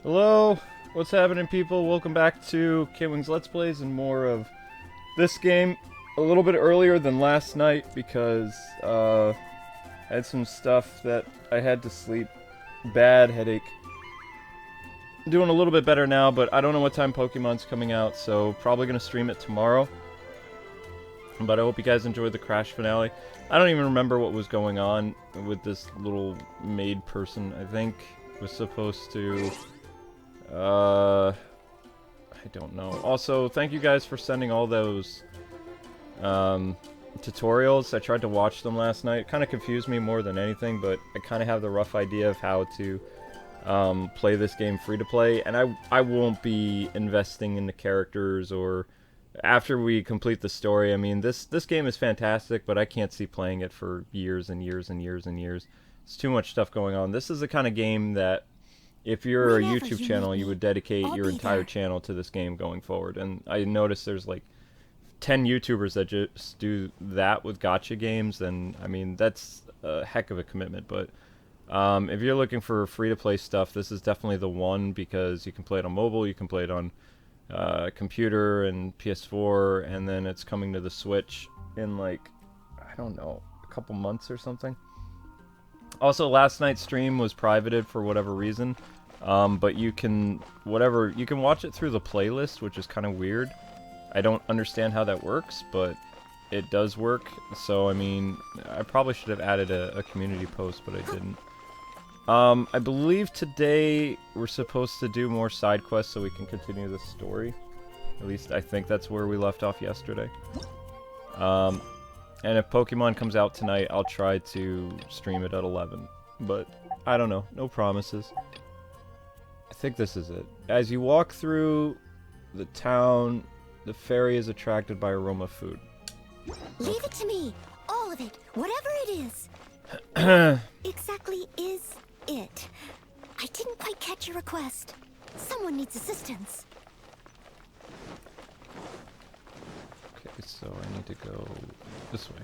Hello, what's happening, people? Welcome back to KwingsLetsPlays and more of this game. A little bit earlier than last night because I had some stuff that I had to sleep. Bad headache. Doing a little bit better now, but I don't know what time Pokemon's coming out, so probably gonna stream it tomorrow. But I hope you guys enjoyed the Crash finale. I don't even remember what was going on with this little maid person. I think was supposed to. I don't know. Also, thank you guys for sending all those tutorials. I tried to watch them last night. It kind of confused me more than anything, but I kind of have the rough idea of how to play this game free to play, and I won't be investing in the characters or after we complete the story. I mean, this game is fantastic, but I can't see playing it for years and years and years and years. It's too much stuff going on. This is the kind of game that if you're a Whenever YouTube you channel, need you me, would dedicate I'll your be entire there. channel to this game going forward. And I noticed there's like 10 YouTubers that just do that with gacha games, and I mean, that's a heck of a commitment. But if you're looking for free-to-play stuff, this is definitely the one because you can play it on mobile, you can play it on computer and PS4, and then it's coming to the Switch in like, I don't know, a couple months or something. Also, last night's stream was privated for whatever reason, but you can you can watch it through the playlist, which is kind of weird. I don't understand how that works, but it does work. So I mean, I probably should have added a community post, but I didn't. I believe today we're supposed to do more side quests so we can continue the story. At least I think that's where we left off yesterday. And if Pokemon comes out tonight, I'll try to stream it at 11. But I don't know. No promises. I think this is it. As you walk through the town, the fairy is attracted by aroma food. Leave it to me. All of it. Whatever it is. Exactly is it. I didn't quite catch your request. Someone needs assistance. Okay, so I need to go this way.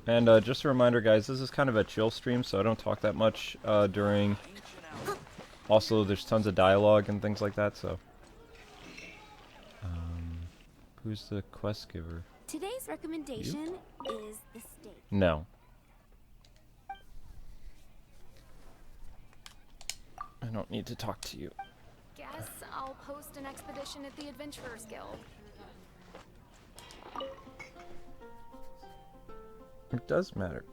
And just a reminder, guys, this is kind of a chill stream, so I don't talk that much during... Also, there's tons of dialogue and things like that, so... who's the quest giver? Today's recommendation is the steak. No. I don't need to talk to you. Guess I'll post an expedition at the Adventurers Guild. It does matter.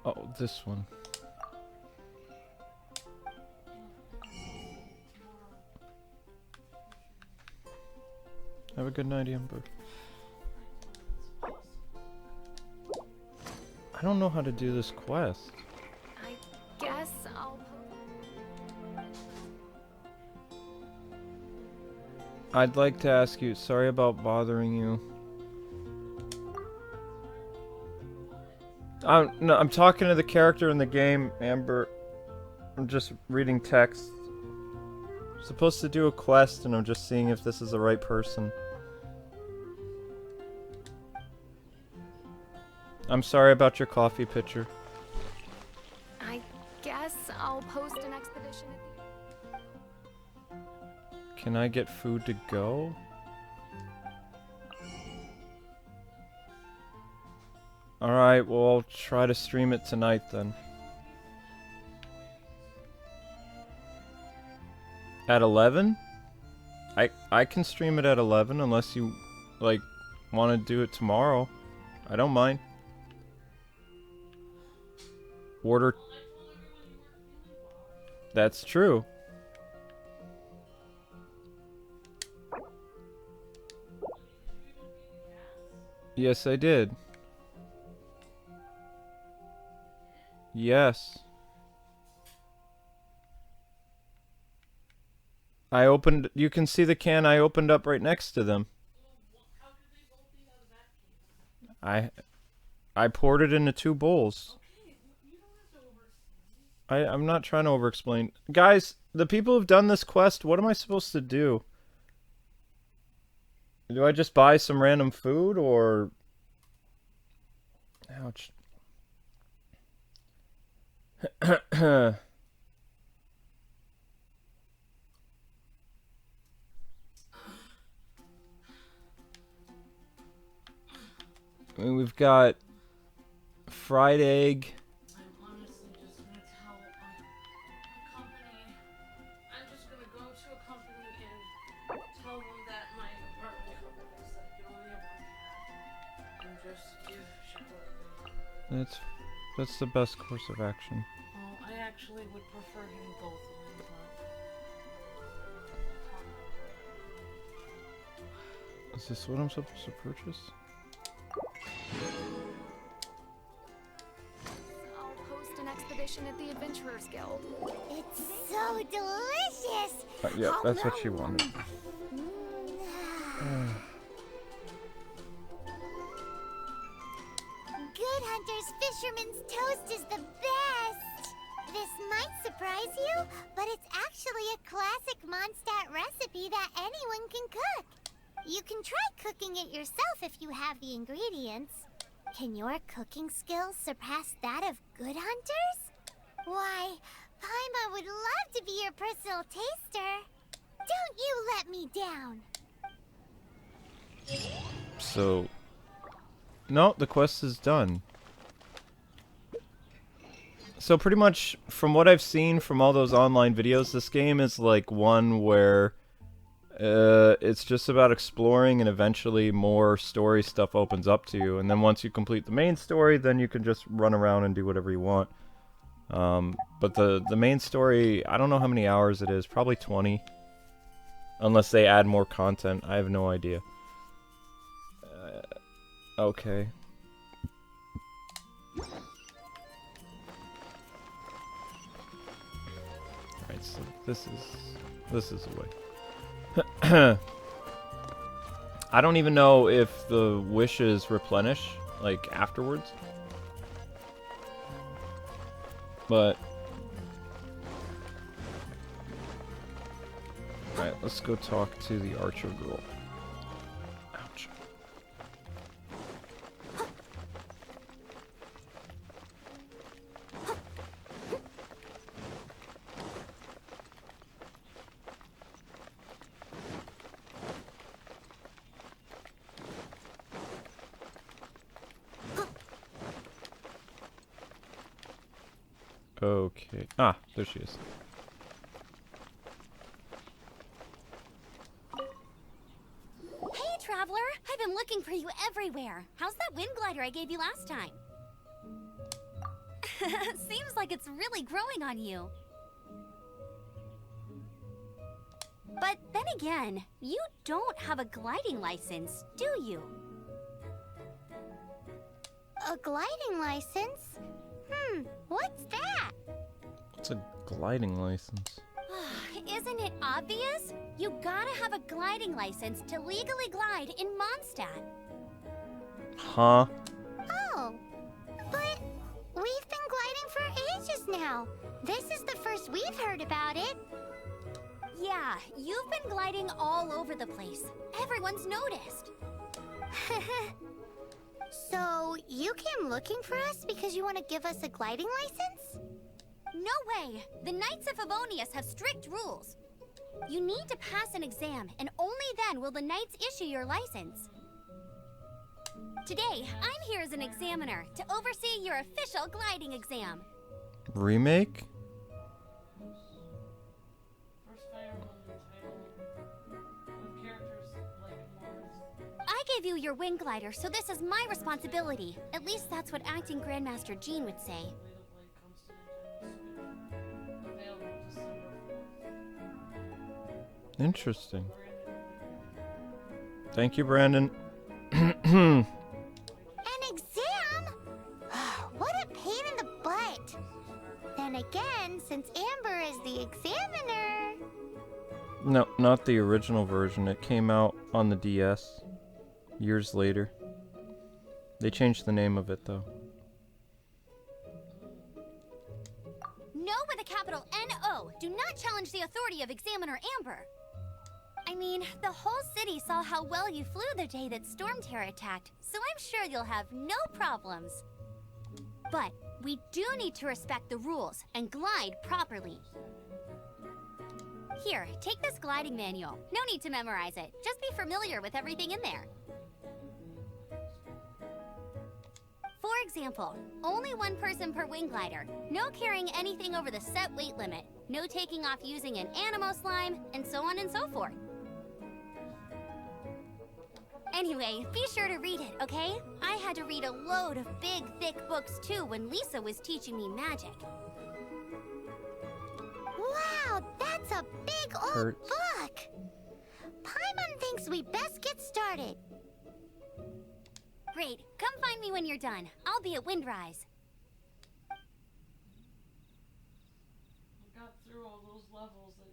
Oh, this one. Have a good night, Amber. I don't know how to do this quest. I guess I'll I'd like to ask you, sorry about bothering you. No, I'm talking to the character in the game, Amber. I'm just reading text. I'm supposed to do a quest, and I'm just seeing if this is the right person. I'm sorry about your coffee pitcher. I guess I'll post an expedition at Can I get food to go? Alright, well, I'll try to stream it tonight then. At 11? I can stream it at 11 unless you, like, want to do it tomorrow. I don't mind. Order... That's true. Yes, I did. Yes. I opened... You can see the can I opened up right next to them. I poured it into 2 bowls. I'm not trying to over-explain. Guys, the people who've done this quest, what am I supposed to do? Do I just buy some random food, or... Ouch. I mean, we've got fried egg. I'm honestly just gonna tell a company. I'm just gonna go to a company and tell them that my apartment company said I can only have one cat. And just give chocolate. That's the best course of action. Oh, I actually would prefer getting both of them, but... Is this what I'm supposed to purchase? I'll post an expedition at the Adventurers Guild. It's so delicious. Yeah, that's what she wanted. Good Hunter's Fisherman's Toast is the best. This might surprise you, but it's actually a classic Mondstadt recipe that anyone can cook. You can try cooking it yourself if you have the ingredients. Can your cooking skills surpass that of Good Hunters? Why, Paimon would love to be your personal taster. Don't you let me down. So, no, the quest is done. So pretty much, from what I've seen from all those online videos, this game is like one where it's just about exploring, and eventually more story stuff opens up to you. And then once you complete the main story, then you can just run around and do whatever you want. But the main story, I don't know how many hours it is, probably 20. Unless they add more content, I have no idea. Okay. Alright, so this is the way. I don't even know if the wishes replenish, like, afterwards. But... Alright, let's go talk to the archer girl. Ouch. Okay. Ah, there she is. Hey, Traveler! I've been looking for you everywhere. How's that wind glider I gave you last time? Seems like it's really growing on you. But then again, you don't have a gliding license, do you? A gliding license? What's that? What's a gliding license? Isn't it obvious? You gotta have a gliding license to legally glide in Mondstadt. Huh? Oh, but we've been gliding for ages now. This is the first we've heard about it. Yeah, you've been gliding all over the place. Everyone's noticed. So, you came looking for us because you want to give us a gliding license? No way! The Knights of Favonius have strict rules. You need to pass an exam, and only then will the Knights issue your license. Today, I'm here as an examiner to oversee your official gliding exam. Remake? First Fire Emblem title with characters like Mars. I gave you your wing glider, so this is my responsibility. At least that's what acting Grandmaster Jean would say. Interesting. Thank you, Brandon. An exam? What a pain in the butt. Then again, since Amber is the examiner... No, not the original version. It came out on the DS years later. They changed the name of it, though. No with a capital N-O. Do not challenge the authority of Examiner Amber. I mean, the whole city saw how well you flew the day that Storm Terror attacked, so I'm sure you'll have no problems. But we do need to respect the rules and glide properly. Here, take this gliding manual. No need to memorize it. Just be familiar with everything in there. For example, only one person per wing glider. No carrying anything over the set weight limit. No taking off using an animo slime, and so on and so forth. Anyway, be sure to read it, okay? I had to read a load of big, thick books too when Lisa was teaching me magic. Wow, that's a big old book! Paimon thinks we best get started. Great, come find me when you're done. I'll be at Windrise. I got through all those levels that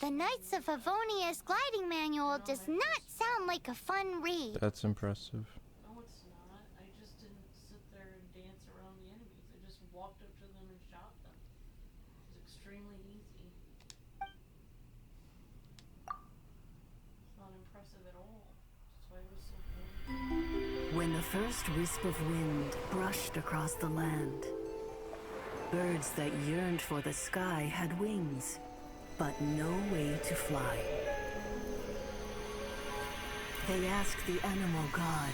The Knights of Favonia's gliding manual does not sound like a fun read. That's impressive. No, it's not. I just didn't sit there and dance around the enemies. I just walked up to them and shot them. It was extremely easy. It's not impressive at all. That's why it was so boring. When the first wisp of wind brushed across the land, birds that yearned for the sky had wings, but no way to fly. They asked the animal god,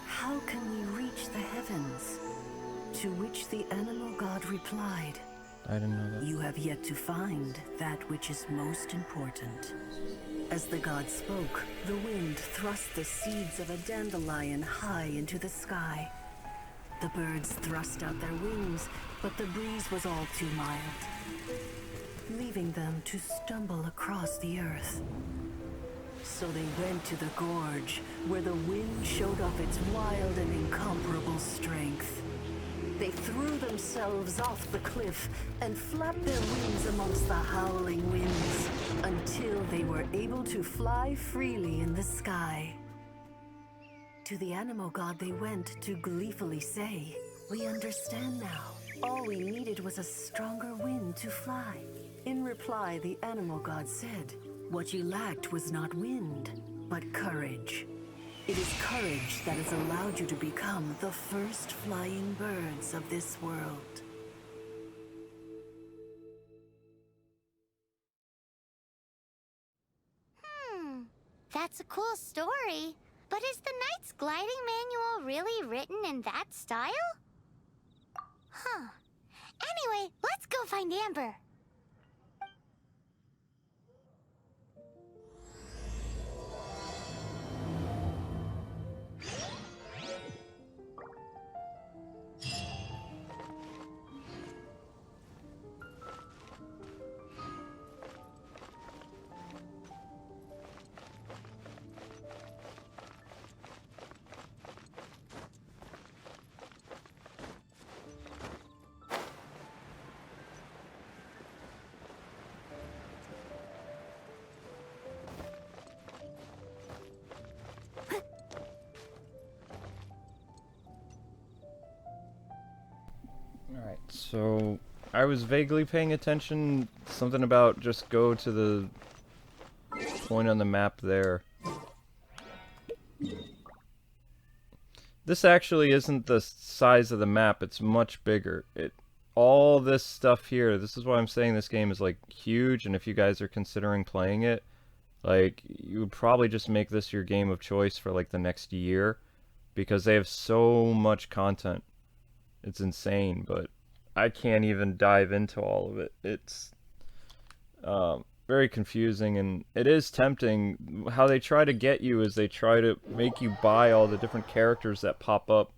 "How can we reach the heavens?" To which the animal god replied, I didn't know that. "You have yet to find that which is most important." As the god spoke, the wind thrust the seeds of a dandelion high into the sky. The birds thrust out their wings, but the breeze was all too mild, leaving them to stumble across the earth. So they went to the gorge, where the wind showed off its wild and incomparable strength. They threw themselves off the cliff and flapped their wings amongst the howling winds until they were able to fly freely in the sky. To the animal god they went to gleefully say, "We understand now. All we needed was a stronger wind to fly." In reply, the animal god said, "What you lacked was not wind, but courage. It is courage that has allowed you to become the first flying birds of this world." That's a cool story. But is the Knight's gliding manual really written in that style? Huh. Anyway, let's go find Amber. Alright, so I was vaguely paying attention, something about just go to the point on the map there. This actually isn't the size of the map, it's much bigger. All this stuff here, this is why I'm saying this game is like huge, and if you guys are considering playing it, like, you would probably just make this your game of choice for like the next year, because they have so much content. It's insane, but I can't even dive into all of it. It's very confusing, and it is tempting. How they try to get you is they try to make you buy all the different characters that pop up,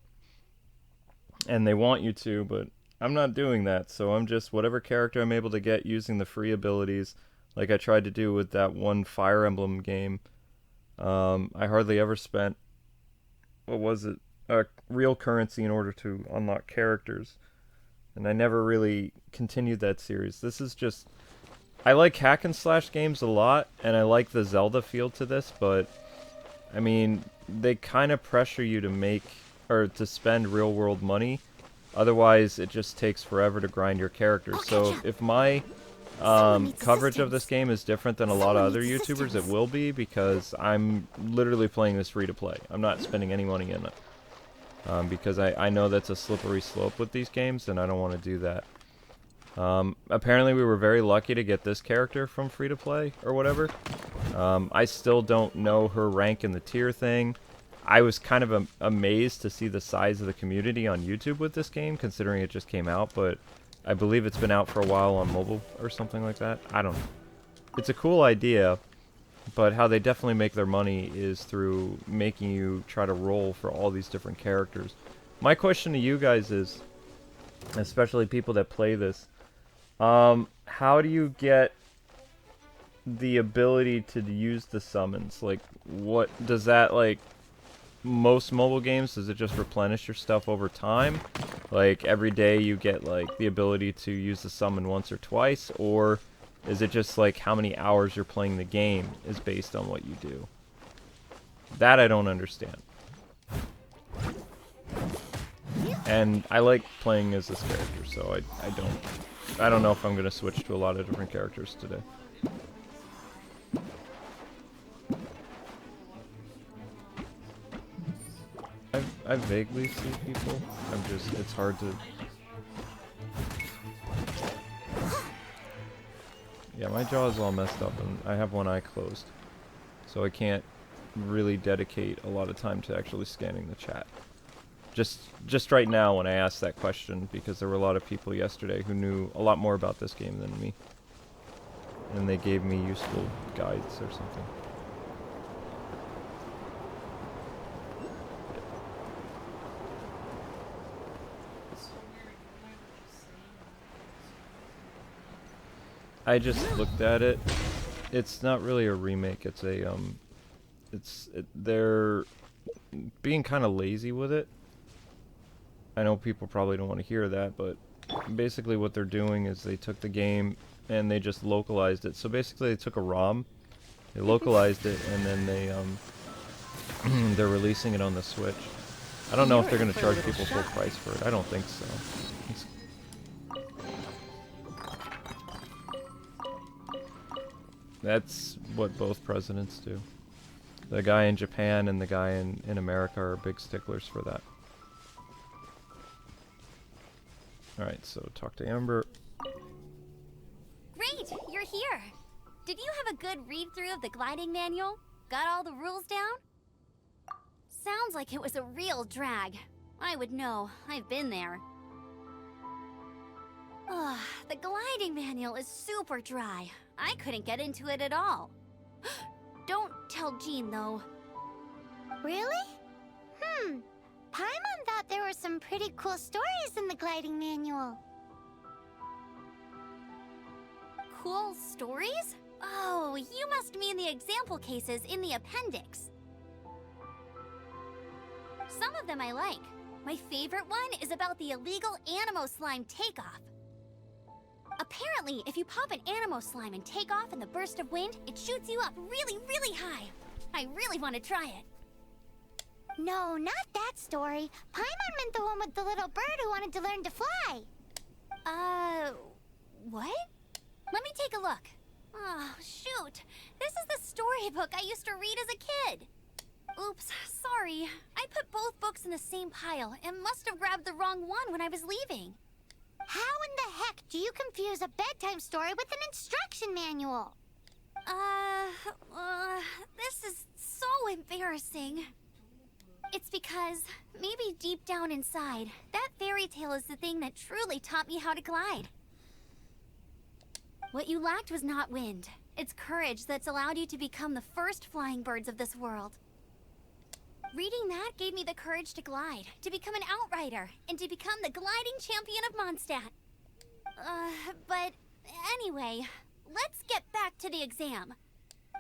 and they want you to, but I'm not doing that, so I'm just whatever character I'm able to get using the free abilities, like I tried to do with that one Fire Emblem game. I hardly ever spent, what was it, real currency in order to unlock characters, and I never really continued that series. This is just, I like hack and slash games a lot, and I like the Zelda feel to this, but I mean, they kind of pressure you to make, or to spend real world money, otherwise it just takes forever to grind your characters. So if my coverage of this game is different than a lot of other YouTubers, it will be, because I'm literally playing this free to play. I'm not spending any money in it. because I know that's a slippery slope with these games, and I don't want to do that. Apparently we were very lucky to get this character from free-to-play, or whatever. I still don't know her rank in the tier thing. I was kind of amazed to see the size of the community on YouTube with this game, considering it just came out, but I believe it's been out for a while on mobile or something like that. I don't know. It's a cool idea, but how they definitely make their money is through making you try to roll for all these different characters. My question to you guys is, especially people that play this, how do you get the ability to use the summons? Like, what does that, like, most mobile games, does it just replenish your stuff over time? Like, every day you get, like, the ability to use the summon once or twice? Or is it just, like, how many hours you're playing the game is based on what you do? That I don't understand. And I like playing as this character, so I don't know if I'm going to switch to a lot of different characters today. I vaguely see people. It's hard to... Yeah, my jaw is all messed up and I have one eye closed. So I can't really dedicate a lot of time to actually scanning the chat. Just right now when I asked that question, because there were a lot of people yesterday who knew a lot more about this game than me. And they gave me useful guides or something. I just looked at it. It's not really a remake. It's a they're being kind of lazy with it. I know people probably don't want to hear that, but basically what they're doing is they took the game and they just localized it. So basically they took a ROM, they localized it, and then they they're releasing it on the Switch. I don't know if they're going to charge people full price for it. I don't think so. That's what both presidents do. The guy in Japan and the guy in America are big sticklers for that. Alright, so talk to Amber. Great, you're here. Did you have a good read-through of the gliding manual? Got all the rules down? Sounds like it was a real drag. I would know. I've been there. Ugh, the gliding manual is super dry. I couldn't get into it at all. Don't tell Jean, though. Really? Paimon thought there were some pretty cool stories in the gliding manual. Cool stories? Oh, you must mean the example cases in the appendix. Some of them I like. My favorite one is about the illegal Animo Slime takeoff. Apparently, if you pop an Animo Slime and take off in the burst of wind, it shoots you up really, really high. I really want to try it. No, not that story. Paimon meant the one with the little bird who wanted to learn to fly. What? Let me take a look. Oh, shoot. This is the storybook I used to read as a kid. Oops, sorry. I put both books in the same pile and must have grabbed the wrong one when I was leaving. How in the heck do you confuse a bedtime story with an instruction manual? This is so embarrassing. It's because, maybe deep down inside, that fairy tale is the thing that truly taught me how to glide. What you lacked was not wind. It's courage that's allowed you to become the first flying birds of this world. Reading that gave me the courage to glide, to become an outrider, and to become the gliding champion of Mondstadt. But anyway, let's get back to the exam.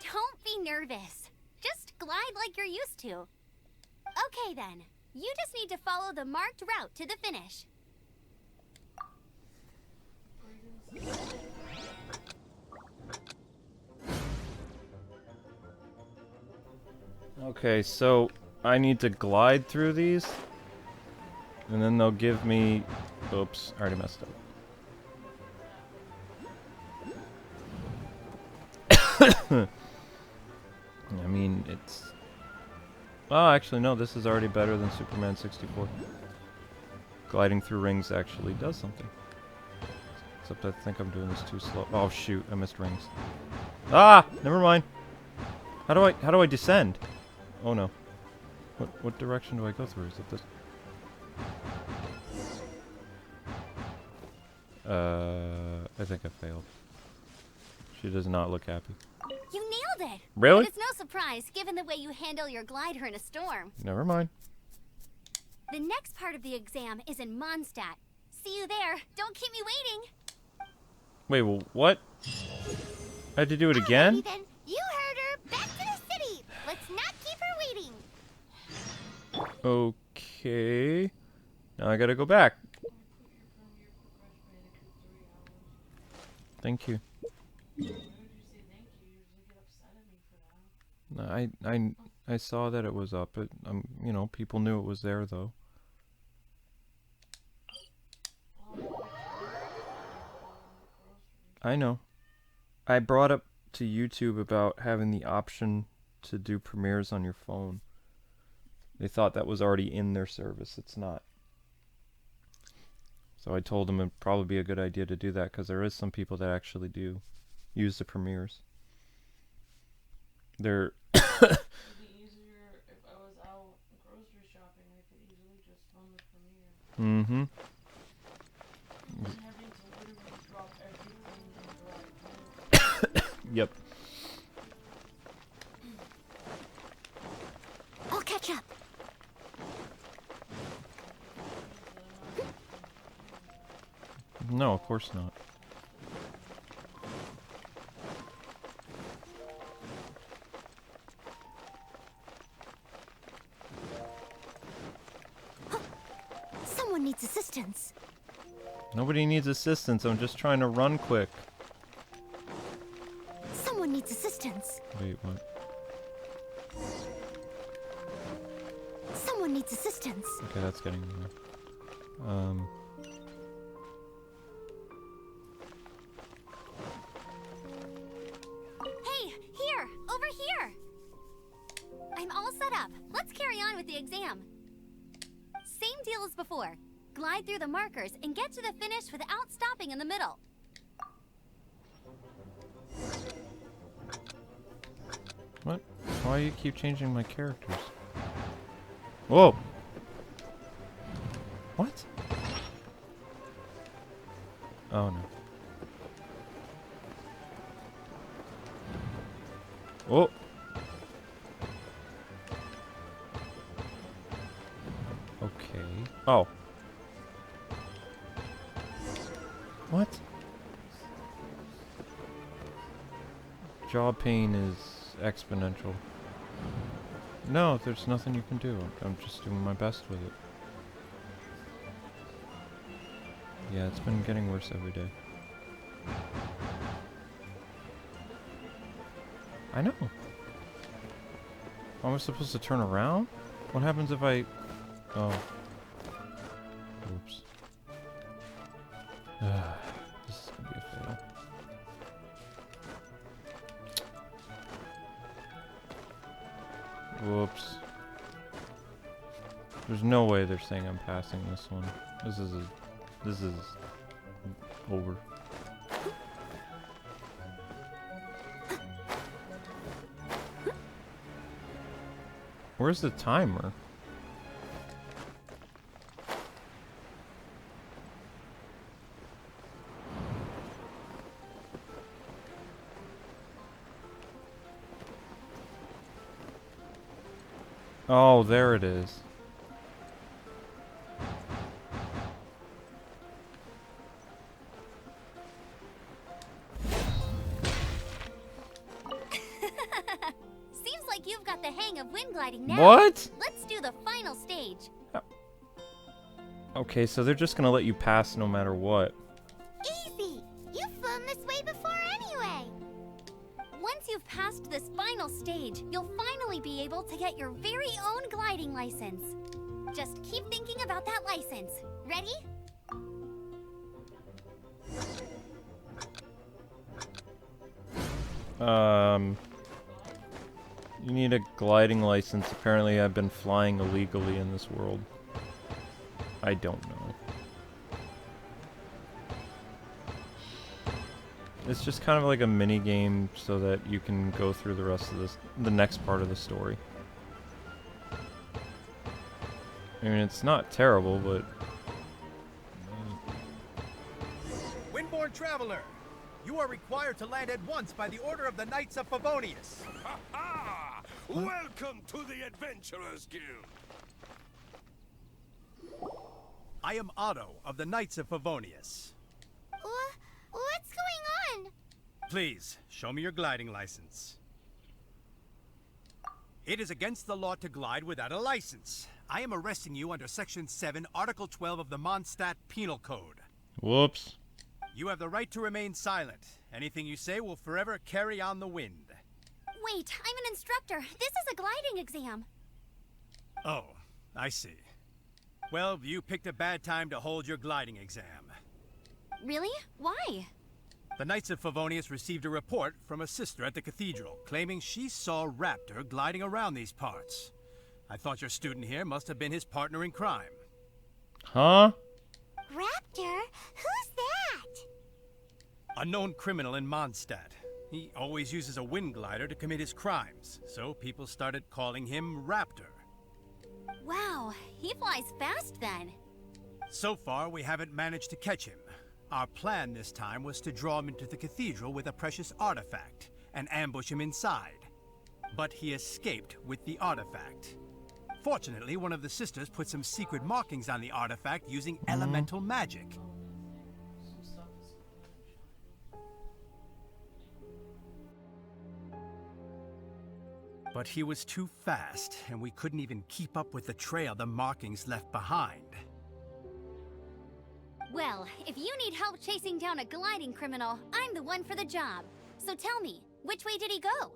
Don't be nervous. Just glide like you're used to. Okay then, you just need to follow the marked route to the finish. Okay, so I need to glide through these, and then they'll give me... Oops, I already messed up. I mean, it's... Oh, actually, no. This is already better than Superman 64. Gliding through rings actually does something. Except I think I'm doing this too slow. Oh shoot! I missed rings. Ah! Never mind. How do I descend? Oh no. What direction do I go through? Is it this? I think I failed. She does not look happy. You nailed it! Really? But it's no surprise, given the way you handle your glider in a storm. Never mind. The next part of the exam is in Mondstadt. See you there. Don't keep me waiting. Wait, well, what? I had to do it again? Alrighty then, you heard her. Back to the city. Let's not keep her waiting. Okay. Now I gotta go back. Thank you. No, I saw that it was up. You know, people knew it was there though. I know. I brought up to YouTube about having the option to do premieres on your phone. They thought that was already in their service. It's not. So I told them it'd probably be a good idea to do that because there is some people that actually do use the premieres. They're It'd be easier if I was out grocery shopping. I could easily just run the premiere. mm-hmm. Than having to literally drop everything and drive. Yep. I'll catch up. No, of course not. Someone needs assistance. Nobody needs assistance. I'm just trying to run quick. Someone needs assistance. Wait, what? Someone needs assistance. Okay, that's getting there. Hey, here! Over here! I'm all set up. Let's carry on with the exam. Same deal as before. Glide through the markers and get to the finish without stopping in the middle. What? Why do you keep changing my characters? Whoa! What? Oh no. Oh! Okay. Oh. What? Jaw pain is exponential. No, there's nothing you can do. I'm just doing my best with it. Yeah, it's been getting worse every day. I know. Am I supposed to turn around? What happens if I... Oh. Oops. This is gonna be a fail. Whoops. There's no way they're saying I'm passing this one. This is over. Where's the timer? Oh, there it is. Seems like you've got the hang of wind gliding now. What? Let's do the final stage. Okay, so they're just gonna let you pass no matter what. Easy. You've flown this way before anyway. Once you've passed this final stage, you'll finally be able to get your very own gliding license. Just keep thinking about that license. Ready? You need a gliding license. Apparently I've been flying illegally in this world. I don't know. It's just kind of like a mini game so that you can go through the rest of this, the next part of the story. I mean, it's not terrible, but... Windborn Traveler, you are required to land at once by the order of the Knights of Favonius. Ha! Welcome to the Adventurers Guild. I am Otto of the Knights of Favonius. What's going on? Please, show me your gliding license. It is against the law to glide without a license. I am arresting you under Section 7, Article 12 of the Mondstadt Penal Code. Whoops. You have the right to remain silent. Anything you say will forever carry on the wind. Wait, I'm an instructor. This is a gliding exam. Oh, I see. Well, you picked a bad time to hold your gliding exam. Really? Why? The Knights of Favonius received a report from a sister at the cathedral, claiming she saw Raptor gliding around these parts. I thought your student here must have been his partner in crime. Huh? Raptor? Who's that? A known criminal in Mondstadt. He always uses a wind glider to commit his crimes, so people started calling him Raptor. Wow, he flies fast then. So far, we haven't managed to catch him. Our plan this time was to draw him into the cathedral with a precious artifact and ambush him inside. But he escaped with the artifact. Fortunately, one of the sisters put some secret markings on the artifact using elemental magic. But he was too fast, and we couldn't even keep up with the trail the markings left behind. Well, if you need help chasing down a gliding criminal, I'm the one for the job. So tell me, which way did he go?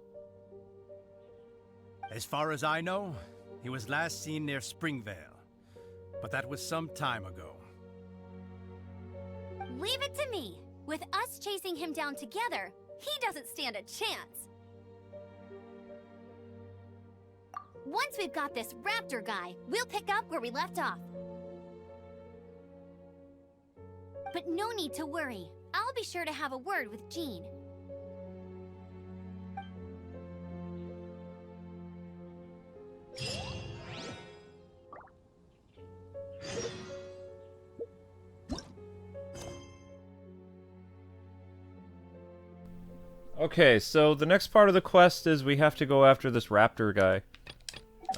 As far as I know, he was last seen near Springvale. But that was some time ago. Leave it to me. With us chasing him down together, he doesn't stand a chance. Once we've got this Raptor guy, we'll pick up where we left off. But no need to worry. I'll be sure to have a word with Jean. Okay, so the next part of the quest is we have to go after this Raptor guy.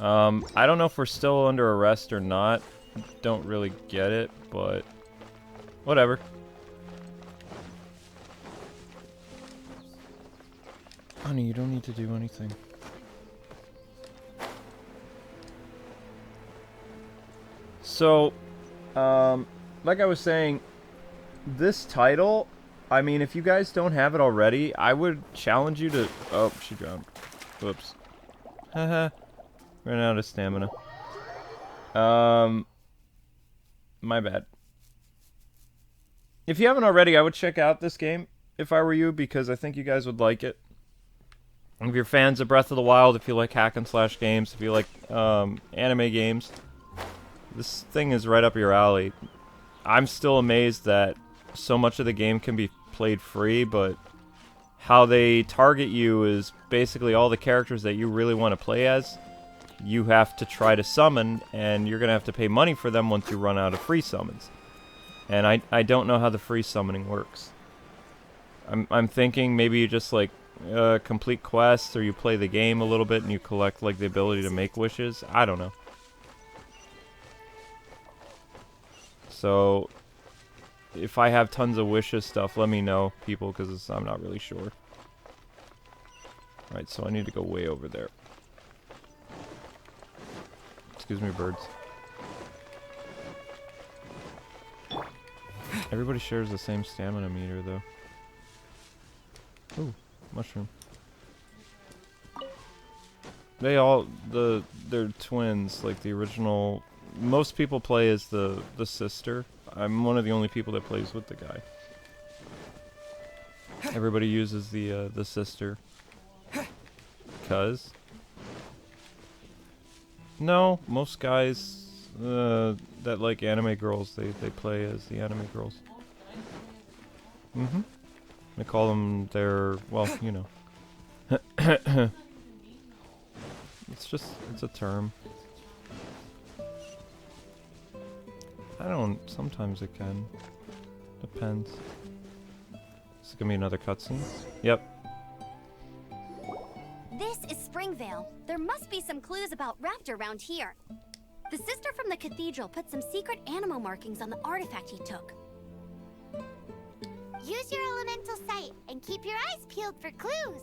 I don't know if we're still under arrest or not. Don't really get it, but whatever. Honey, you don't need to do anything. So, like I was saying, this title, I mean, if you guys don't have it already, I would challenge you to... Oh, she drowned. Whoops. Haha. Ran out of stamina. My bad. If you haven't already, I would check out this game, if I were you, because I think you guys would like it. If you're fans of Breath of the Wild, if you like hack and slash games, if you like anime games, this thing is right up your alley. I'm still amazed that so much of the game can be played free, but how they target you is basically all the characters that you really want to play as. You have to try to summon, and you're going to have to pay money for them once you run out of free summons. And I don't know how the free summoning works. I'm thinking maybe you just like complete quests, or you play the game a little bit and you collect like the ability to make wishes. I don't know. So if I have tons of wishes stuff, let me know, people, because I'm not really sure. Alright, so I need to go way over there. Excuse me, birds. Everybody shares the same stamina meter, though. Ooh, mushroom. They all, they're twins, like the original. Most people play as the sister. I'm one of the only people that plays with the guy. Everybody uses the sister. 'Cause No, most guys that like anime girls, they play as the anime girls. Mm-hmm. They call them their, well, you know. It's a term. I don't, sometimes it can. Depends. Is it gonna be another cutscene? Yep. This is Springvale. There must be some clues about Raptor around here. The sister from the cathedral put some secret animal markings on the artifact he took. Use your elemental sight and keep your eyes peeled for clues.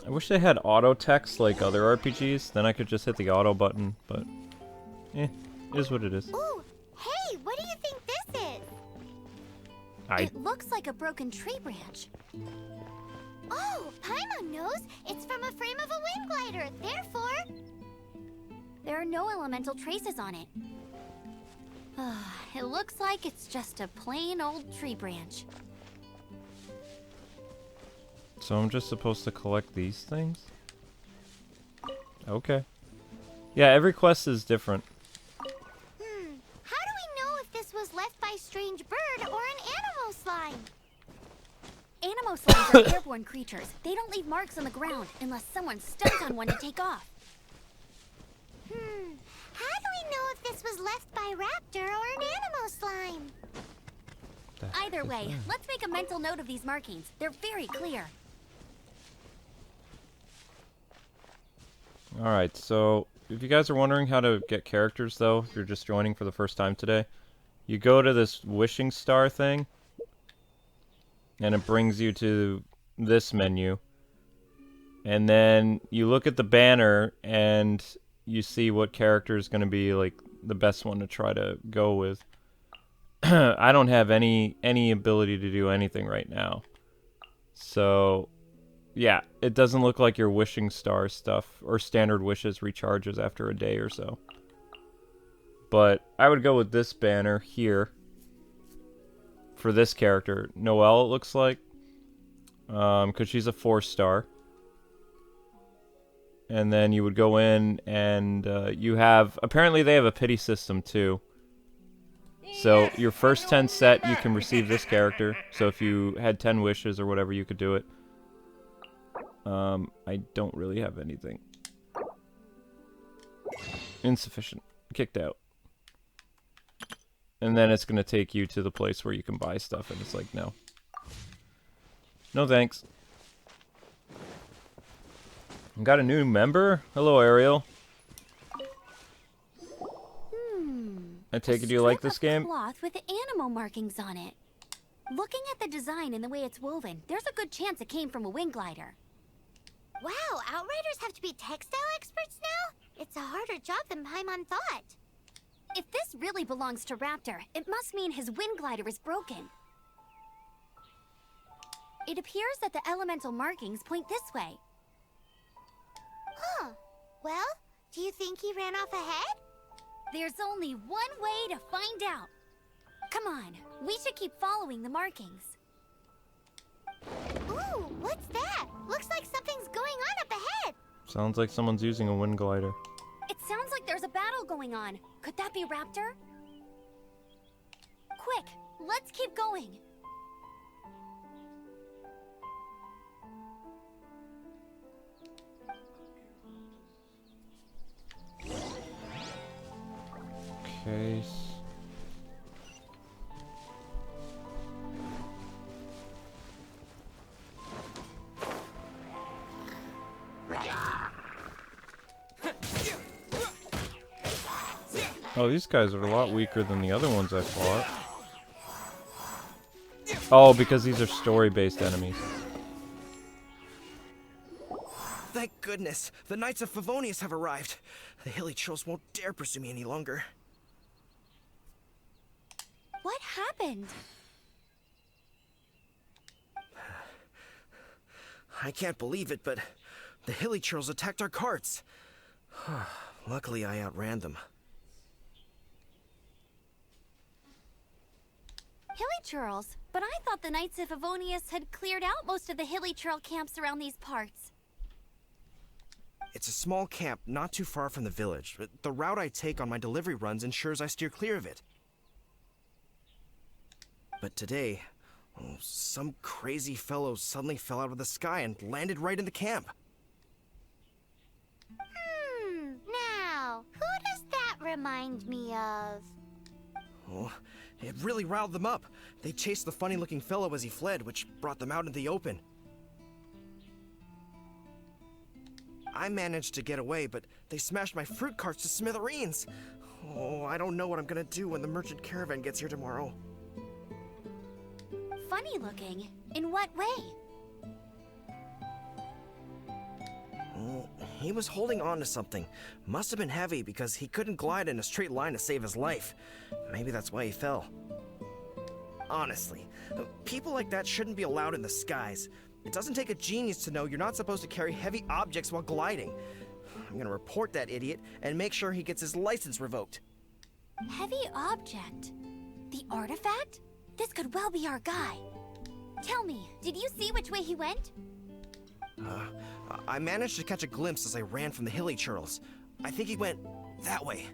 I wish they had auto text like other RPGs, then I could just hit the auto button, but it is what it is. Ooh, hey, what do you think this is? It looks like a broken tree branch. Oh, Paimon knows. It's from a frame of a wind glider. Therefore, there are no elemental traces on it. It looks like it's just a plain old tree branch. So I'm just supposed to collect these things? Okay. Yeah, every quest is different. How do we know if this was left by strange bird or an animal slime? Animal slimes are airborne creatures. They don't leave marks on the ground unless someone steps on one to take off. How do we know if this was left by raptor or an animal slime? Either way, let's make a mental note of these markings. They're very clear. Alright, so if you guys are wondering how to get characters though, if you're just joining for the first time today, you go to this wishing star thing, and it brings you to this menu. And then you look at the banner and you see what character is going to be like the best one to try to go with. I don't have any ability to do anything right now. So, yeah, it doesn't look like your wishing star stuff or standard wishes recharges after a day or so. But I would go with this banner here for this character. Noelle, it looks like. Because she's a 4-star. And then you would go in and you have... Apparently they have a pity system too. So your first 10 set, you can receive this character. So if you had 10 wishes or whatever, you could do it. I don't really have anything. Insufficient. Kicked out. And then it's going to take you to the place where you can buy stuff, and it's like, no. No thanks. Got a new member? Hello, Ariel. I take it you like this game? Cloth with animal markings on it. Looking at the design and the way it's woven, there's a good chance it came from a wing glider. Wow, Outriders have to be textile experts now? It's a harder job than Paimon thought. If this really belongs to Raptor, it must mean his wind glider is broken. It appears that the elemental markings point this way. Huh. Well, do you think he ran off ahead? There's only one way to find out. Come on, we should keep following the markings. Ooh, what's that? Looks like something's going on up ahead. Sounds like someone's using a wind glider. It sounds like there's a battle going on. Could that be Raptor? Quick, let's keep going. Okay. Oh, these guys are a lot weaker than the other ones I fought. Oh, because these are story-based enemies. Thank goodness. The Knights of Favonius have arrived. The hilly trolls won't dare pursue me any longer. What happened? I can't believe it, but the hilly trolls attacked our carts. Luckily, I outran them. Hilly churls? But I thought the Knights of Favonius had cleared out most of the hilly churl camps around these parts. It's a small camp not too far from the village, but the route I take on my delivery runs ensures I steer clear of it. But today, some crazy fellow suddenly fell out of the sky and landed right in the camp. Now, who does that remind me of? Oh, it really riled them up. They chased the funny-looking fellow as he fled, which brought them out into the open. I managed to get away, but they smashed my fruit carts to smithereens. Oh, I don't know what I'm gonna do when the merchant caravan gets here tomorrow. Funny looking? In what way? Oh, he was holding on to something. Must have been heavy because he couldn't glide in a straight line to save his life. Maybe that's why he fell. Honestly, people like that shouldn't be allowed in the skies. It doesn't take a genius to know you're not supposed to carry heavy objects while gliding. I'm gonna report that idiot and make sure he gets his license revoked. Heavy object? The artifact? This could well be our guy. Tell me, did you see which way he went? I managed to catch a glimpse as I ran from the hilly churls. I think he went that way.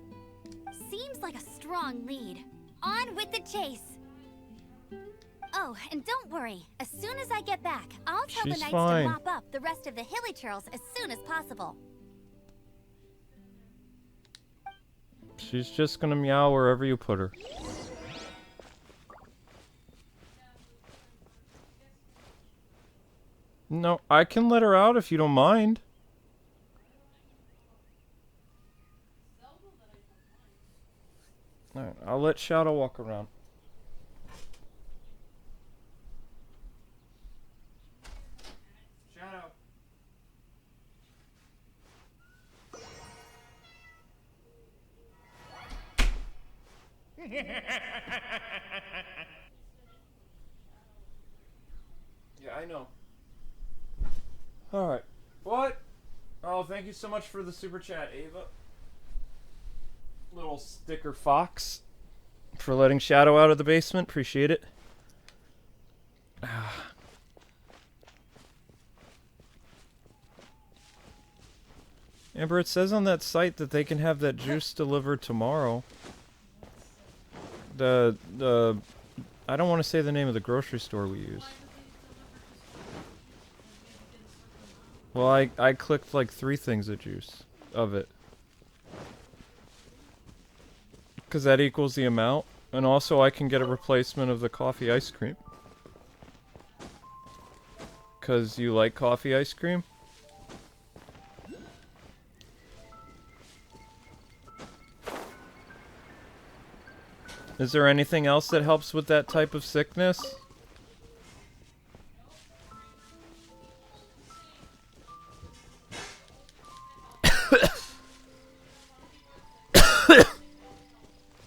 Seems like a strong lead. On with the chase. Oh, and don't worry. As soon as I get back, I'll tell the knights to mop up the rest of the hilly churls as soon as possible. She's just gonna meow wherever you put her. No, I can let her out if you don't mind. Alright, I'll let Shadow walk around. Shadow. Yeah, I know. Alright. What? Oh, thank you so much for the super chat, Ava. Little sticker fox. For letting Shadow out of the basement. Appreciate it. Amber, it says on that site that they can have that juice delivered tomorrow. I don't want to say the name of the grocery store we use. Well, I clicked like 3 things of juice of it. Because that equals the amount. And also I can get a replacement of the coffee ice cream. Because you like coffee ice cream? Is there anything else that helps with that type of sickness?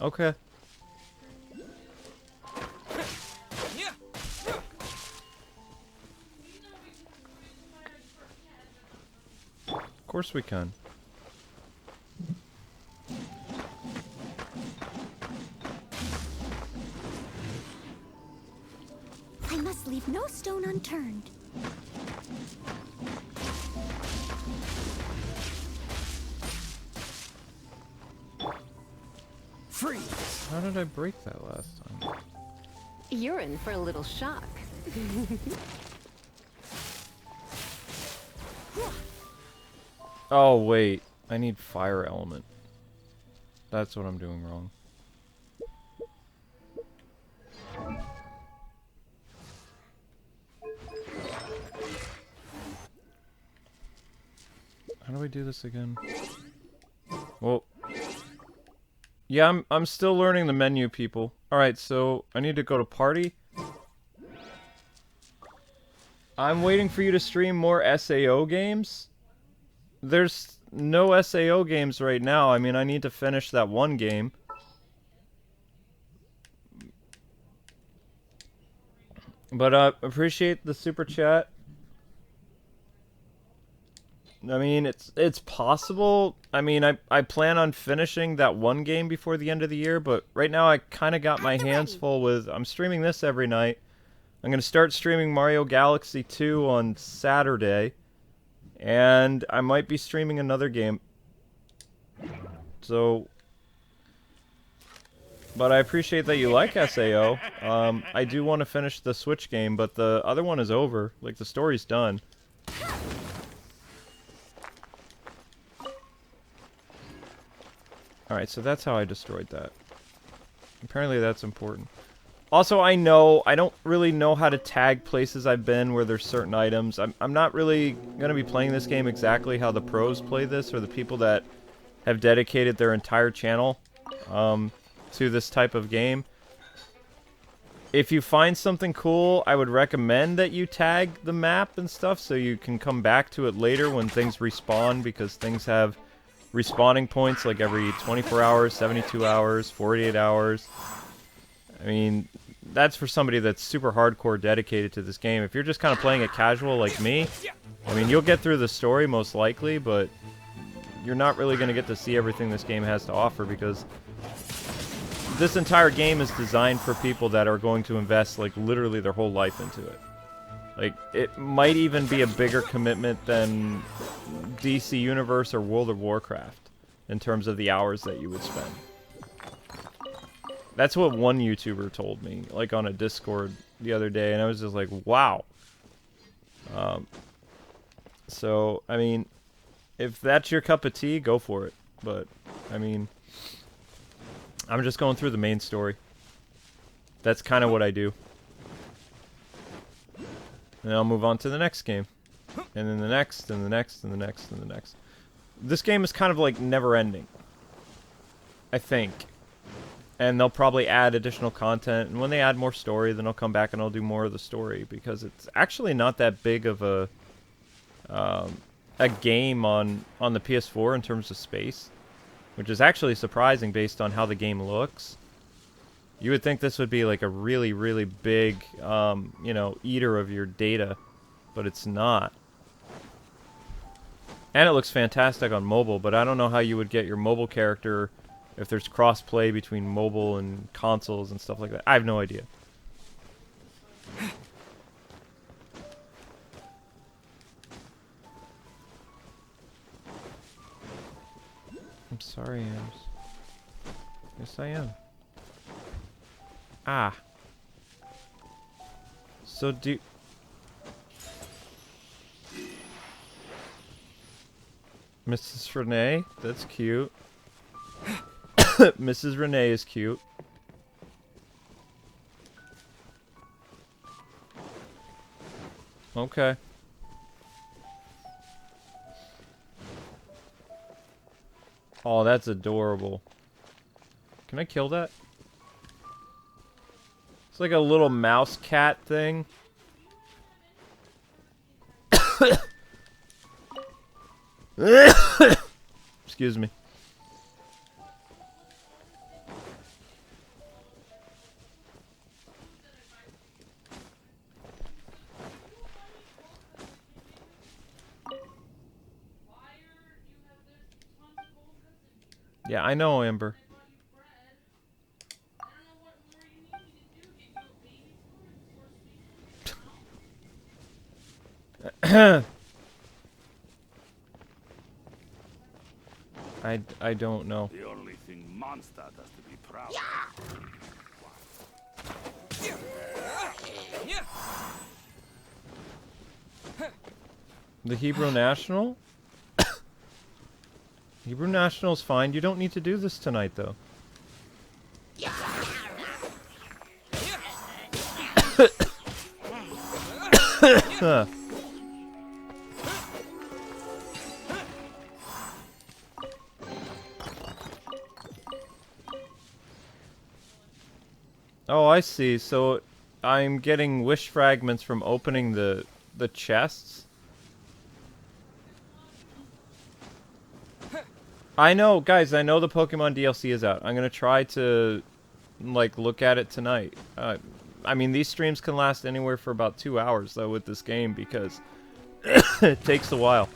Okay. Of course we can. I must leave no stone unturned. Freeze! How did I break that last time? You're in for a little shock. Oh, wait. I need fire element. That's what I'm doing wrong. How do we do this again? Well, yeah, I'm still learning the menu, people. Alright, so I need to go to party. I'm waiting for you to stream more SAO games. There's no SAO games right now. I mean, I need to finish that one game. But appreciate the super chat. I mean, it's possible. I mean, I plan on finishing that one game before the end of the year, but right now I kind of got my hands full with... I'm streaming this every night. I'm going to start streaming Mario Galaxy 2 on Saturday. And I might be streaming another game. So, but I appreciate that you like SAO. I do want to finish the Switch game, but the other one is over. Like, the story's done. Alright, so that's how I destroyed that. Apparently that's important. Also, I don't really know how to tag places I've been where there's certain items. I'm not really going to be playing this game exactly how the pros play this, or the people that have dedicated their entire channel to this type of game. If you find something cool, I would recommend that you tag the map and stuff so you can come back to it later when things respawn, because things have respawning points like every 24 hours, 72 hours, 48 hours. I mean, that's for somebody that's super hardcore dedicated to this game. If you're just kind of playing it casual like me, I mean, you'll get through the story most likely, but you're not really going to get to see everything this game has to offer, because this entire game is designed for people that are going to invest, like, literally their whole life into it. Like, it might even be a bigger commitment than DC Universe or World of Warcraft in terms of the hours that you would spend. That's what one YouTuber told me, like, on a Discord the other day, and I was just like, wow. So, I mean, if that's your cup of tea, go for it. But, I mean, I'm just going through the main story. That's kind of what I do. And I'll move on to the next game. And then the next, and the next, and the next, and the next. This game is kind of like never-ending, I think. And they'll probably add additional content. And when they add more story, then I'll come back and I'll do more of the story. Because it's actually not that big of a game on the PS4 in terms of space. Which is actually surprising based on how the game looks. You would think this would be like a really, really big, you know, eater of your data. But it's not. And it looks fantastic on mobile, but I don't know how you would get your mobile character if there's cross-play between mobile and consoles and stuff like that. I have no idea. I'm sorry, Ams. Yes, I am. Ah. So do... Mrs. Renee? That's cute. Mrs. Renee is cute. Okay. Oh, that's adorable. Can I kill that? It's like a little mouse cat thing. Excuse me. Yeah, I know, Amber. I don't know. The only thing Mondstadt has to be proud of. The Hebrew National? Hebrew National's fine. You don't need to do this tonight, though. Huh. Oh, I see. So I'm getting wish fragments from opening the chests. I know, guys, I know the Pokemon DLC is out. I'm gonna try to, like, look at it tonight. I mean, these streams can last anywhere for about 2 hours, though, with this game, because it takes a while.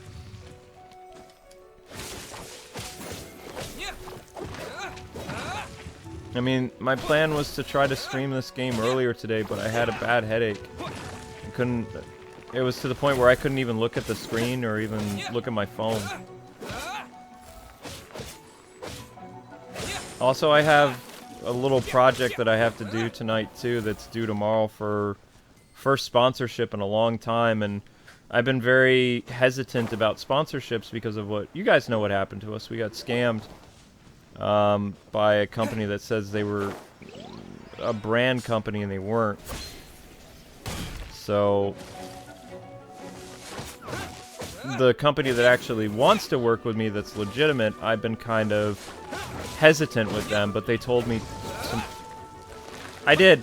I mean, my plan was to try to stream this game earlier today, but I had a bad headache. I It was to the point where I couldn't even look at the screen or even look at my phone. Also, I have a little project that I have to do tonight too that's due tomorrow for first sponsorship in a long time, and I've been very hesitant about sponsorships because of what you guys know what happened to us. We got scammed by a company that says they were a brand company and they weren't. So the company that actually wants to work with me that's legitimate, I've been kind of hesitant with them, but they told me I did.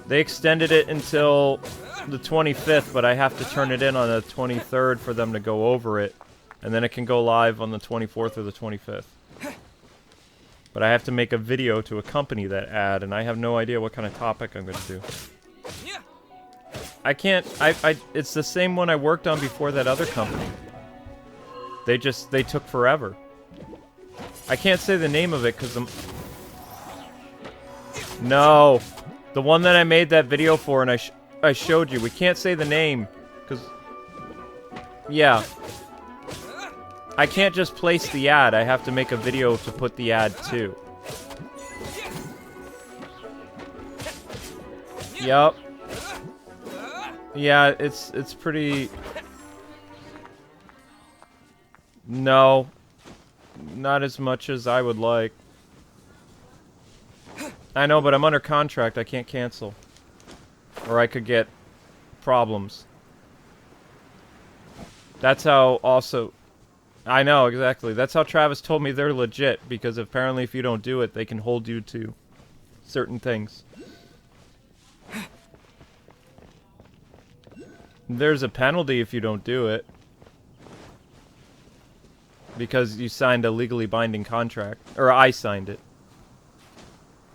They extended it until the 25th, but I have to turn it in on the 23rd for them to go over it, and then it can go live on the 24th or the 25th. But I have to make a video to accompany that ad, and I have no idea what kind of topic I'm going to do. I can't, it's the same one I worked on before that other company. They took forever. I can't say the name of it because No! The one that I made that video for and I showed you. We can't say the name, because... Yeah. I can't just place the ad. I have to make a video to put the ad to. Yup. Yeah, it's pretty... No. Not as much as I would like. I know, but I'm under contract. I can't cancel. Or I could get problems. That's how also... I know, exactly. That's how Travis told me they're legit, because apparently if you don't do it, they can hold you to certain things. There's a penalty if you don't do it. Because you signed a legally binding contract. Or I signed it.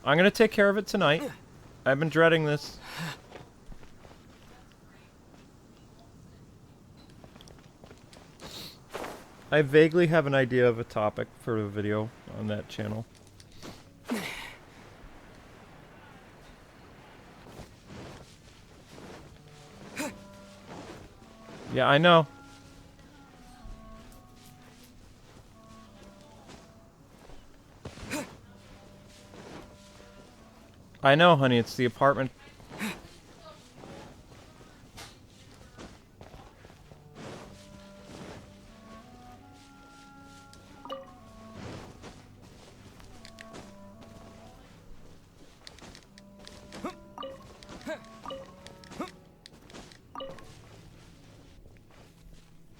I'm gonna take care of it tonight. I've been dreading this. I vaguely have an idea of a topic for a video on that channel. Yeah, I know. I know, honey, it's the apartment.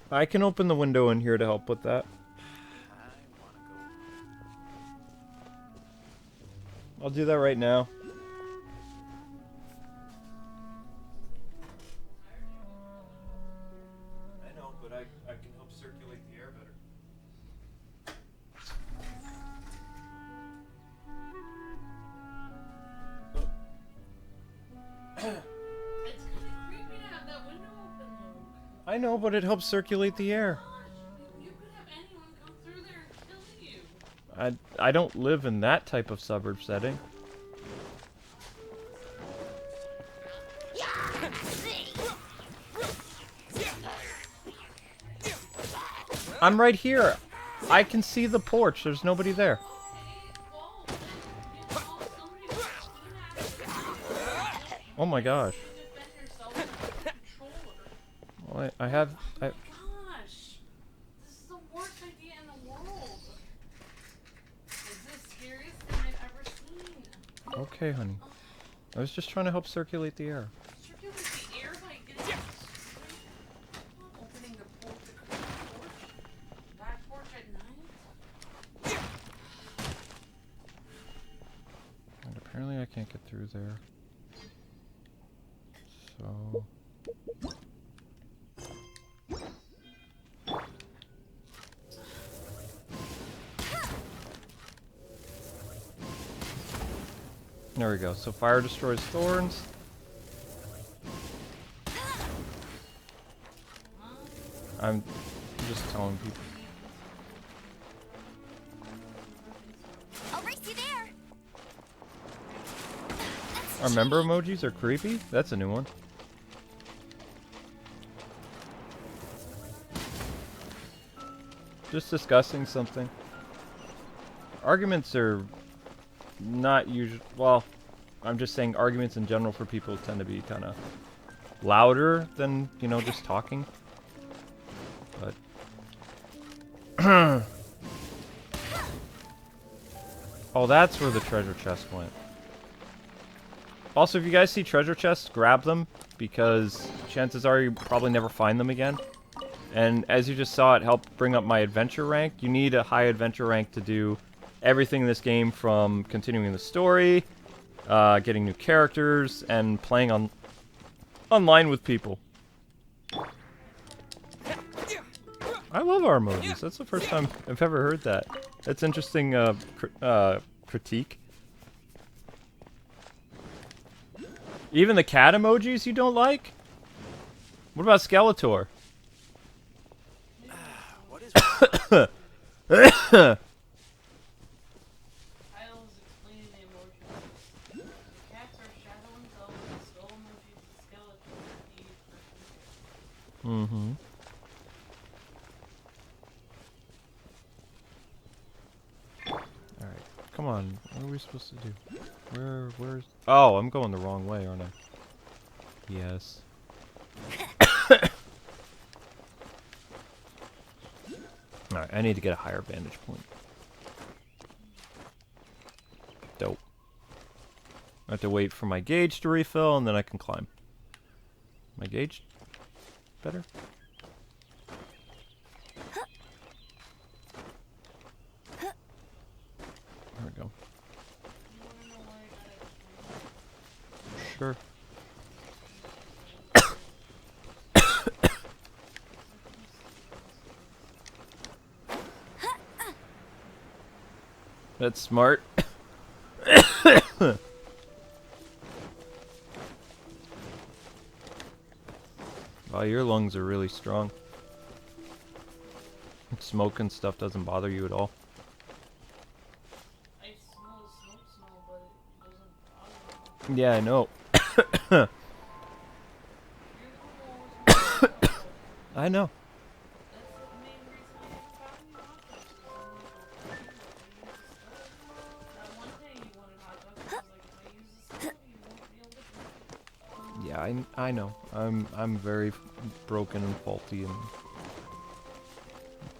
I can open the window in here to help with that. I'll do that right now. I know, but I can help circulate the air better. It's kind of creepy to have that window open, Luke. I know, but it helps circulate the air. You could have anyone come through there and kill you. I don't live in that type of suburb setting. I'm right here. I can see the porch. There's nobody there. Oh my gosh. Well, I have... Gosh, this is the worst idea in the world. It's the scariest thing I've ever seen. Okay, honey. I was just trying to help circulate the air. Circulate the air by getting opening the porch, back porch at night. And apparently I can't get through there. So... There we go. So fire destroys thorns. I'm just telling people. I'll race you there. Our member emojis are creepy? That's a new one. Just discussing something. Arguments are not usual. Well, I'm just saying arguments in general for people tend to be kind of louder than, you know, just talking. But oh, that's where the treasure chest went. Also, if you guys see treasure chests, grab them, because chances are you probably never find them again. And as you just saw, it helped bring up my adventure rank. You need a high adventure rank to do everything in this game, from continuing the story, getting new characters, and playing online with people. I love our emojis. That's the first time I've ever heard that. That's interesting critique. Even the cat emojis you don't like? What about Skeletor? What is Kyle was explaining the emojis. The cats are shadow and dull, the skull emoji is a skeleton that needs for Mm-hmm. Alright, come on. What are we supposed to do? Where's... Oh, I'm going the wrong way, aren't I? Yes. Alright, I need to get a higher vantage point. Dope. I have to wait for my gauge to refill, and then I can climb. My gauge? Better? There we go. Sure. That's smart. Wow, your lungs are really strong. Smoke and stuff doesn't bother you at all. I smell the smoke smell, but it doesn't bother me. Yeah, I know. I know. That's the main reason I even found you hot dogs, is I'm like, that one day you wanted hot dogs, I was like, if I use this stuff, you won't be able to drink it. Yeah, I know. I'm very broken and faulty, and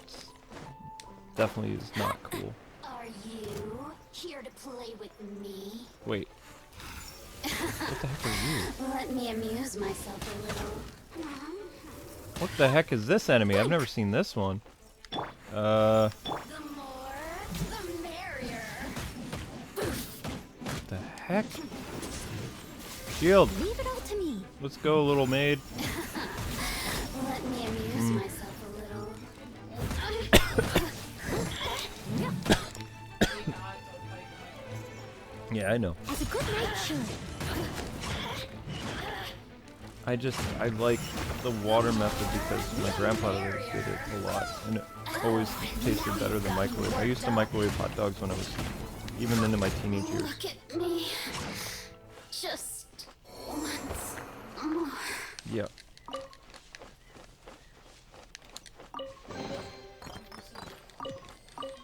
it's definitely is not cool. Are you here to play with me? Wait. What the heck are you? Let me amuse myself a little. What the heck is this enemy? I've never seen this one. The more, the merrier. What the heck? Shield. Leave it all to me. Let's go, little maid. Let me amuse myself a little. Yeah, I know. As a good knight should. I like the water method because my grandfather did it a lot, and it always tasted better than microwave. I used to microwave hot dogs when I was even into my teenage years. Look at me. Just once more. Yeah.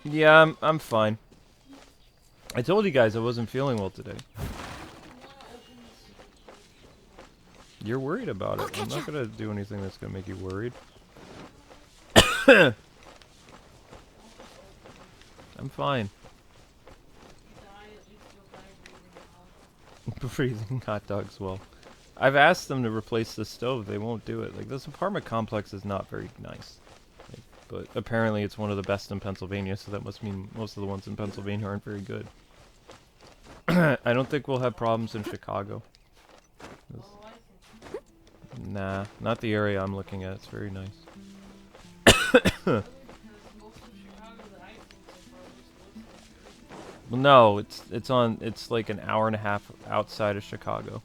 Yeah, I'm fine. I told you guys I wasn't feeling well today. You're worried about it. I'm not gonna do anything that's gonna make you worried. I'm fine. Breathing hot dogs well. I've asked them to replace the stove. They won't do it. Like, this apartment complex is not very nice. Like, but apparently it's one of the best in Pennsylvania, so that must mean most of the ones in Pennsylvania aren't very good. I don't think we'll have problems in Chicago. Nah, not the area I'm looking at. It's very nice. Well, no, it's like an hour and a half outside of Chicago.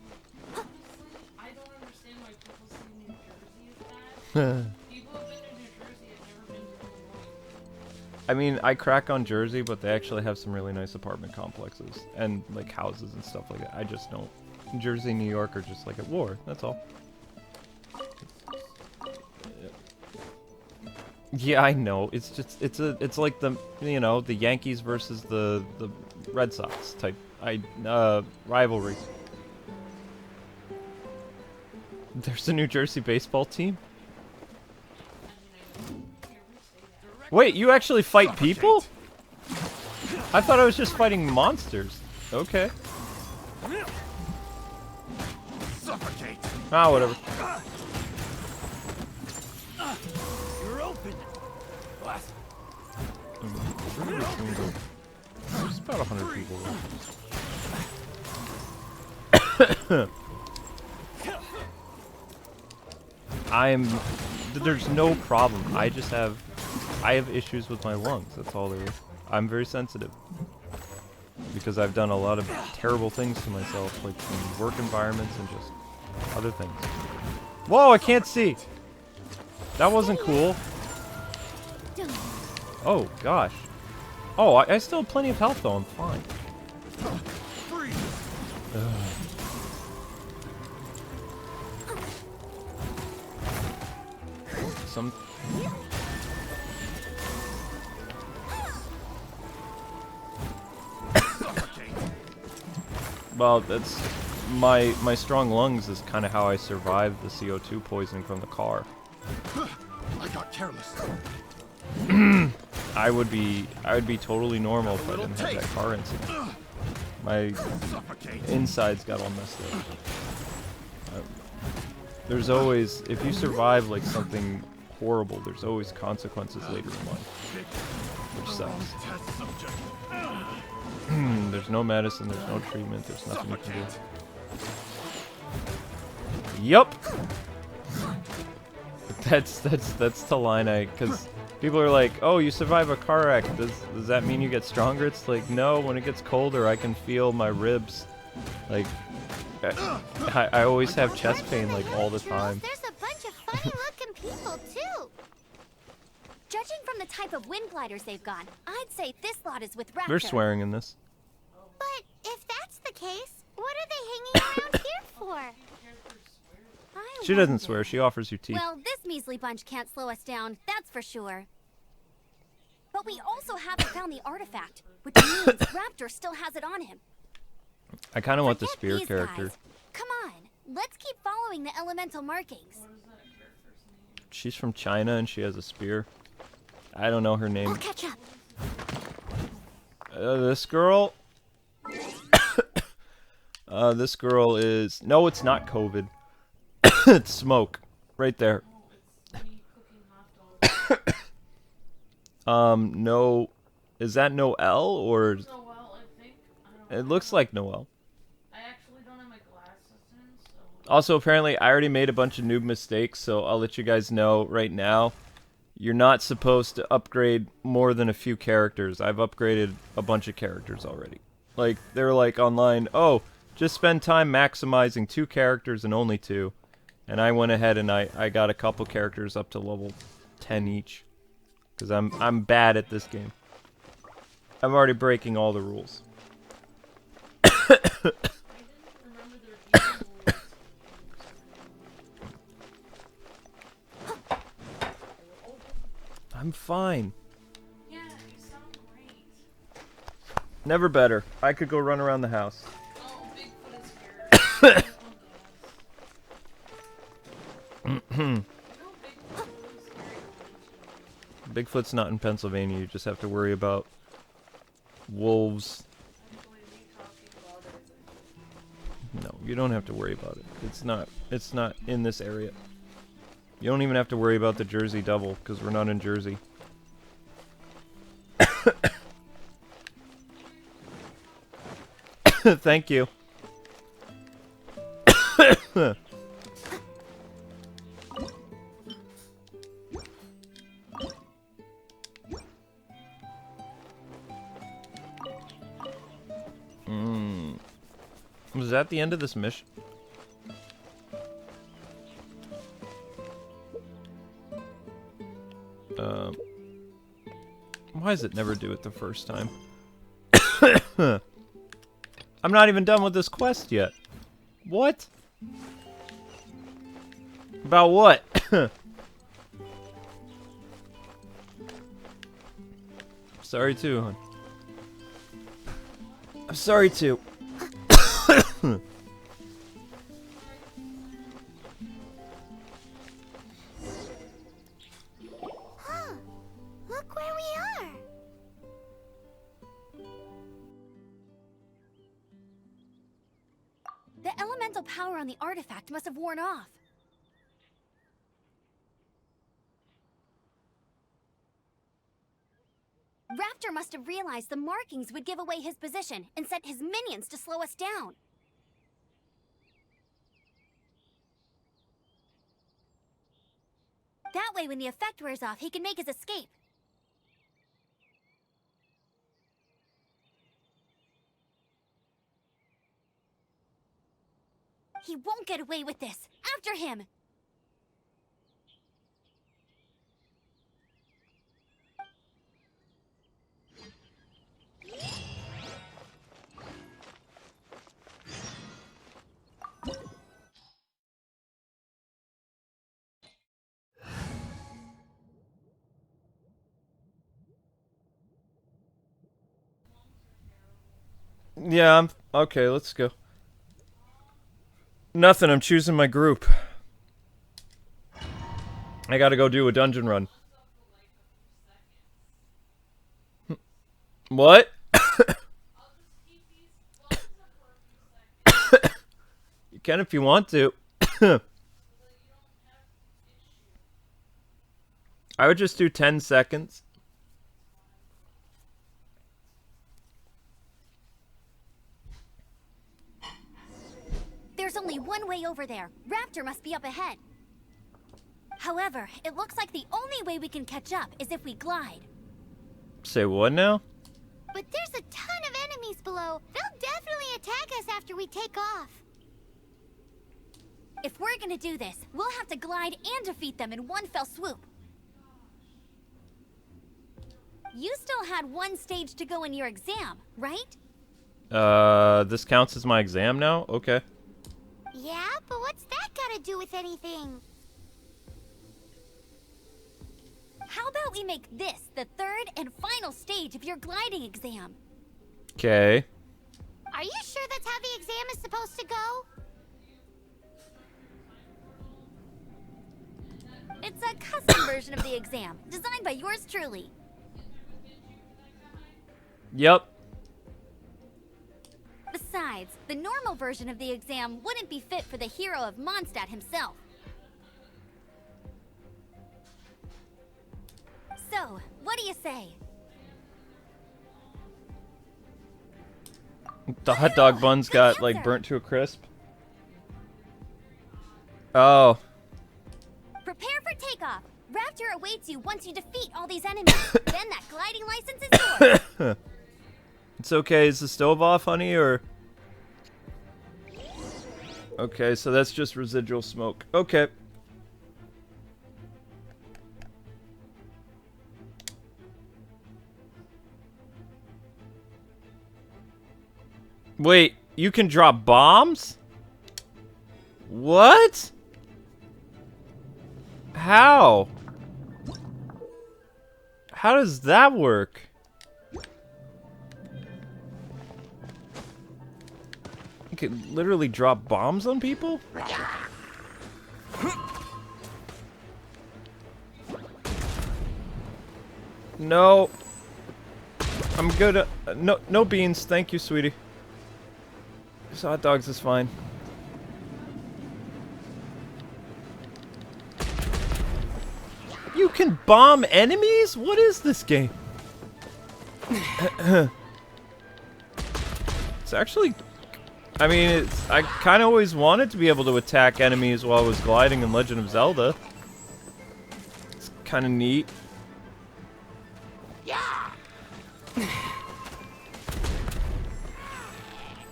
I don't understand why people say New Jersey is bad. People have been to New Jersey and never been to Illinois. I mean, I crack on Jersey, but they actually have some really nice apartment complexes and like houses and stuff like that. I just don't. Jersey, New York are just like at war. That's all. Yeah, I know. It's just it's like the the Yankees versus the Red Sox type rivalry. There's a New Jersey baseball team. Wait, you actually fight people? I thought I was just fighting monsters. Okay. Suffocate. Ah, whatever. You're open. What? There's about 100 people left. There's no problem. I have issues with my lungs. That's all there is. I'm very sensitive. Because I've done a lot of terrible things to myself, like in work environments and just other things. Whoa, I can't see! That wasn't cool. Oh, gosh. Oh, I still have plenty of health, though. I'm fine. Well, that's my strong lungs is kind of how I survived the CO2 poisoning from the car. I got careless. I would be totally normal if I didn't have that car incident. My insides got all messed up. There's always, if you survive like something horrible, there's always consequences later in life, which sucks. There's no medicine, there's no treatment, there's nothing you can do. Yup. That's the line because people are like, oh, you survive a car wreck, does that mean you get stronger? It's like, no, when it gets colder I can feel my ribs, like, I always have chest pain like all the time. There's a bunch of funny looking people too. Judging from the type of wind gliders they've got, I'd say this lot is with Raptor. There's swearing in this. But if that's the case, what are they hanging around here for? She doesn't swear, she offers you tea. Well, this measly bunch can't slow us down, that's for sure. But we also haven't found the artifact, which means Raptor still has it on him. I kind of want the Forget spear these character. guys. Come on, let's keep following the elemental markings. She's from China and she has a spear. I don't know her name. We'll catch up. This girl. This girl is. No, it's not COVID. It's smoke, right there. No. Is that Noelle or? Noelle, I think. It looks like Noelle. I actually don't have my glasses in, so. Also, apparently, I already made a bunch of noob mistakes, so I'll let you guys know right now. You're not supposed to upgrade more than a few characters. I've upgraded a bunch of characters already. Like, they're like online, oh, just spend time maximizing 2 characters and only 2. And I went ahead and I got a couple characters up to level 10 each. Because I'm bad at this game. I'm already breaking all the rules. I'm fine. Yeah, you sound great. Never better. I could go run around the house. Oh, Bigfoot is here. Bigfoot's not in Pennsylvania. You just have to worry about wolves. No, you don't have to worry about it. It's not in this area. You don't even have to worry about the Jersey Devil, because we're not in Jersey. Thank you. Was that the end of this mission? Why does it never do it the first time? I'm not even done with this quest yet. What? About what? Sorry too, hon. I'm sorry too. Huh. Look where we are. The elemental power on the artifact must have worn off. Raptor must have realized the markings would give away his position and sent his minions to slow us down. That way, when the effect wears off, he can make his escape. He won't get away with this. After him! Yeah, I'm okay. Let's go. Nothing. I'm choosing my group. I gotta go do a dungeon run. What? You can if you want to. I would just do 10 seconds. There's only one way over there. Raptor must be up ahead. However, it looks like the only way we can catch up is if we glide. Say what now? But there's a ton of enemies below. They'll definitely attack us after we take off. If we're gonna do this, we'll have to glide and defeat them in one fell swoop. You still had one stage to go in your exam, right? This counts as my exam now? Okay. Yeah, but what's that gotta do with anything? How about we make this the third and final stage of your gliding exam? Okay. Are you sure that's how the exam is supposed to go? It's a custom version of the exam, designed by yours truly. Yep. Besides, the normal version of the exam wouldn't be fit for the hero of Mondstadt himself. So, what do you say? The hot dog buns got, like, burnt to a crisp. Oh. Prepare for takeoff. Raptor awaits you once you defeat all these enemies. Then that gliding license is yours. It's okay. Is the stove off, honey, or? Okay, so that's just residual smoke. Okay. Wait, you can drop bombs? What? How? How does that work? You can literally drop bombs on people? No. I'm good. No beans. Thank you, sweetie. Just hot dogs is fine. You can bomb enemies? What is this game? It's actually... I mean, I kind of always wanted to be able to attack enemies while I was gliding in Legend of Zelda. It's kind of neat. Yeah.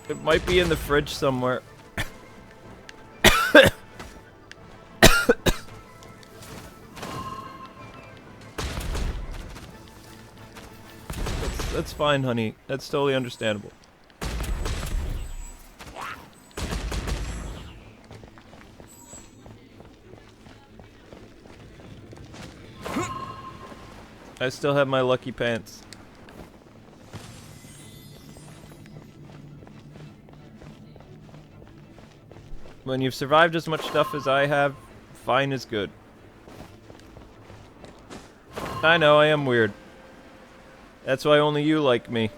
It might be in the fridge somewhere. That's fine, honey. That's totally understandable. I still have my lucky pants. When you've survived as much stuff as I have, fine is good. I know, I am weird. That's why only you like me.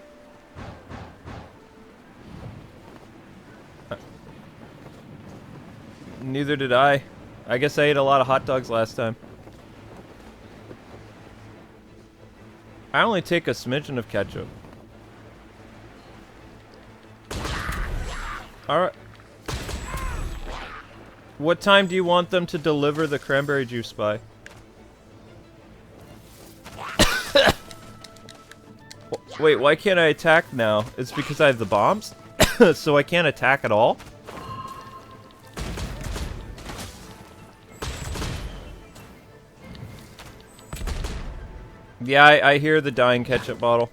Neither did I. I guess I ate a lot of hot dogs last time. I only take a smidgen of ketchup. Alright. What time do you want them to deliver the cranberry juice by? Wait, why can't I attack now? It's because I have the bombs? So I can't attack at all? Yeah, I hear the dying ketchup bottle.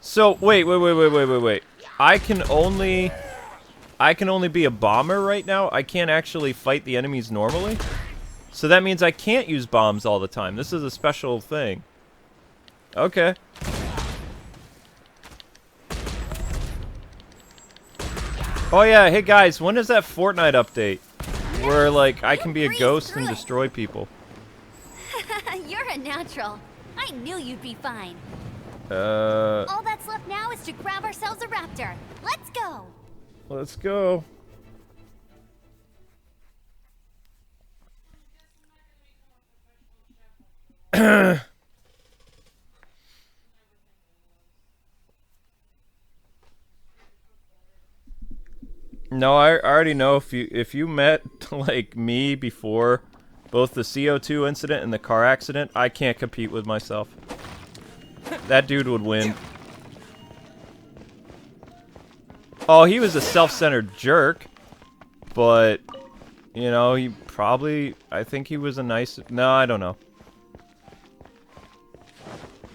So, wait. I can only be a bomber right now? I can't actually fight the enemies normally? So that means I can't use bombs all the time. This is a special thing. Okay. Oh yeah, hey guys, when is that Fortnite update? Where, like, I can be a ghost and destroy people. You're a natural. I knew you'd be fine. All that's left now is to grab ourselves a raptor. Let's go. Let's go. No, I already know if you met like me before both the CO2 incident and the car accident, I can't compete with myself. That dude would win. Oh, he was a self-centered jerk, but you know, he probably, I think he was a nice, no, I don't know.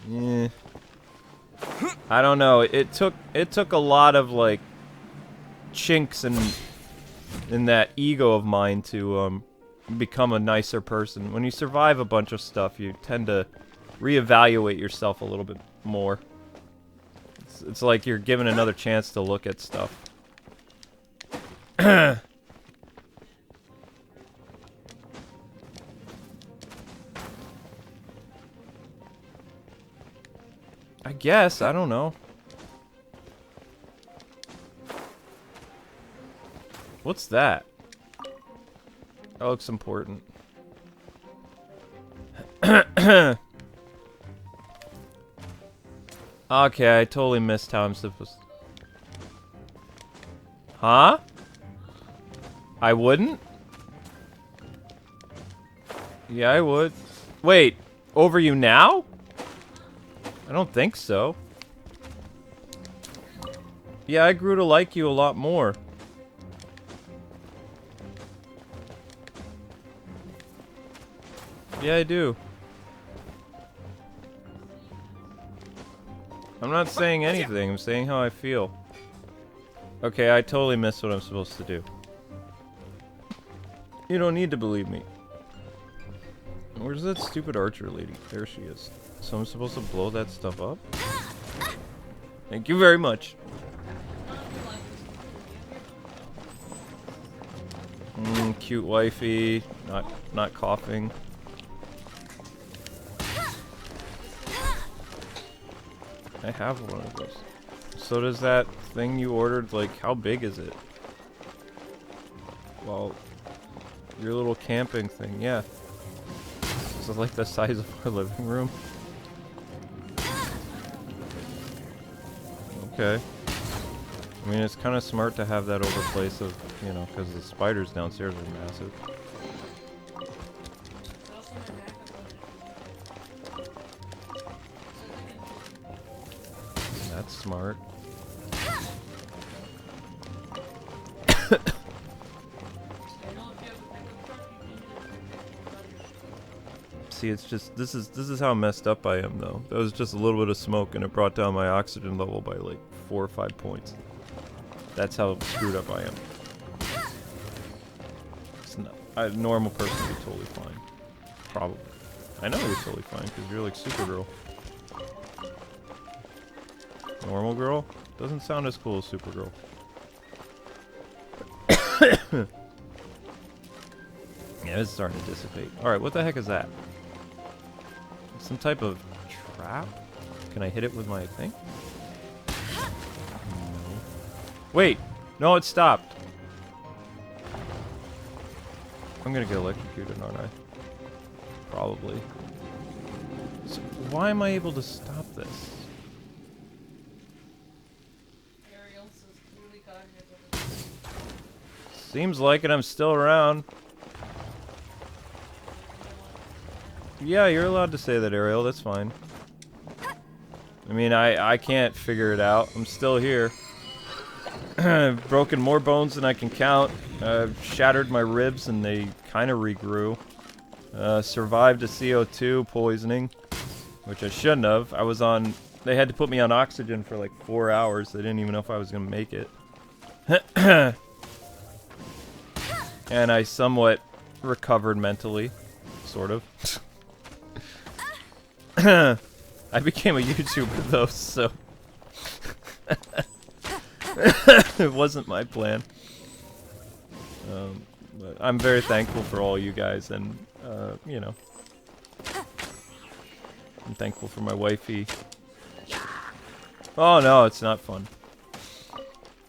Yeah. I don't know. It took a lot of like chinks in that ego of mine to become a nicer person. When you survive a bunch of stuff, you tend to reevaluate yourself a little bit more. It's like you're given another chance to look at stuff. I guess, I don't know. What's that? That looks important. Okay, I totally missed how I'm supposed to... Huh? I wouldn't? Yeah, I would. Wait, over you now? I don't think so. Yeah, I grew to like you a lot more. Yeah, I do. I'm not saying anything, I'm saying how I feel. Okay, I totally missed what I'm supposed to do. You don't need to believe me. Where's that stupid archer lady? There she is. So I'm supposed to blow that stuff up? Thank you very much. Cute wifey. Not coughing. I have one of those. So does that thing you ordered, like, how big is it? Well, your little camping thing, yeah. Is it like the size of our living room? Okay. I mean, it's kind of smart to have that over place of, you know, because the spiders downstairs are massive. That's smart. See, it's just, this is how messed up I am, though. That was just a little bit of smoke, and it brought down my oxygen level by like 4 or 5 points. That's how screwed up I am. It's not, a normal person would be totally fine. Probably. I know you're totally fine, because you're like Supergirl. Normal girl? Doesn't sound as cool as Supergirl. Yeah, it's starting to dissipate. Alright, what the heck is that? Some type of trap? Can I hit it with my thing? No. Wait! No, it stopped. I'm gonna get electrocuted, aren't I? Probably. So why am I able to stop this? Seems like it. I'm still around. Yeah, you're allowed to say that, Ariel. That's fine. I mean, I can't figure it out. I'm still here. I've broken more bones than I can count. I've shattered my ribs and they kind of regrew. Survived a CO2 poisoning, which I shouldn't have. I was on... They had to put me on oxygen for like 4 hours. They didn't even know if I was going to make it. And I somewhat recovered mentally. Sort of. I became a YouTuber though, so... It wasn't my plan. But I'm very thankful for all you guys, and, you know. I'm thankful for my wifey. Oh no, it's not fun.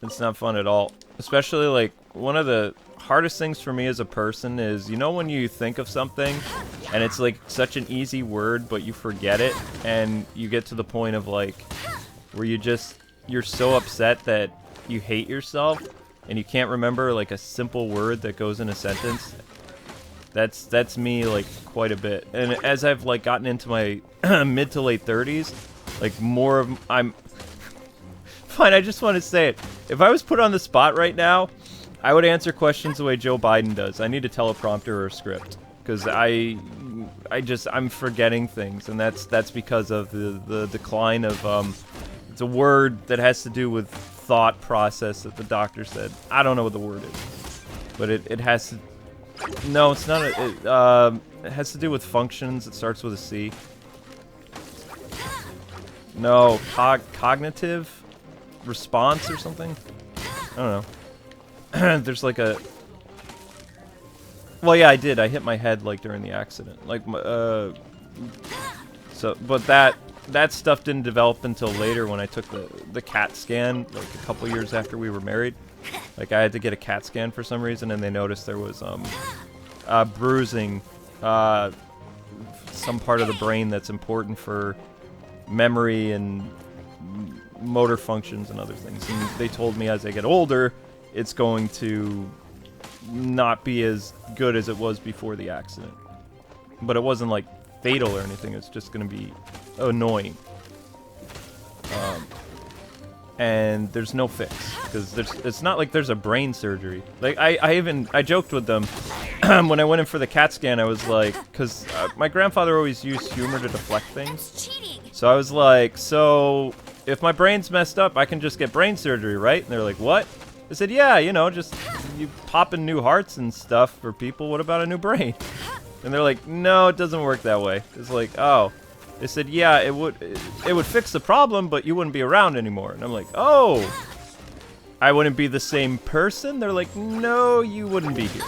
It's not fun at all. Especially, like, one of the hardest things for me as a person is, you know when you think of something, and it's, like, such an easy word, but you forget it, and you get to the point of, like, where you're so upset that you hate yourself, and you can't remember, like, a simple word that goes in a sentence. That's me, like, quite a bit. And as I've, like, gotten into my mid to late 30s, like, more of... Fine, I just want to say it. If I was put on the spot right now, I would answer questions the way Joe Biden does. I need a teleprompter or a script. Because I'm forgetting things, and that's because of the decline of, it's a word that has to do with thought process that the doctor said. I don't know what the word is, but it has to... No, it's not it has to do with functions. It starts with a C. No, cognitive response or something? I don't know. There's like a... Well, yeah, I did. I hit my head, like, during the accident. Like, so, but that stuff didn't develop until later when I took the CAT scan, like, a couple years after we were married. Like, I had to get a CAT scan for some reason, and they noticed there was, bruising, some part of the brain that's important for memory and motor functions and other things. And they told me as I get older, it's going to not be as good as it was before the accident. But it wasn't, like, fatal or anything. It's just going to be annoying. And there's no fix, because it's not like there's a brain surgery. Like, I joked with them when I went in for the CAT scan. I was like, because my grandfather always used humor to deflect things. So I was like, so if my brain's messed up, I can just get brain surgery, right? And they're like, what? I said, yeah, you know, just you pop in new hearts and stuff for people. What about a new brain? And they're like, no, it doesn't work that way. It's like, oh. They said, yeah, it would fix the problem, but you wouldn't be around anymore. And I'm like, oh, I wouldn't be the same person? They're like, no, you wouldn't be here.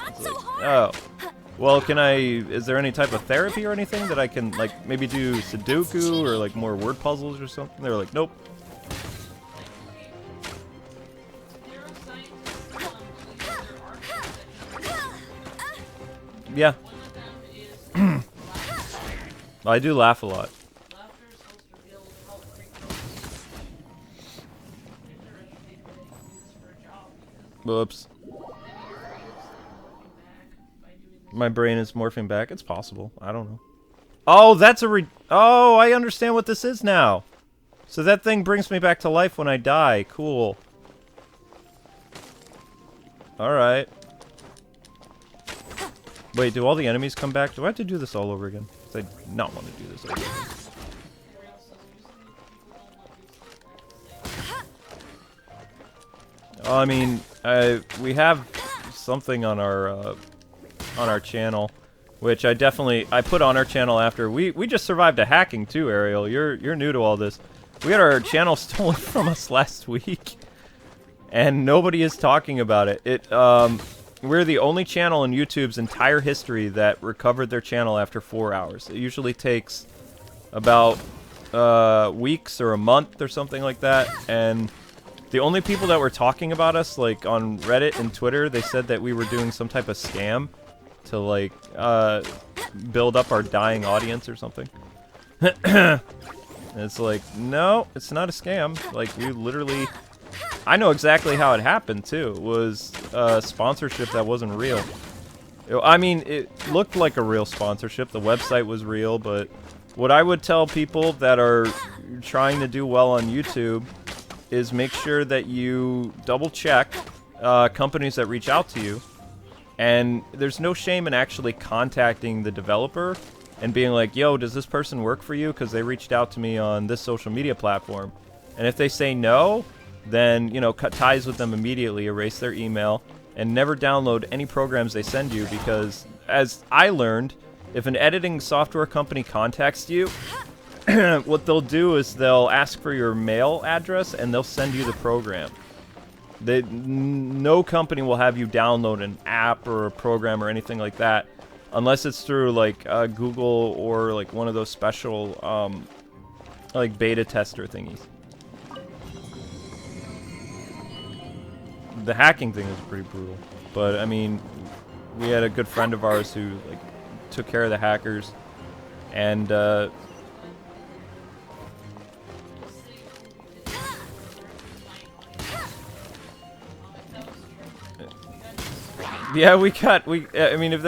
It's like, oh. Well, is there any type of therapy or anything that I can, like, maybe do Sudoku or, like, more word puzzles or something? They were like, nope. Yeah. I do laugh a lot. Whoops. My brain is morphing back. It's possible. I don't know. Oh, that's oh, I understand what this is now. So that thing brings me back to life when I die. Cool. Alright. Wait, do all the enemies come back? Do I have to do this all over again? I do not want to do this over again. Oh, I mean, we have something on our channel, which I put on our channel after we just survived a hacking too, Ariel. You're new to all this. We had our channel stolen from us last week, and nobody is talking about it. We're the only channel in YouTube's entire history that recovered their channel after 4 hours. It usually takes about weeks or a month or something like that, and the only people that were talking about us, like on Reddit and Twitter, they said that we were doing some type of scam to like build up our dying audience or something. And it's like, no, it's not a scam. Like, we literally, I know exactly how it happened too. It was sponsorship that wasn't real. I mean, it looked like a real sponsorship. The website was real, but what I would tell people that are trying to do well on YouTube is make sure that you double check companies that reach out to you. And there's no shame in actually contacting the developer and being like, yo, does this person work for you? Because they reached out to me on this social media platform. And if they say no, then, you know, cut ties with them immediately, erase their email, and never download any programs they send you, because, as I learned, if an editing software company contacts you, what they'll do is they'll ask for your mail address and they'll send you the program. No company will have you download an app or a program or anything like that unless it's through like Google or like one of those special like beta tester thingies. The hacking thing is pretty brutal, but I mean, we had a good friend of ours who like took care of the hackers, and yeah, I mean, if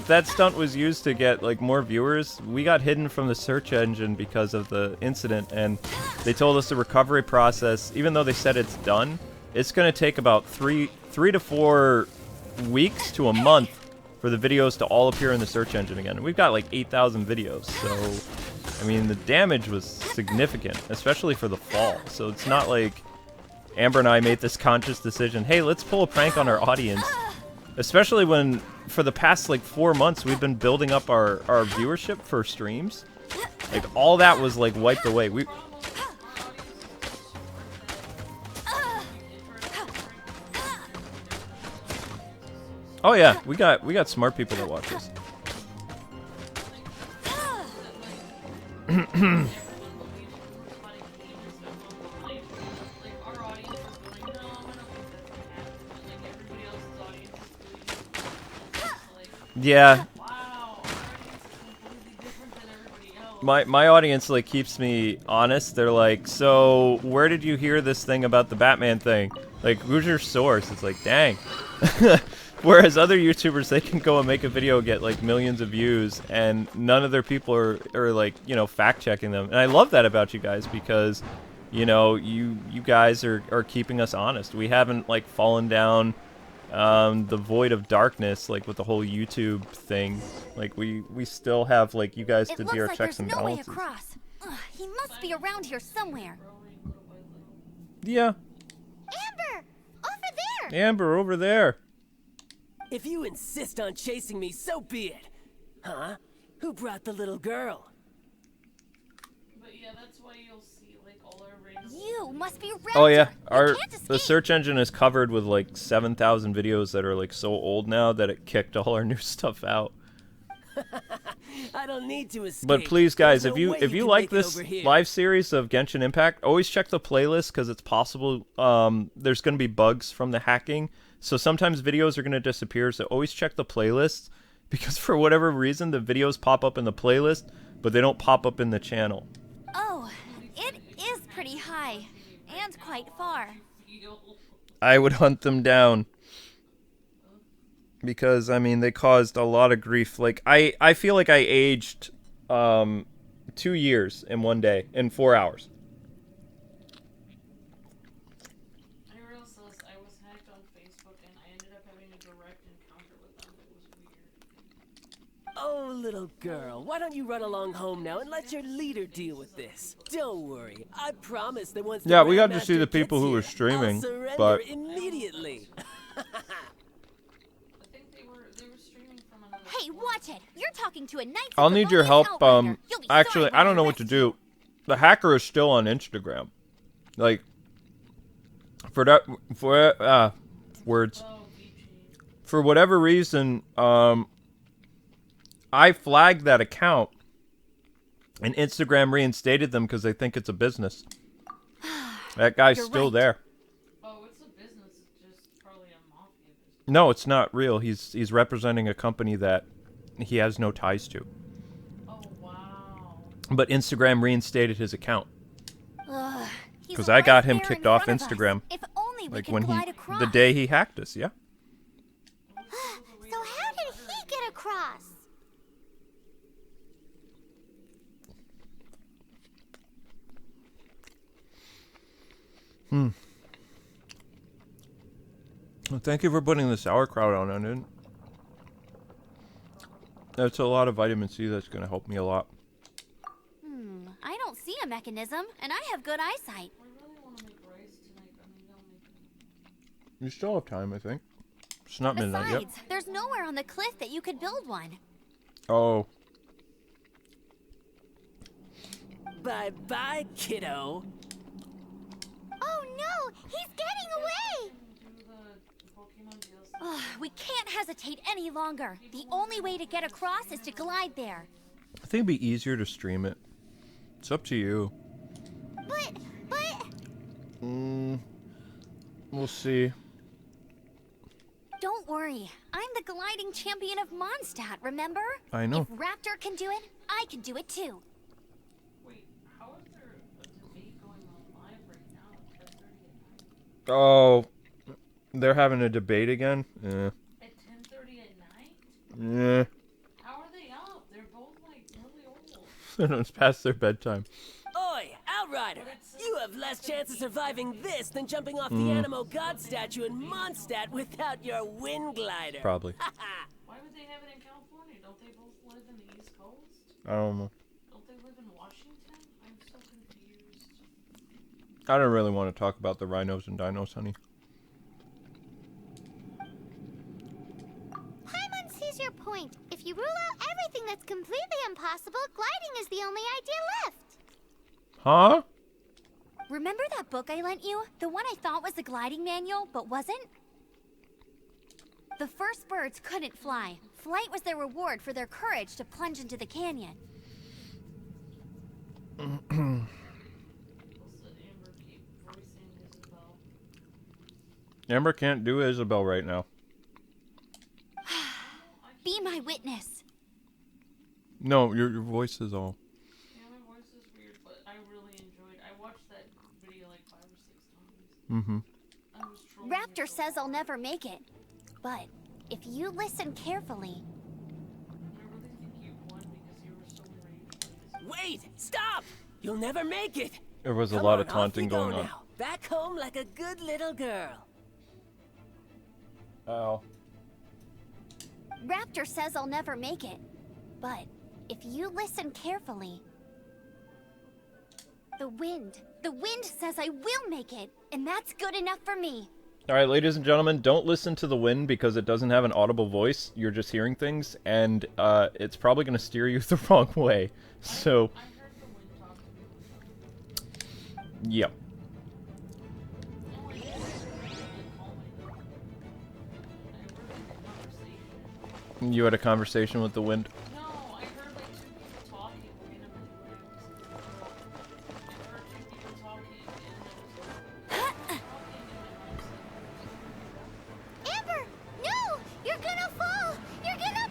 that stunt was used to get like more viewers, we got hidden from the search engine because of the incident, and they told us the recovery process, even though they said it's done, it's going to take about 3 to 4 weeks to a month for the videos to all appear in the search engine again. And we've got like 8,000 videos, so I mean, the damage was significant, especially for the fall. So it's not like Amber and I made this conscious decision, hey, let's pull a prank on our audience. Especially when, for the past like 4 months, we've been building up our viewership for streams. Like, all that was like wiped away. Oh yeah, we got smart people that watch us. Yeah. My audience like keeps me honest. They're like, so where did you hear this thing about the Batman thing? Like, who's your source? It's like, dang. Whereas other YouTubers, they can go and make a video, get like millions of views, and none of their people are like, you know, fact checking them. And I love that about you guys, because, you know, you guys are keeping us honest. We haven't like fallen down the void of darkness, like with the whole YouTube thing. Like we still have like you guys to do our checks and balances. It looks like there's no way across. Ugh, he must be around here somewhere. Yeah. Amber, over there. Amber, over there. If you insist on chasing me, so be it. Huh? Who brought the little girl? But yeah, that's why you'll see like all our random. You must be around. Oh yeah, here. the search engine is covered with like 7,000 videos that are like so old now that it kicked all our new stuff out. I don't need to escape. But please, guys, There's if no way you can like make it this over here. live series of Genshin Impact, always check the playlist, because it's possible there's going to be bugs from the hacking. So sometimes videos are going to disappear, so always check the playlist, because for whatever reason, the videos pop up in the playlist, but they don't pop up in the channel. Oh, it is pretty high, and quite far. I would hunt them down. Because, I mean, they caused a lot of grief. Like, I feel like I aged 2 years in one day, in 4 hours. I was hacked on Facebook and I ended up having a direct encounter with them. It was weird. Oh, little girl, why don't you run along home now and let your leader deal with this? Don't worry, I promise that once Yeah, the we got to see Grandmaster the people gets who were here, streaming, I'll surrender but immediately. Hey, watch it! You're talking to a knight. I'll need your help. Actually, I don't know what to do. The hacker is still on Instagram. Like, For that, words. For whatever reason, I flagged that account, and Instagram reinstated them because they think it's a business. That guy's still there. Oh, it's a business. It's just probably a mafia business. No, it's not real. He's representing a company that he has no ties to. Oh, wow. But Instagram reinstated his account. Because I got him kicked off Instagram. If only we Like could when glide across. the day he hacked us, yeah. So how did he get across? Well, thank you for putting the sauerkraut on it. That's a lot of vitamin C that's going to help me a lot. I don't see a mechanism, and I have good eyesight. You still have time, I think. It's not midnight yet. Besides, there's nowhere on the cliff that you could build one. Oh. Bye-bye, kiddo. Oh no, he's getting away! We can't hesitate any longer. The only way to get across is to glide there. I think it'd be easier to stream it. It's up to you. But... We'll see. Don't worry. I'm the gliding champion of Mondstadt, remember? I know. If Raptor can do it, I can do it too. Wait, how is there a debate going on live right now at 10:30 at night? Oh, they're having a debate again? Yeah. At 10:30 at night? Yeah. How are they up? They're both like really old. It's past their bedtime. Oi, Outrider! You have less chance of surviving this than jumping off the Animo God statue in Mondstadt without your wind glider. Probably. Why would they have it in California? Don't they both live in the East Coast? I don't know. Don't they live in Washington? I'm so confused. I don't really want to talk about the rhinos and dinos, honey. Paimon sees your point. If you rule out everything that's completely impossible, gliding is the only idea left. Huh? Remember that book I lent you? The one I thought was the gliding manual, but wasn't? The first birds couldn't fly. Flight was their reward for their courage to plunge into the canyon. Amber can't do Isabel right now. Be my witness. No, your voice is all. Yeah, my voice is weird, but I really enjoyed. I watched that video like 5 or 6 times. Mm-hmm. I was trolling Raptor it so says I'll hard. never make it. But if you listen carefully... I really think you won because you were so enraged. Wait! Stop! You'll never make it! There was a Come lot on, of taunting off you go going on. now. Back home like a good little girl. Ow. Raptor says I'll never make it. But if you listen carefully... The wind says I will make it, and that's good enough for me. Alright, ladies and gentlemen, don't listen to the wind because it doesn't have an audible voice. You're just hearing things, and it's probably going to steer you the wrong way. So... I heard the wind talk to me. Yep. You had a conversation with the wind? No, I heard like 2 people talking in a minute when I was I heard 2 people talking and Amber, no! You're gonna fall! You're gonna...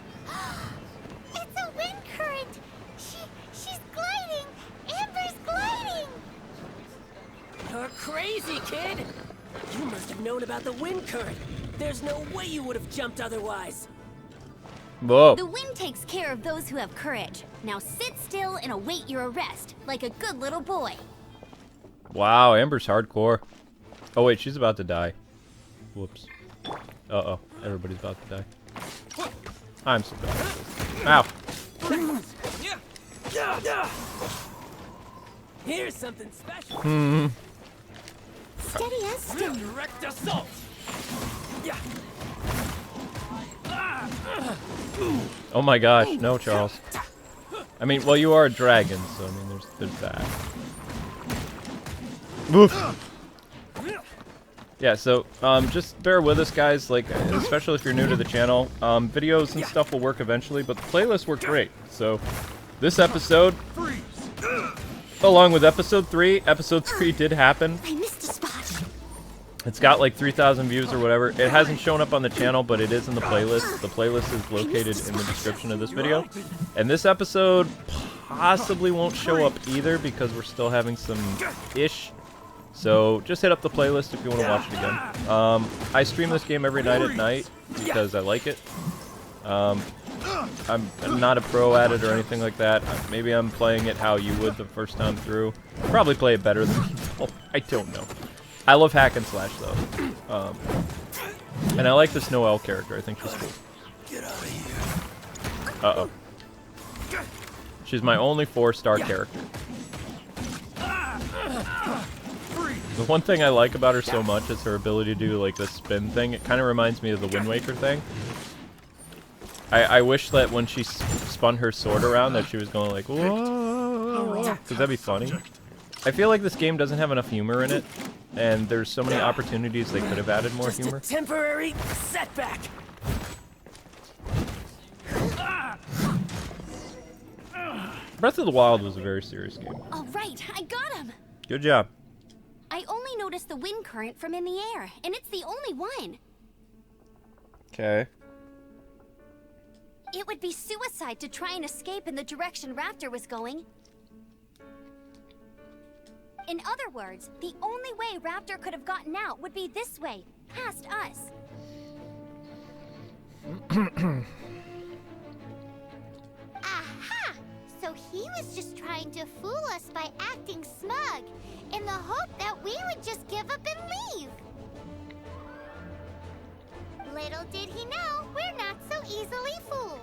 It's a wind current! She's gliding! Amber's gliding! You're crazy, kid! You must have known about the wind current. There's no way you would have jumped otherwise. Whoa. The wind takes care of those who have courage. Now sit still and await your arrest, like a good little boy. Wow, Amber's hardcore. Oh wait, she's about to die. Whoops. Uh-oh, everybody's about to die. I'm so bad. Ow. Here's something special. Steady as still. Direct assault. Oh my gosh, no, Charles. I mean, well, you are a dragon, so I mean, there's that. Woof. Yeah, so just bear with us, guys. Like, especially if you're new to the channel, videos and stuff will work eventually, but the playlists work great. So this episode, along with episode 3 did happen. I missed a spot. It's got like 3,000 views or whatever. It hasn't shown up on the channel, but it is in the playlist. The playlist is located in the description of this video. And this episode possibly won't show up either because we're still having some ish. So just hit up the playlist if you want to watch it again. I stream this game every night at night because I like it. I'm not a pro at it or anything like that. Maybe I'm playing it how you would the first time through. Probably play it better than people. I don't know. I love hack and slash though. And I like this Noelle character. I think she's cool. Get out of here. Uh-oh. She's my only 4-star character. The one thing I like about her so much is her ability to do like the spin thing. It kind of reminds me of the Wind Waker thing. I wish that when she spun her sword around that she was going like, whoa, because that'd be funny. I feel like this game doesn't have enough humor in it, and there's so many opportunities they could have added more humor. Just a temporary setback. Breath of the Wild was a very serious game. All right, I got him. Good job. I only noticed the wind current from in the air, and it's the only one. Okay. It would be suicide to try and escape in the direction Raptor was going. In other words, the only way Raptor could have gotten out would be this way, past us. Aha! So he was just trying to fool us by acting smug, in the hope that we would just give up and leave. Little did he know, we're not so easily fooled.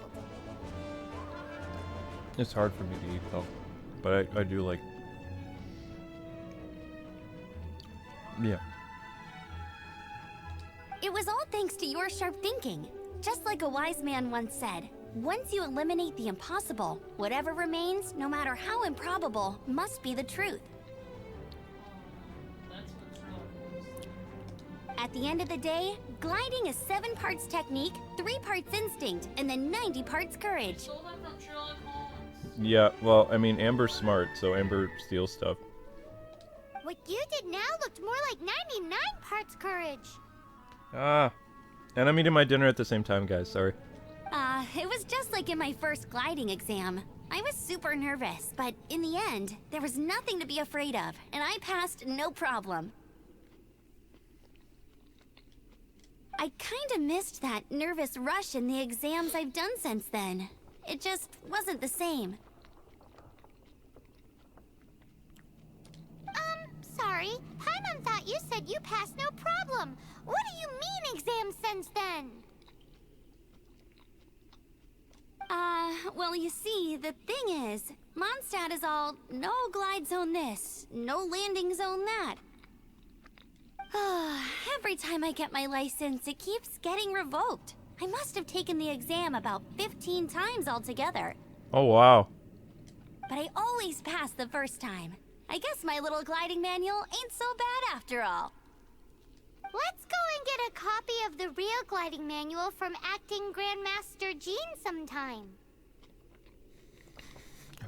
It's hard for me to eat though, but I do like. Yeah. It was all thanks to your sharp thinking. Just like a wise man once said, once you eliminate the impossible, whatever remains, no matter how improbable, must be the truth. At the end of the day, gliding is 7 parts technique, 3 parts instinct, and then 90 parts courage. Yeah, well, I mean, Amber's smart, so Amber steals stuff. What you did now looked more like 99 parts courage. Ah. And I'm eating my dinner at the same time, guys, sorry. It was just like in my first gliding exam. I was super nervous, but in the end, there was nothing to be afraid of, and I passed no problem. I kinda missed that nervous rush in the exams I've done since then. It just wasn't the same. Sorry. Paimon thought you said you passed no problem. What do you mean exam since then? Well, you see, the thing is, Mondstadt is all no glide zone this, no landing zone that. Every time I get my license, it keeps getting revoked. I must have taken the exam about 15 times altogether. Oh, wow. But I always pass the first time. I guess my little gliding manual ain't so bad after all. Let's go and get a copy of the real gliding manual from Acting Grandmaster Jean sometime.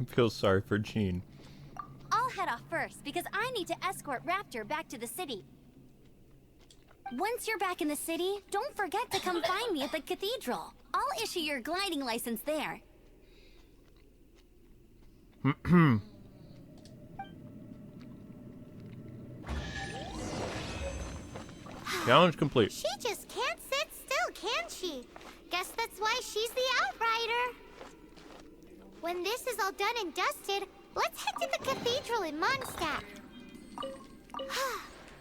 I feel sorry for Jean. I'll head off first because I need to escort Raptor back to the city. Once you're back in the city, don't forget to come find me at the cathedral. I'll issue your gliding license there. Challenge complete. She just can't sit still, can she? Guess that's why she's the Outrider. When this is all done and dusted, let's head to the cathedral in Mondstadt.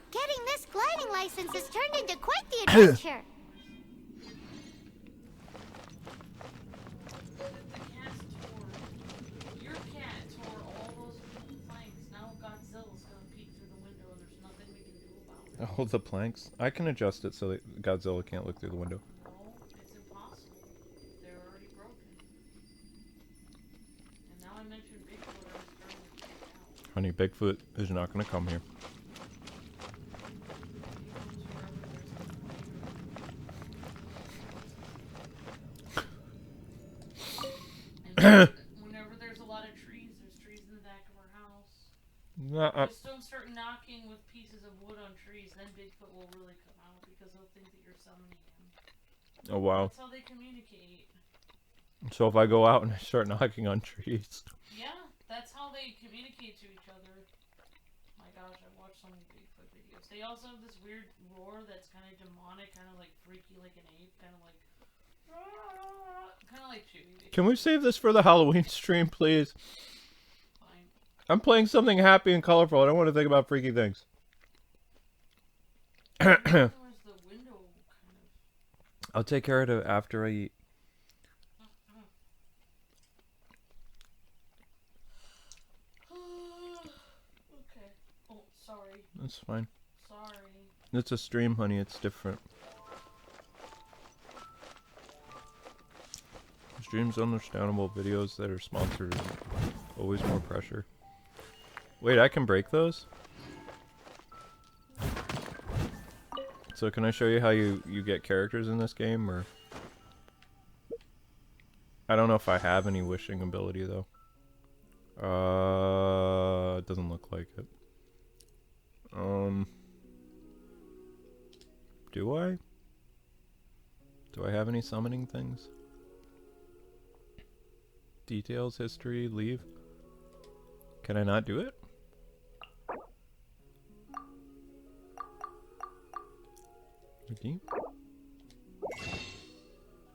Getting this gliding license has turned into quite the adventure. Your cat tore all those planks. Now Godzilla's gonna peek through the window and there's nothing we can do about it. Oh, the planks. I can adjust it so that Godzilla can't look through the window. No, it's impossible. They're already broken. And now I mentioned Bigfoot, I was starting to freak out. Honey, Bigfoot is not going to come here. He comes whenever there's a lot of trees, there's trees in the back of our house. Just don't start knocking with pieces of wood on trees, then Bigfoot will really come out because he'll think that you're summoning him. Oh wow. That's how they communicate. So if I go out and I start knocking on trees. Yeah, that's how they communicate to each other. My gosh, I've watched so many Bigfoot videos. They also have this weird roar that's kind of demonic, kind of like freaky, like an ape, kind of like Chewie. Can we save this for the Halloween stream, please? Fine. I'm playing something happy and colorful. I don't want to think about freaky things. Where's the window, kind of? I'll take care of it after I eat. Okay. Oh, sorry. That's fine. Sorry. It's a stream, honey. It's different. Streams understandable. Videos that are sponsored, always more pressure. Wait, I can break those? So can I show you how you get characters in this game, or... I don't know if I have any wishing ability, though. It doesn't look like it. Do I? Do I have any summoning things? Details, history, leave. Can I not do it? Redeem?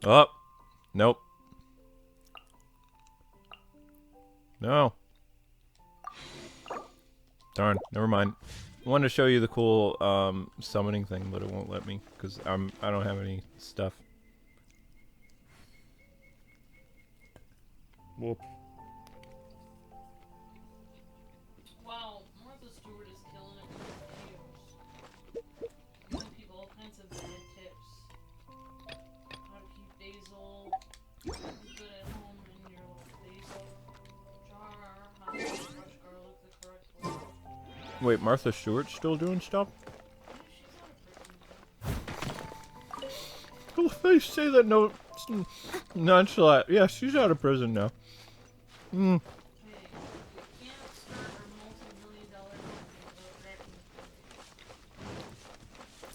Oh! Nope. No. Darn, never mind. I wanted to show you the cool summoning thing, but it won't let me because I don't have any stuff. Whoop. Wow, Martha Stewart is killing it with her videos. Giving people all kinds of bad tips. How to keep basil good at home in your basil jar. How to crush garlic the correct way. Wait, Martha Stewart's still doing stuff? Oh, they say that no nonchalant. Yeah, she's out of prison now. Hmm.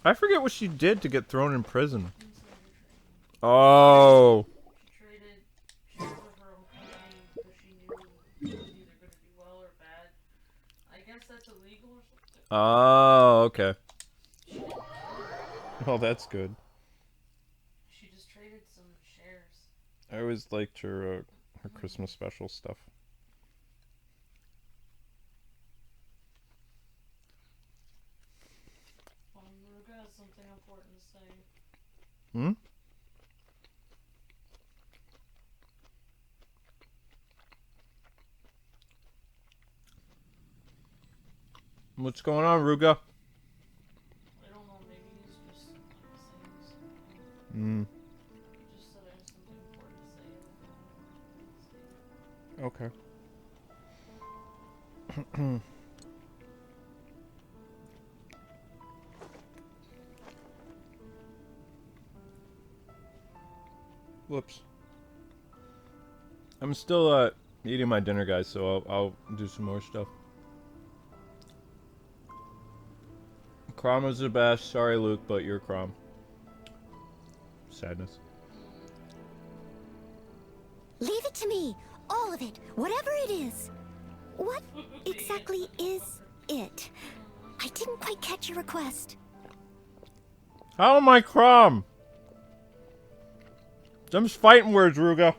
I forget what she did to get thrown in prison. Oh. She traded shares of her own company because she knew it was either going to do well or bad. I guess that's illegal or something. Oh, okay. Oh, that's good. She just traded some shares. I always liked her Christmas special stuff. Ruga has something important to say. Hmm? What's going on, Ruga? I don't know, maybe he's just saying something. Hmm. He just said I have something important to say. Okay. Whoops. I'm still eating my dinner, guys, so I'll do some more stuff. Crom is the best. Sorry, Luke, but you're Crom. Sadness. Leave it to me. All of it. Whatever it is. What exactly is it? I didn't quite catch your request. How am I Crom? Them's fighting words, Ruga.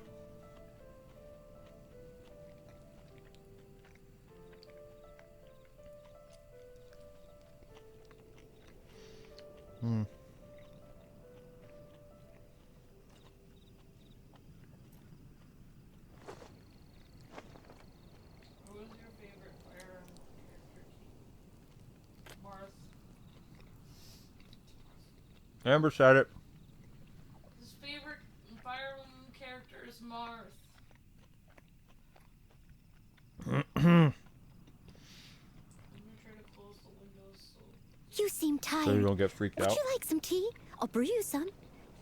Hmm. Who is your favorite Fire Emblem character? Marth. Amber said it. His favorite Fire Emblem character is Marth. I'm gonna try to close the windows so... You seem tired. So you don't get freaked Would out? you like some tea? I'll brew you some.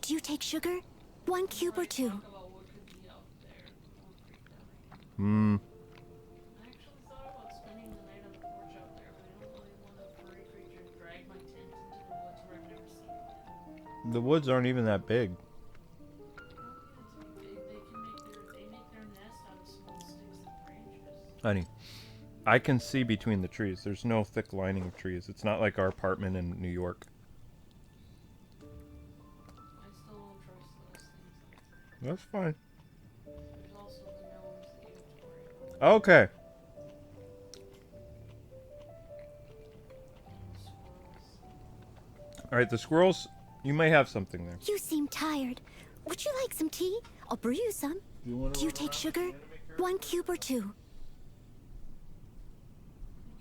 Do you take sugar? 1 cube or 2? Talk about what could be out there. I'm freaked Hmm. I actually thought about spending the night on the porch out there, but I don't really want a furry creature to drag my tent into the woods where I've never seen it. The woods aren't even that big. They make their nest out of small sticks and branches. Honey, I can see between the trees. There's no thick lining of trees. It's not like our apartment in New York. I still don't trust those things. That's fine. There's also the gnomes that you have to worry about. Okay. And the squirrels. All right, the squirrels, you may have something there. You seem tired. Would you like some tea? I'll brew you some. Do you take sugar? 1 cube or 2? You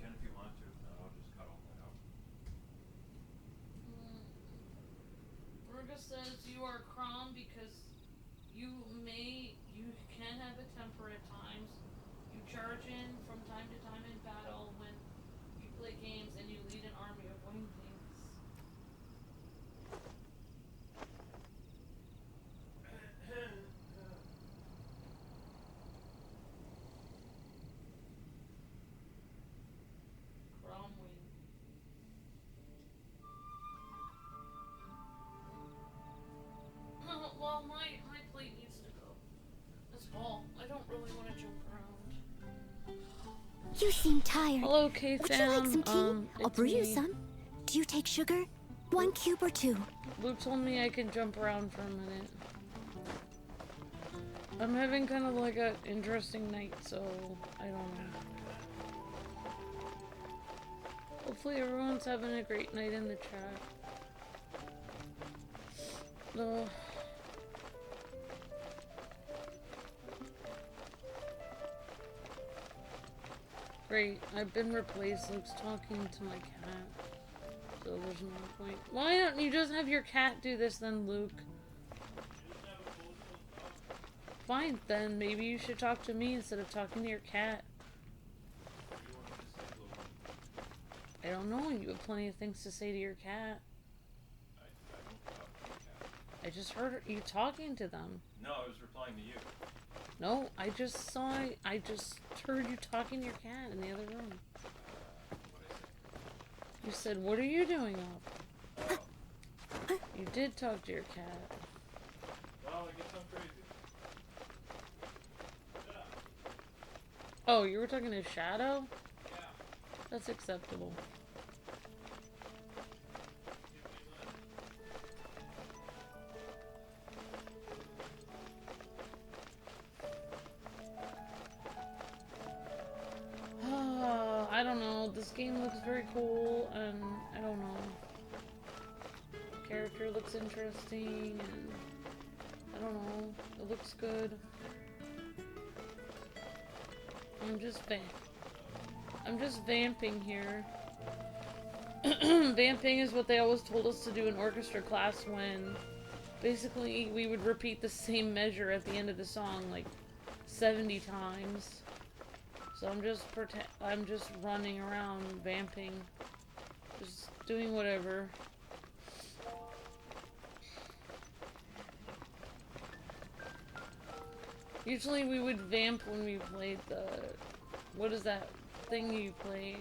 can if you want to. I'll just cut all that out. Virga says you are Crom because you can have a temper at times. You charge in from time to time in battle when you play games and you lead an army of winged things. Cromwing. Well, my plate needs to go. That's all. I don't really want to jump around. You seem tired. Hello, K Would you fam. like some tea? I'll It's brew you me. some. Do you take sugar? 1 cube or 2? Luke told me I can jump around for a minute. I'm having kind of like an interesting night, so I don't know. Hopefully everyone's having a great night in the chat. No. Great, I've been replaced. Luke's talking to my cat. So there's no point. Why don't you just have your cat do this then, Luke? Fine, then maybe you should talk to me instead of talking to your cat. I don't know, you have plenty of things to say to your cat. I just heard you talking to them. No, I was replying to you. No, I just heard you talking to your cat in the other room. You said, what are you doing up? You did talk to your cat. Well, I guess I'm crazy. Oh, you were talking to Shadow? Yeah. That's acceptable. I don't know. This game looks very cool, and I don't know. The character looks interesting, and I don't know. It looks good. I'm just vamping here. Vamping is what they always told us to do in orchestra class when basically we would repeat the same measure at the end of the song like 70 times. So I'm just running around vamping. Just doing whatever. Usually we would vamp when we played the... What is that thing you play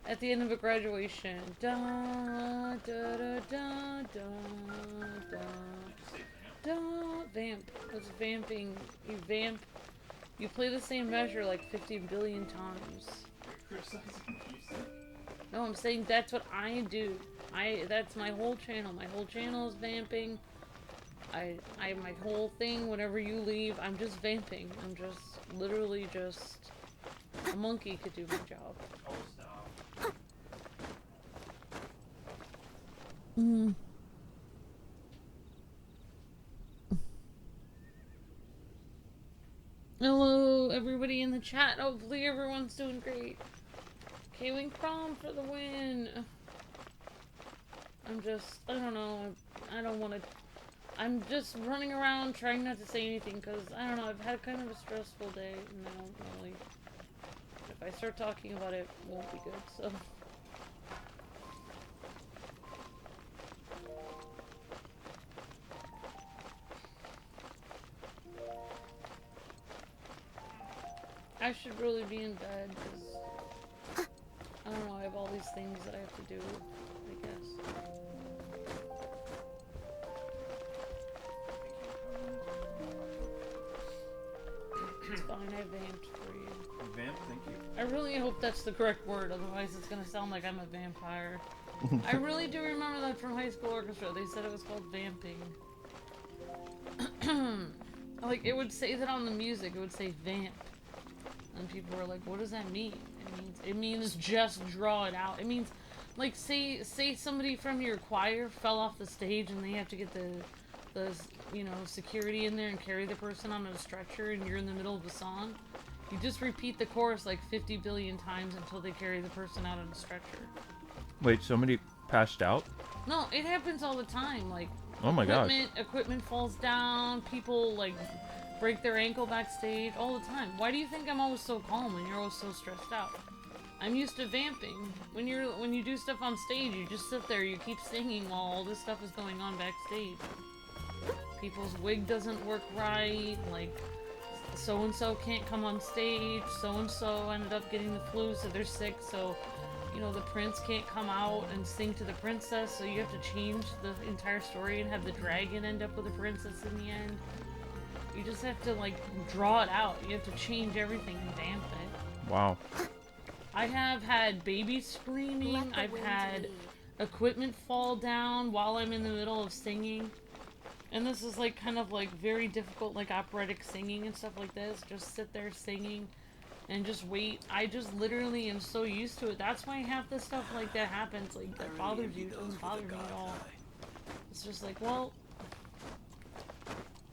at the end of a graduation? Da da da da da da da. Vamp. That's vamping. You vamp. You play the same measure like 50 billion times. No, I'm saying that's what I do. That's my whole channel. My whole channel is vamping. My whole thing, whenever you leave, I'm just vamping. I'm just, literally just, a monkey could do my job. Oh, stop. Hello, everybody in the chat. Hopefully everyone's doing great. Kwing prom for the win. I don't know. I don't want to... I'm just running around trying not to say anything because, I don't know, I've had kind of a stressful day and I don't really... If I start talking about it, it won't be good, so... I should really be in bed because I don't know. I have all these things that I have to do. I guess. It's fine. I vamped for you. Vamp, thank you. I really hope that's the correct word. Otherwise, it's gonna sound like I'm a vampire. I really do remember that from high school orchestra. They said it was called vamping. Like, it would say that on the music. It would say vamp. And people were like, what does that mean? It means just draw it out. It means, like, say somebody from your choir fell off the stage and they have to get the you know, security in there and carry the person on a stretcher and you're in the middle of a song. You just repeat the chorus like 50 billion times until they carry the person out on a stretcher. Wait, somebody passed out? No, it happens all the time. Like, oh my god, equipment falls down. People like break their ankle backstage all the time. Why do you think I'm always so calm and you're always so stressed out? I'm used to vamping. When you do stuff on stage, you just sit there. You keep singing while all this stuff is going on backstage. People's wig doesn't work right. Like, so and so can't come on stage. So and so ended up getting the flu, so they're sick. So, you know, the prince can't come out and sing to the princess, so you have to change the entire story and have the dragon end up with the princess in the end. You just have to, like, draw it out. You have to change everything and vamp it. wow. I have had babies screaming. I've had equipment fall down while I'm in the middle of singing. And this is, like, kind of, like, very difficult, like, operatic singing and stuff like this. Just sit there singing and just wait. I just literally am so used to it. That's why half the stuff like that happens, like, that bothers you. It doesn't bother me at all. It's just like, well...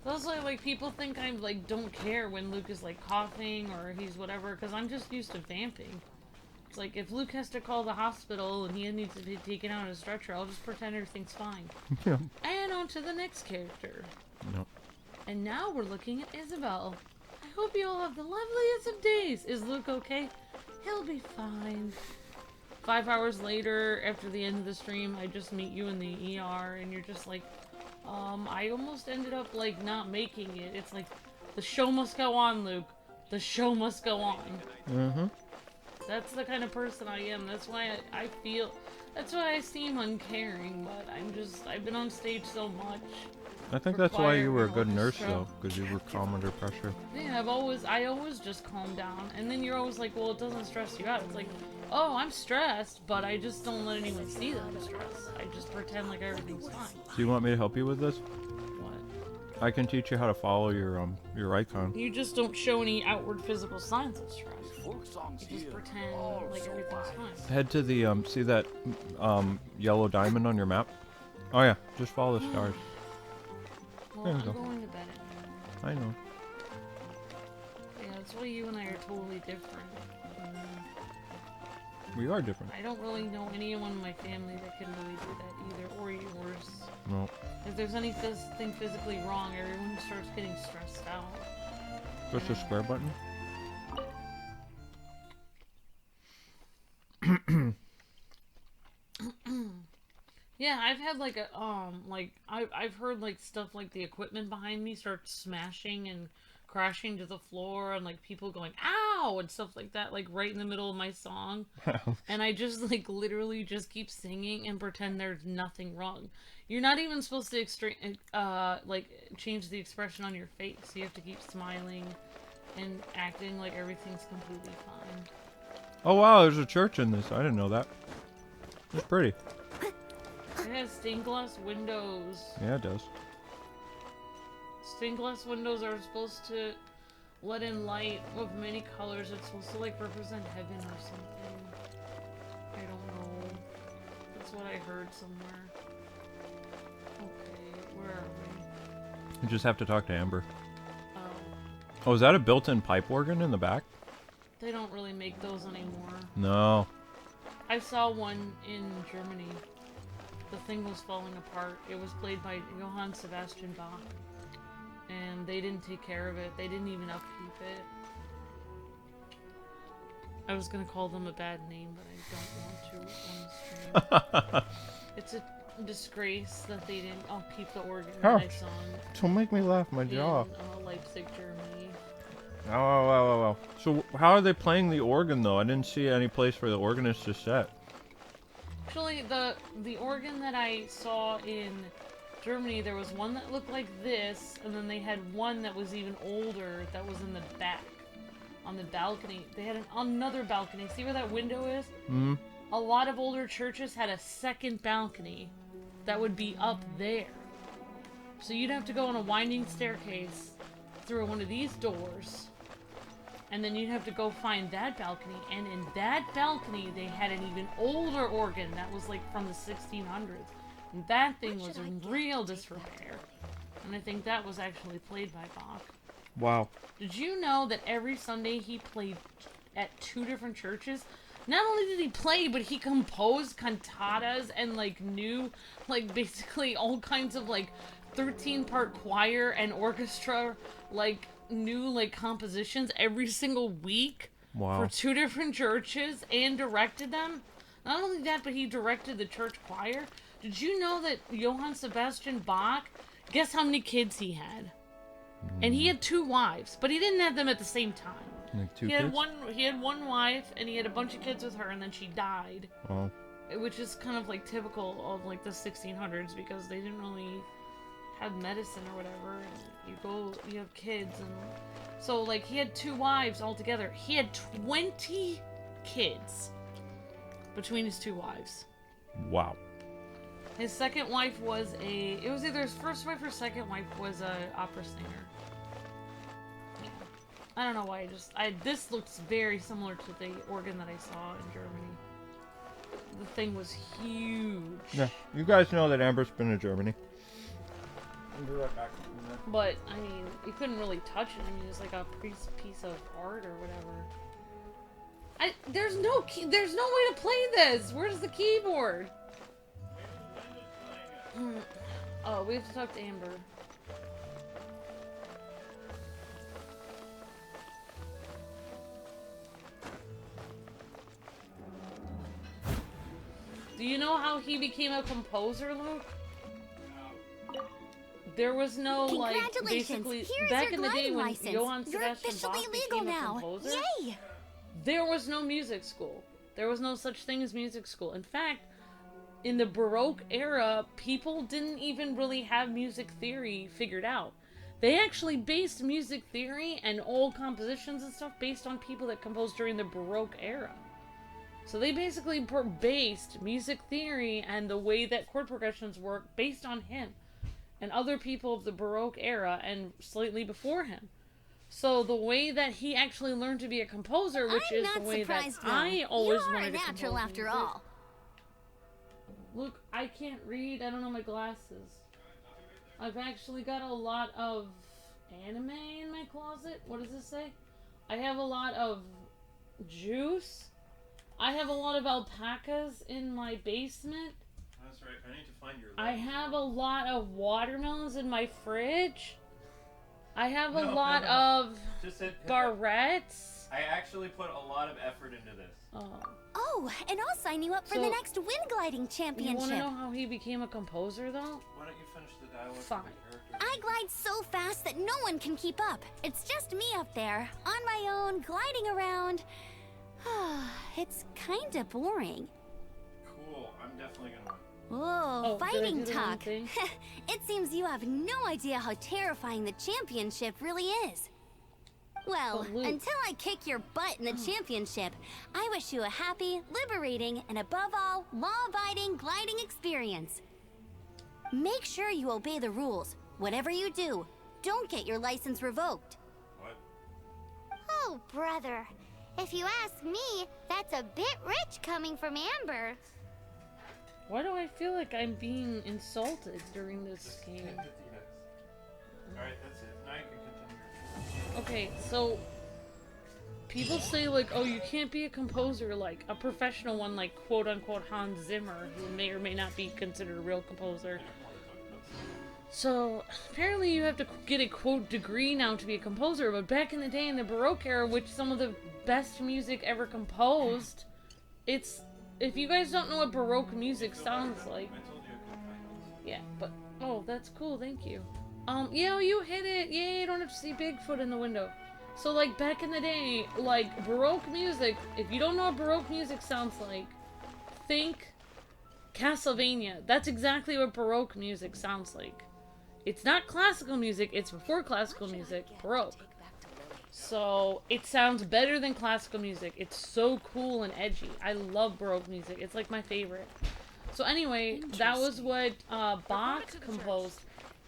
That's why, like, people think I, like, don't care when Luke is, like, coughing or he's whatever, because I'm just used to vamping. It's like, if Luke has to call the hospital and he needs to be taken out on a stretcher, I'll just pretend everything's fine. Yeah. And on to the next character. No. And now we're looking at Isabel. I hope you all have the loveliest of days. Is Luke okay? He'll be fine. 5 hours later, after the end of the stream, I just meet you in the ER, and you're just like, I almost ended up, like, not making it. It's like, the show must go on, Luke. The show must go on. Mm-hmm. That's the kind of person I am. That's why I feel... That's why I seem uncaring, but I've been on stage so much. I think that's why you were a good nurse, though, because you were calm under pressure. Yeah, I always just calm down. And then you're always like, well, it doesn't stress you out. It's like, oh, I'm stressed, but I just don't let anyone see that I'm stressed. I just pretend like everything's fine. Do you want me to help you with this? What? I can teach you how to follow your icon. You just don't show any outward physical signs of stress. You just pretend like everything's fine. Head to the, see that, yellow diamond on your map? Oh yeah, just follow the stars. Well, I'm going to bed anyway. I know. Yeah, that's why you and I are totally different. We are different. I don't really know anyone in my family that can really do that either, or yours. No. If there's anything physically wrong, everyone starts getting stressed out. Push the square button. Yeah, I've had like a I've heard like stuff like the equipment behind me start smashing and crashing to the floor, and like people going ow and stuff like that, like right in the middle of my song. And I just like literally just keep singing and pretend there's nothing wrong. You're not even supposed to like change the expression on your face. You have to keep smiling and acting like everything's completely fine. Oh wow, there's a church in this. I didn't know that. It's pretty. It has stained glass windows. Yeah, it does. Stained glass windows are supposed to let in light of many colors. It's supposed to like represent heaven or something. I don't know. That's what I heard somewhere. Okay, where are we? You just have to talk to Amber. Oh. Oh, is that a built-in pipe organ in the back? They don't really make those anymore. No. I saw one in Germany. The thing was falling apart. It was played by Johann Sebastian Bach. And they didn't take care of it. They didn't even upkeep it. I was gonna call them a bad name, but I don't want to on the stream. It's a disgrace that they didn't upkeep the organ that I saw. Don't make me laugh, my jaw. In Leipzig, Germany. Oh. So how are they playing the organ though? I didn't see any place for the organist to set. Actually, the organ that I saw in Germany, there was one that looked like this, and then they had one that was even older that was in the back, on the balcony. They had another balcony. See where that window is? Hmm. A lot of older churches had a second balcony that would be up there. So you'd have to go on a winding staircase through one of these doors, and then you'd have to go find that balcony, and in that balcony they had an even older organ that was like from the 1600s. And that thing was in real disrepair. And I think that was actually played by Bach. Wow. Did you know that every Sunday he played at 2 different churches? Not only did he play, but he composed cantatas and like new, like basically all kinds of like 13-part choir and orchestra, like new like compositions every single week. Wow. For 2 different churches and directed them. Not only that, but he directed the church choir. Did you know that Johann Sebastian Bach, guess how many kids he had? And he had 2 wives, but he didn't have them at the same time. Like 2 He kids? had one wife, and he had a bunch of kids with her, and then she died. Oh. Which is kind of like typical of like the 1600s, because they didn't really have medicine or whatever. And you have kids, and so like he had 2 wives altogether. He had 20 kids between his 2 wives. Wow. His second wife was it was either his first wife or second wife was a opera singer. Yeah. I don't know why this looks very similar to the organ that I saw in Germany. The thing was huge. Yeah, you guys know that Amber's been to Germany. I'll be right back. But, I mean, you couldn't really touch it. I mean, it's like a piece of art or whatever. There's no way to play this! Where's the keyboard? Oh, we have to talk to Amber. Do you know how he became a composer, Luke? There was no, like, basically, Here's back your in the day gliding when license. Johann You're Sebastian officially Bach legal became a now. composer, Yay! there was no music school. There was no such thing as music school. In fact, in the Baroque era, people didn't even really have music theory figured out. They actually based music theory and old compositions and stuff based on people that composed during the Baroque era. So they basically based music theory and the way that chord progressions work based on him and other people of the Baroque era and slightly before him. So the way that he actually learned to be a composer, which is the way that I always wanted to compose music. You're a natural after all. Look, I can't read. I don't know my glasses. I've actually got a lot of anime in my closet. What does this say? I have a lot of juice. I have a lot of alpacas in my basement. That's right. I need to find your. I have a lot of watermelons in my fridge. I have a lot of barrettes. I actually put a lot of effort into this. Oh, and I'll sign you up for the next wind gliding championship. You want to know how he became a composer, though? Why don't you finish the dialogue? Fine. I glide so fast that no one can keep up. It's just me up there, on my own, gliding around. It's kinda boring. Cool. I'm definitely gonna win. Whoa, fighting talk. It seems you have no idea how terrifying the championship really is. Well, until I kick your butt in the championship, I wish you a happy, liberating, and above all, law-abiding gliding experience. Make sure you obey the rules. Whatever you do, don't get your license revoked. What? Oh, brother. If you ask me, that's a bit rich coming from Amber. Why do I feel like I'm being insulted during this game? Alright, that's it. Now you can continue. Okay, so people say like, oh, you can't be a composer like a professional one like quote-unquote Hans Zimmer, who may or may not be considered a real composer. So apparently you have to get a quote degree now to be a composer, but back in the day in the Baroque era, which some of the best music ever composed, it's, if you guys don't know what Baroque music sounds like, yeah, but, oh, that's cool, thank you. Yeah, you hit it, yay, I don't have to see Bigfoot in the window. So, like, back in the day, like, Baroque music, if you don't know what Baroque music sounds like, think Castlevania. That's exactly what Baroque music sounds like. It's not classical music, it's before classical music, Baroque. So, it sounds better than classical music. It's so cool and edgy. I love Baroque music. It's like my favorite. So anyway, that was what Bach composed.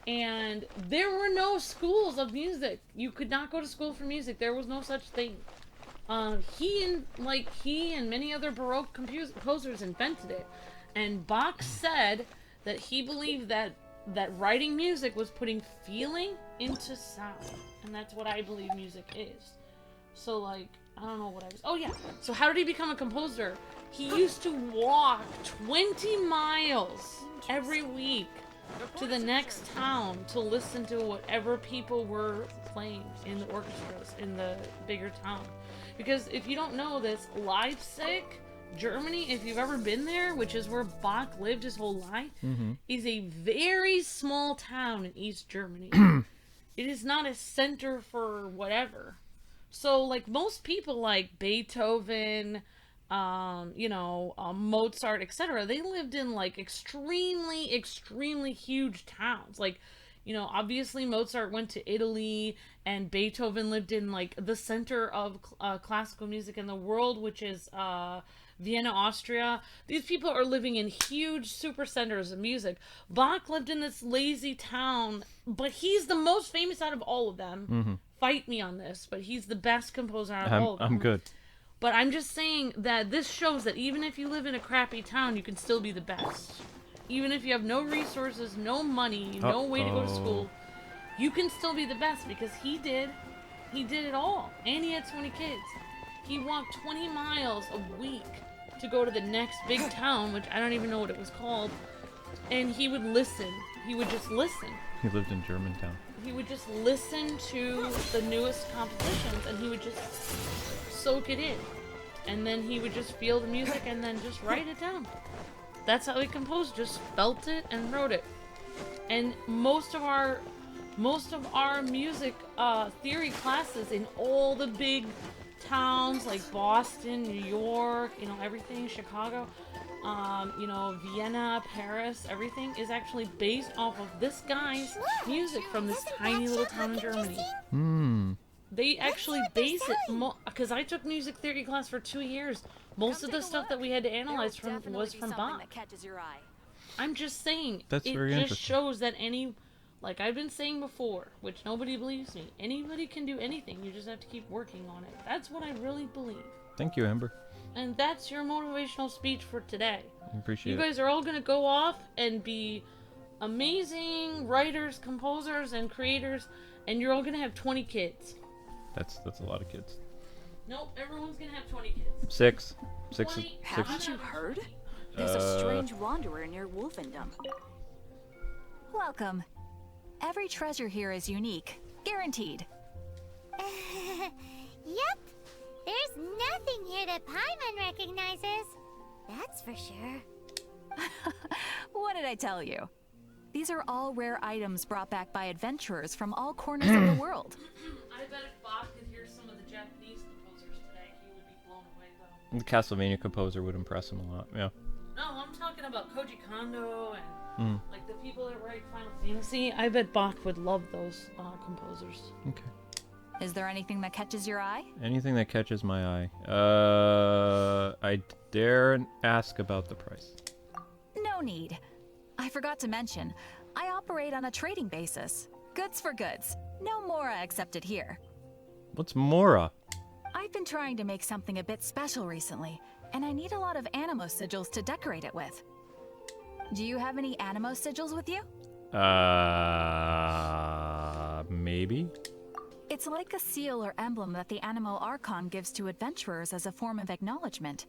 And there were no schools of music. You could not go to school for music. There was no such thing. He and many other Baroque composers invented it. And Bach said that he believed that writing music was putting feeling into sound. And that's what I believe music is. So, like, I don't know what I was... Oh, yeah. So how did he become a composer? He used to walk 20 miles every week to the next town to listen to whatever people were playing in the orchestras in the bigger town. Because if you don't know this, Leipzig, Germany, if you've ever been there, which is where Bach lived his whole life, is a very small town in East Germany. It is not a center for whatever. So, like, most people like Beethoven, Mozart, etc., they lived in, like, extremely, extremely huge towns. Like, obviously Mozart went to Italy, and Beethoven lived in, like, the center of classical music in the world, which is Vienna, Austria. These people are living in huge super centers of music. Bach lived in this lazy town, but he's the most famous out of all of them. Fight me on this, but he's the best composer out of all of them. I'm good. But I'm just saying that this shows that even if you live in a crappy town, you can still be the best. Even if you have no resources, no money, no way to go to school, you can still be the best, because he did it all. And he had 20 kids. He walked 20 miles a week to go to the next big town, which I don't even know what it was called. And he would listen. He would just listen. He lived in Germantown. He would just listen to the newest compositions, and he would just soak it in. And then he would just feel the music and then just write it down. That's how he composed, just felt it and wrote it. And most of our music theory classes in all the big towns like Boston, New York, everything, Chicago, Vienna, Paris, everything is actually based off of this guy's music from this tiny little town in Germany. They actually base it, because I took music theory class for 2 years. Most of the stuff that we had to analyze was from Bach. I'm just saying, That's very it just interesting. shows that like I've been saying before, which nobody believes me, anybody can do anything, you just have to keep working on it. That's what I really believe. Thank you, Amber. And that's your motivational speech for today. I appreciate You it. guys are all going to go off and be amazing writers, composers, and creators, and you're all going to have 20 kids. That's a lot of kids. Nope, everyone's going to have 20 kids. Six. Haven't you heard? There's a strange wanderer near Wolfendom. Welcome. Every treasure here is unique. Guaranteed. Yep. There's nothing here that Paimon recognizes. That's for sure. What did I tell you? These are all rare items brought back by adventurers from all corners of the world. I bet if Bach could hear some of the Japanese composers today, he would be blown away, though. The Castlevania composer would impress him a lot, yeah. No, I'm talking about Koji Kondo and like the people that write Final Fantasy. I bet Bach would love those composers. Okay. Is there anything that catches your eye? Anything that catches my eye. I dare ask about the price. No need. I forgot to mention, I operate on a trading basis. Goods for goods. No Mora accepted here. What's Mora? I've been trying to make something a bit special recently, and I need a lot of animo sigils to decorate it with. Do you have any animo sigils with you? Maybe? It's like a seal or emblem that the Animo Archon gives to adventurers as a form of acknowledgement.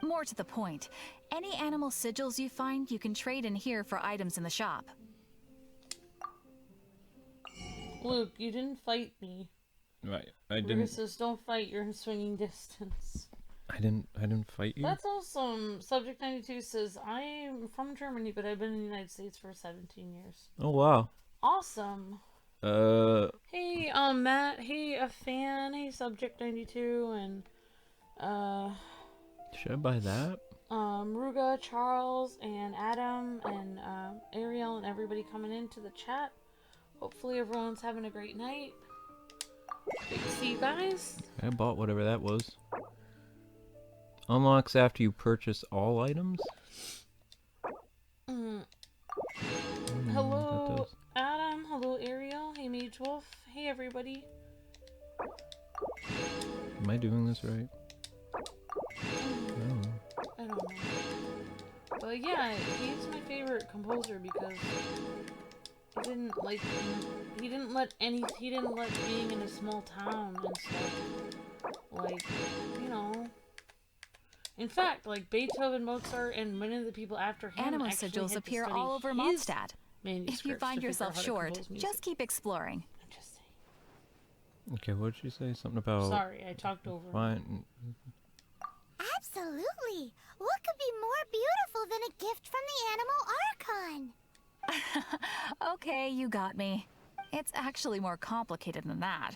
More to the point, any animal sigils you find, you can trade in here for items in the shop. Luke, you didn't fight me. Right, I didn't. Ruger says, don't fight, you're in swinging distance. I didn't fight you. That's awesome. Subject 92 says, I'm from Germany, but I've been in the United States for 17 years. Oh wow. Awesome. Hey, Matt. Hey, a fan. Hey, Subject 92, and Should I buy that? Ruga, Charles, and Adam, and Ariel, and everybody coming into the chat. Hopefully everyone's having a great night. Great to see you guys. I bought whatever that was. Unlocks after you purchase all items? Hello, Adam. Hello, Ariel. Hey, Mage Wolf. Hey, everybody. Am I doing this right? No. I don't know. But yeah, he's my favorite composer because he didn't let being in a small town and stuff, like, you know. In fact, like Beethoven, Mozart, and many of the people after him Animo actually sigils had to appear study all over his Mondstadt. If you manuscripts find to figure yourself out how to short, compose music. just keep exploring. I'm just saying. Okay, what did you say? Something about... Sorry, I talked over. Fine. Absolutely. What could be more beautiful than a gift from the Animal Archon? Okay, you got me. It's actually more complicated than that,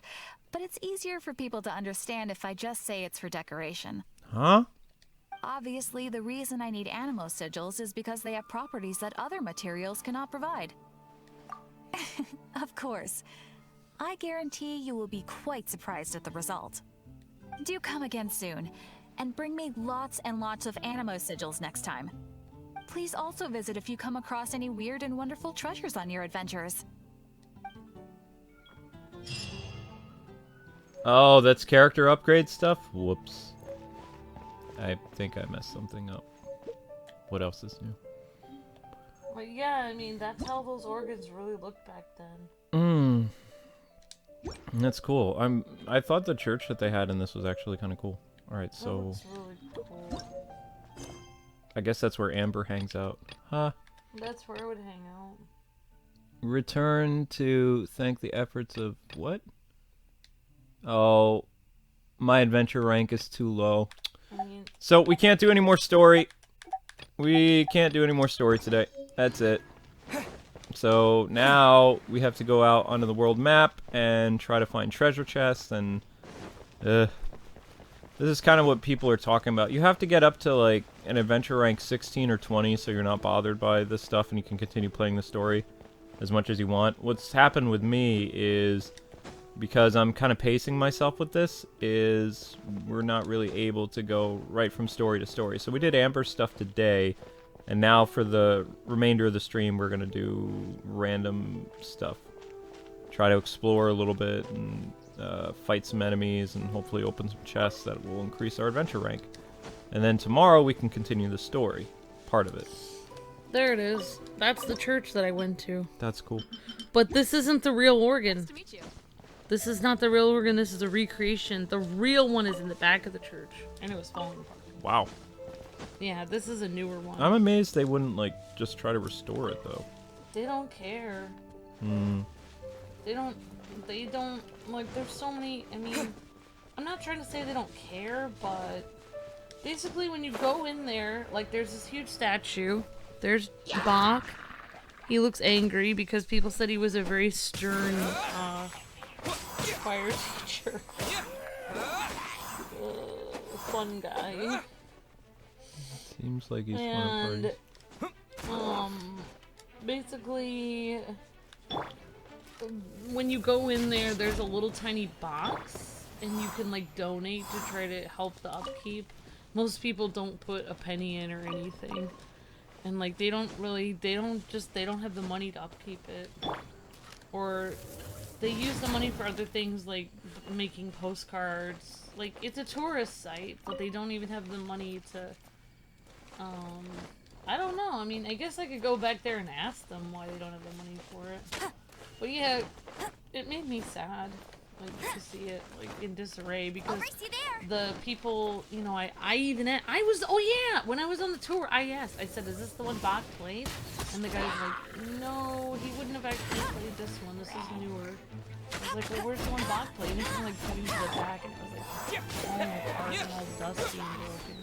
but it's easier for people to understand if I just say it's for decoration. Huh? Obviously, the reason I need animo sigils is because they have properties that other materials cannot provide. Of course. I guarantee you will be quite surprised at the result. Do come again soon, and bring me lots and lots of animo sigils next time. Please also visit if you come across any weird and wonderful treasures on your adventures. Oh, that's character upgrade stuff? Whoops. I think I messed something up. What else is new? But yeah, I mean, that's how those organs really looked back then. That's cool. I thought the church that they had in this was actually kind of cool. Alright, so... That looks really cool. I guess that's where Amber hangs out. Huh? That's where I would hang out. Return to thank the efforts of... What? Oh, my adventure rank is too low. So we can't do any more story. We can't do any more story today. That's it. So now we have to go out onto the world map and try to find treasure chests, and this is kind of what people are talking about. You have to get up to like an adventure rank 16 or 20 so you're not bothered by this stuff and you can continue playing the story as much as you want. What's happened with me is, because I'm kind of pacing myself with this, is we're not really able to go right from story to story. So we did Amber's stuff today, and now for the remainder of the stream we're going to do random stuff. Try to explore a little bit and fight some enemies and hopefully open some chests that will increase our adventure rank. And then tomorrow we can continue the story, part of it. There it is. That's the church that I went to. That's cool. But this isn't the real organ. Nice to meet you. This is not the real organ, this is a recreation. The real one is in the back of the church. And it was falling apart. Wow. Yeah, this is a newer one. I'm amazed they wouldn't, like, just try to restore it, though. They don't care. They don't, like, there's so many, I mean, I'm not trying to say they don't care, but basically when you go in there, like, there's this huge statue. There's Bach. He looks angry because people said he was a very stern, choir teacher. Fun guy. Seems like he's fun at parties. Basically, when you go in there, there's a little tiny box, and you can like donate to try to help the upkeep. Most people don't put a penny in or anything, and like they don't have the money to upkeep it, or they use the money for other things like making postcards. Like, it's a tourist site, but they don't even have the money to, I don't know. I mean, I guess I could go back there and ask them why they don't have the money for it. But yeah, it made me sad, like, to see it, like, in disarray, because the people, you know, when I was on the tour, I asked, I said, is this the one Bach played? And the guy was like, no, he wouldn't have actually played this one, this is newer. I was like, well, where's the one Bach played? And he kind of like pointed to the back, and it was like falling apart and all dusty and broken.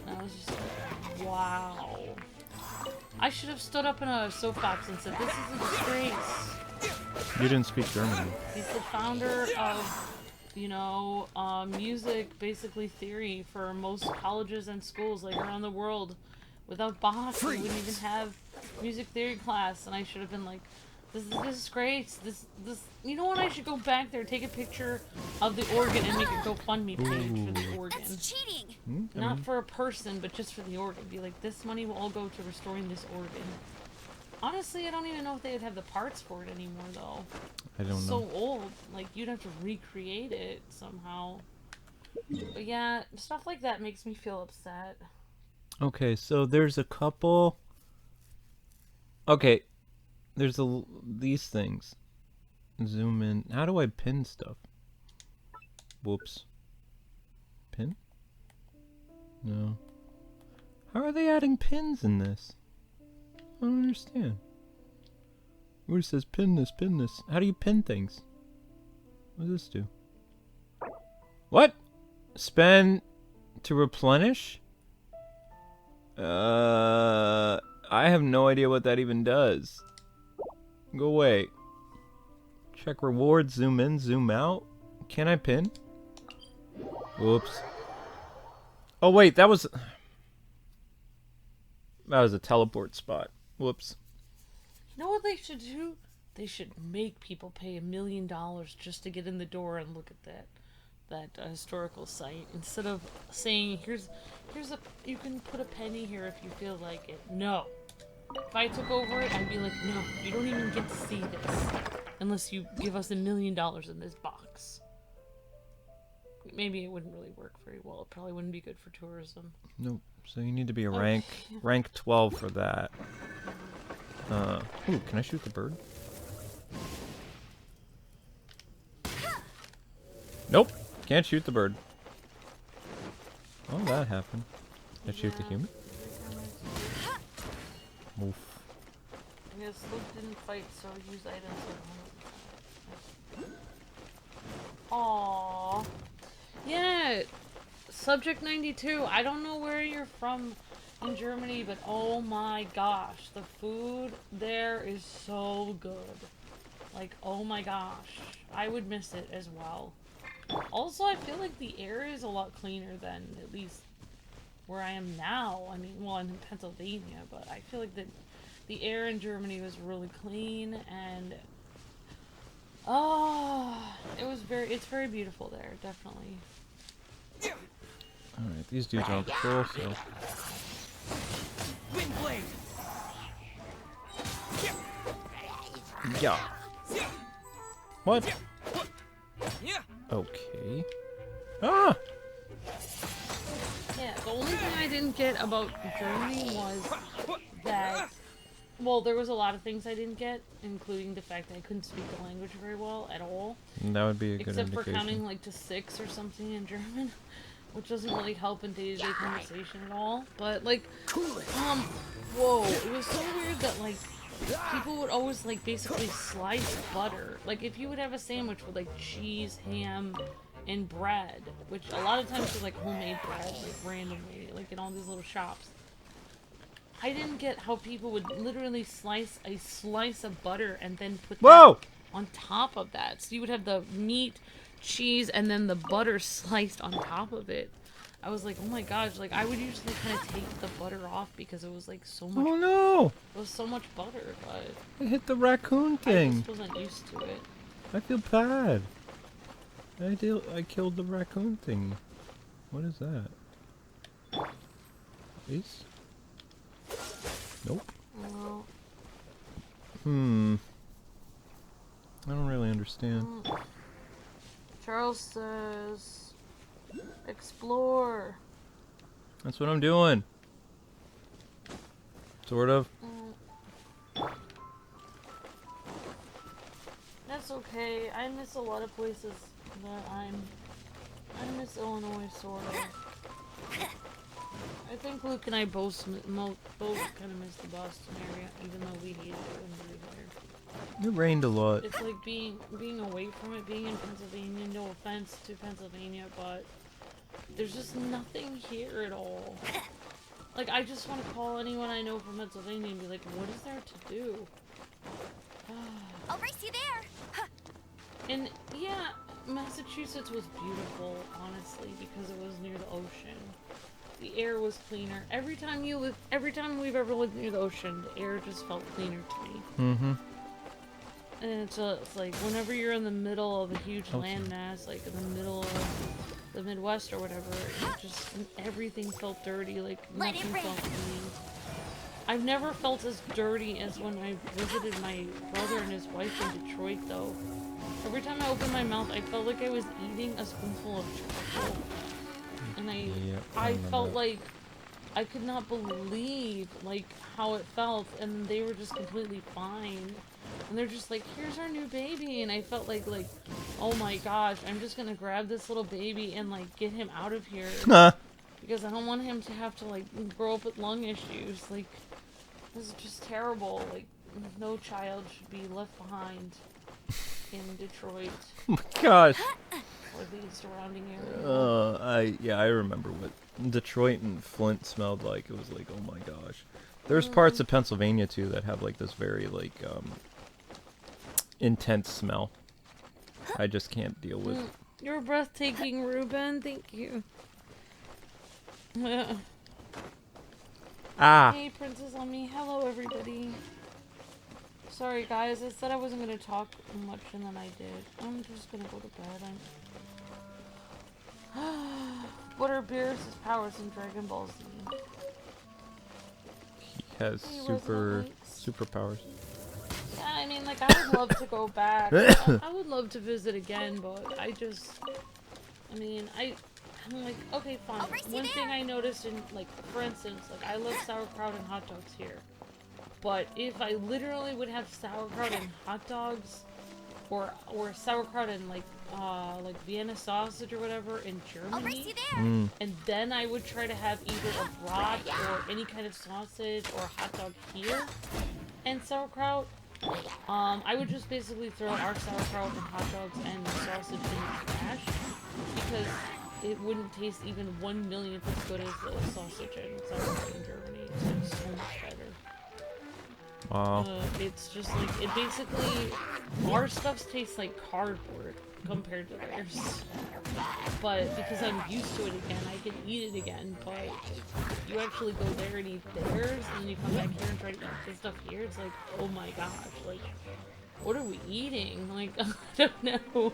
And I was just like, wow. I should have stood up in a soapbox and said, this is a disgrace. You didn't speak German. He's the founder of, you know, music, basically theory for most colleges and schools like around the world. Without Bach, we wouldn't even have music theory class, and I should have been like, this is great. This, you know what? I should go back there, take a picture of the organ, and make a GoFundMe page for the organ. That's cheating. Not for a person, but just for the organ. Be like, this money will all go to restoring this organ. Honestly, I don't even know if they would have the parts for it anymore, though. I don't know. So old, like you'd have to recreate it somehow. But yeah, stuff like that makes me feel upset. Okay, so there's a couple. Okay, there's these things. Zoom in. How do I pin stuff? Whoops. Pin? No. How are they adding pins in this? I don't understand. Where it says pin this, pin this. How do you pin things? What does this do? What? Spend to replenish? I have no idea what that even does. Go away. Check rewards, zoom in, zoom out. Can I pin? Whoops. Oh wait, that was a teleport spot. Whoops. You know what they should do? They should make people pay $1 million just to get in the door and look at that historical site, instead of saying here's you can put a penny here if you feel like it. No. If I took over it, I'd be like, no, you don't even get to see this unless you give us $1 million in this box. Maybe it wouldn't really work very well. It probably wouldn't be good for tourism. Nope. So you need to be a rank 12 for that. Ooh, can I shoot the bird? Nope. Can't shoot the bird. Oh, that happened. Can I shoot the human? Oof. I guess Luke didn't fight, so use items like Aww. Yeah. Subject 92. I don't know where you're from in Germany, but oh my gosh, the food there is so good. Like, oh my gosh. I would miss it as well. Also, I feel like the air is a lot cleaner than at least where I am now. I mean, well, I'm in Pennsylvania, but I feel like the air in Germany was really clean, and it's very beautiful there, definitely. Alright, these dudes are on patrol, so... Wind blade. Yeah. What? Okay. Ah! Yeah, the only thing I didn't get about Germany was that, well, there was a lot of things I didn't get, including the fact that I couldn't speak the language very well at all. That would be a good Except indication. for counting like to 6 or something in German, which doesn't really help in day-to-day conversation at all. But like, whoa, it was so weird that like people would always like basically slice butter. Like if you would have a sandwich with like cheese, ham, and bread, which a lot of times was like homemade bread, like randomly, like in all these little shops. I didn't get how people would literally slice a slice of butter and then put that on top of that. So you would have the meat, cheese, and then the butter sliced on top of it. I was like, oh my gosh, like I would usually kind of take the butter off because it was like so much. Oh no! It was so much butter, but I hit the raccoon thing. I just wasn't used to it. I feel bad. I killed the raccoon thing. What is that? Ace? Nope. Well, I don't really understand. Charles says, explore. That's what I'm doing. Sort of. That's okay. I miss a lot of places that I miss Illinois, sort of. I think Luke and I both kind of miss the Boston area, even though we hated it when we were there. It rained a lot. It's like being away from it, being in Pennsylvania. No offense to Pennsylvania, but there's just nothing here at all. Like, I just want to call anyone I know from Pennsylvania and be like, what is there to do? I'll race you there. And yeah, Massachusetts was beautiful, honestly, because it was near the ocean. The air was cleaner. Every time we've ever lived near the ocean, the air just felt cleaner to me. Mm-hmm. And it's like whenever you're in the middle of a huge landmass, like in the middle of the Midwest or whatever, everything felt dirty. Like nothing felt clean. I've never felt as dirty as when I visited my brother and his wife in Detroit, though. Every time I opened my mouth, I felt like I was eating a spoonful of charcoal. And I felt like I could not believe like how it felt, and they were just completely fine. And they're just like, here's our new baby, and I felt like, oh my gosh, I'm just gonna grab this little baby and like get him out of here because I don't want him to have to like grow up with lung issues. Like, this is just terrible. Like, no child should be left behind in Detroit. Oh my gosh. Or the surrounding area. I remember what Detroit and Flint smelled like. It was like, oh my gosh. There's parts of Pennsylvania too that have like this very like intense smell. I just can't deal with. You're breathtaking, Ruben. Thank you. Hey, Princess on me. Hello, everybody. Sorry, guys. I said I wasn't gonna talk much, and then I did. I'm just gonna go to bed. What are Beerus' powers in Dragon Ball Z? He has superpowers. Yeah, I mean, like, I would love to go back. I would love to visit again, but I'm like, okay, fine. One thing I noticed in, like, for instance, like, I love sauerkraut and hot dogs here. But if I literally would have sauerkraut and hot dogs, or sauerkraut and, like Vienna sausage or whatever in Germany, and then I would try to have either a brat or any kind of sausage or hot dog here, and sauerkraut, I would just basically throw our sauerkraut and hot dogs and sausage in the trash, because it wouldn't taste even 1/1,000,000th as good as the sausage and sauerkraut in Germany. It's so much better. Wow. It's just like, it basically, our stuff tastes like cardboard compared to theirs. But because I'm used to it again, I can eat it again. But if you actually go there and eat theirs, and then you come back here and try to eat this stuff here, it's like, oh my gosh, like, what are we eating? Like, I don't know.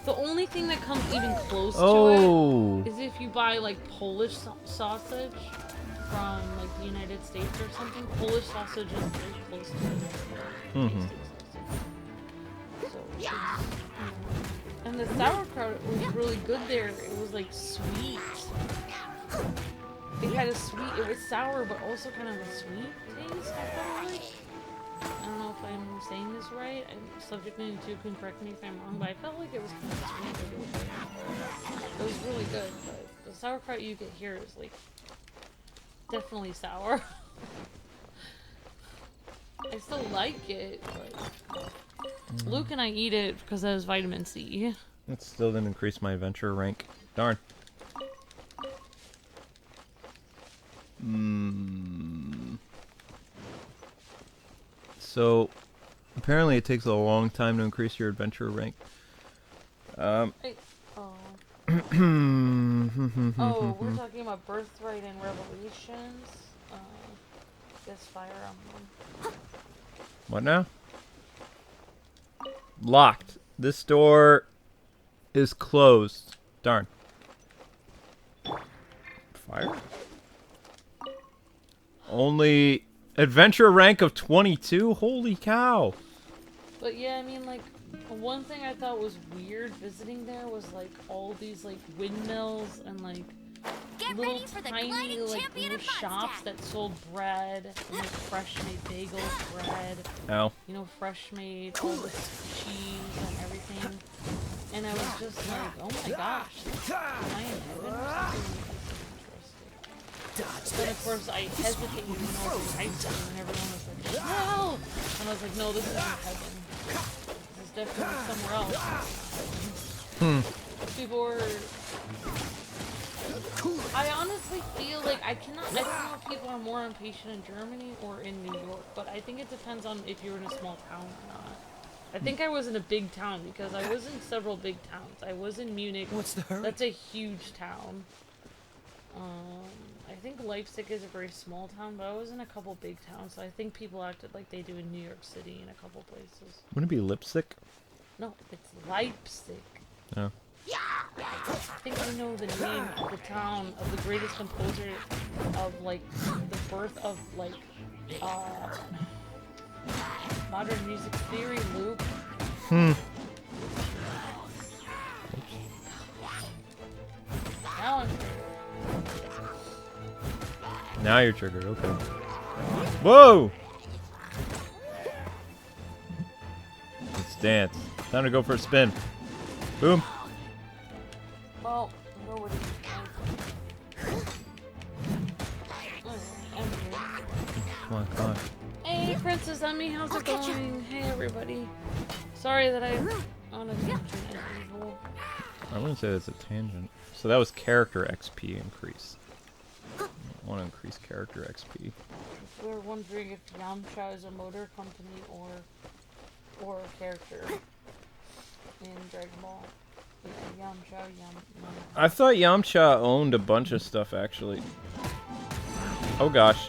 The only thing that comes even close to it is if you buy, like, Polish sausage from, like, the United States or something. Polish sausage is very close to it. So, and the sauerkraut was really good there. It was, like, sweet. It had a sweet, it was sour, but also kind of a sweet taste, I felt like. I don't know if I'm saying this right. Subject matter 2 can correct me if I'm wrong, but I felt like it was kind of sweet. It was really good, but the sauerkraut you get here is, like, definitely sour. I still like it, but Luke and I eat it because it has vitamin C. It still didn't increase my adventure rank. Darn. So, apparently it takes a long time to increase your adventure rank. Oh, we're talking about Birthright and Revelations. Guess Fire Emblem. What now? Locked. This door is closed. Darn. Fire? Only adventure rank of 22? Holy cow. But yeah, I mean, like, one thing I thought was weird visiting there was, like, all these, like, windmills and, like, little tiny, like, little shops that sold bread, and, like, fresh-made bagels, bread. Ow. You know, fresh-made, all this cheese and everything. And I was just like, oh my gosh, am I in heaven or something? Then of course I hesitated when I was in high school and everyone was like, no! And I was like, no, this isn't heaven. This is definitely somewhere else. People were... I honestly feel like I don't know if people are more impatient in Germany or in New York, but I think it depends on if you're in a small town or not. I think I was in a big town because I was in several big towns. I was in Munich. What's the hurry? That's a huge town. I think Leipzig is a very small town, but I was in a couple big towns, so I think people acted like they do in New York City in a couple places. Wouldn't it be lipstick? No, it's Leipzig. No. I think I know the name of the town of the greatest composer of, like, the birth of, like, modern music theory, Luke. Now I'm Now you're triggered, okay. Whoa! Let's dance. Time to go for a spin. Boom. Well, nobody. Come on, come on. Hey, Princess Emmy, how's it going? Hey, everybody. Sorry that I'm on a tangent as usual. I wouldn't say that's a tangent. So that was character XP increase. I want to increase character XP. If we're wondering if Yamcha is a motor company or a character in Dragon Ball. Yeah, Yamcha. I thought Yamcha owned a bunch of stuff, actually. Oh, gosh.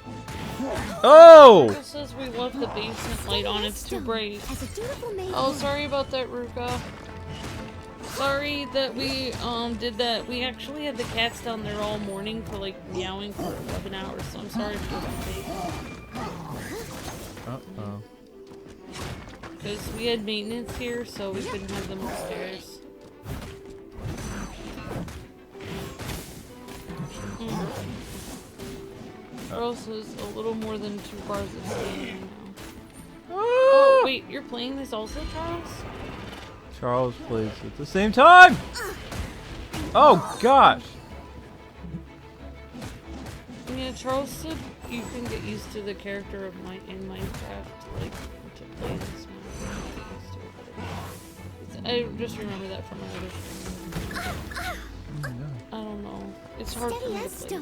Oh! Ruka says we left the basement light on. It's too bright. Oh, sorry about that, Ruka. Sorry that we did that. We actually had the cats down there all morning for like meowing for 11 hours, so I'm sorry for the mistake. Uh-oh. Because we had maintenance here, so we couldn't have them upstairs. Charles is a little more than 2 bars of steam now. Oh, wait, you're playing this also, Charles? Charles plays at the same time! Oh, gosh! Yeah, Charles said you can get used to the character of in Minecraft, like, to play this one. I just remember that from another stream. I don't know. It's hard for me to play.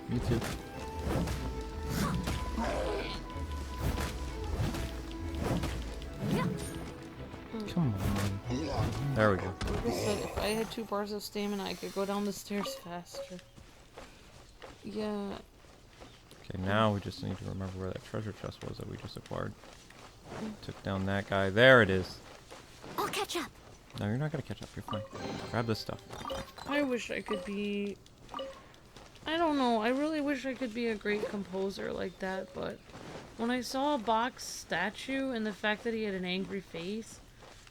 Me too. Come on. There we go. Like I said, if I had 2 bars of stamina, I could go down the stairs faster. Yeah. Okay, now we just need to remember where that treasure chest was that we just acquired. Took down that guy. There it is. I'll catch up. No, you're not gonna catch up. You're fine. Grab this stuff. I wish I could be... I don't know. I really wish I could be a great composer like that, but when I saw a box statue and the fact that he had an angry face,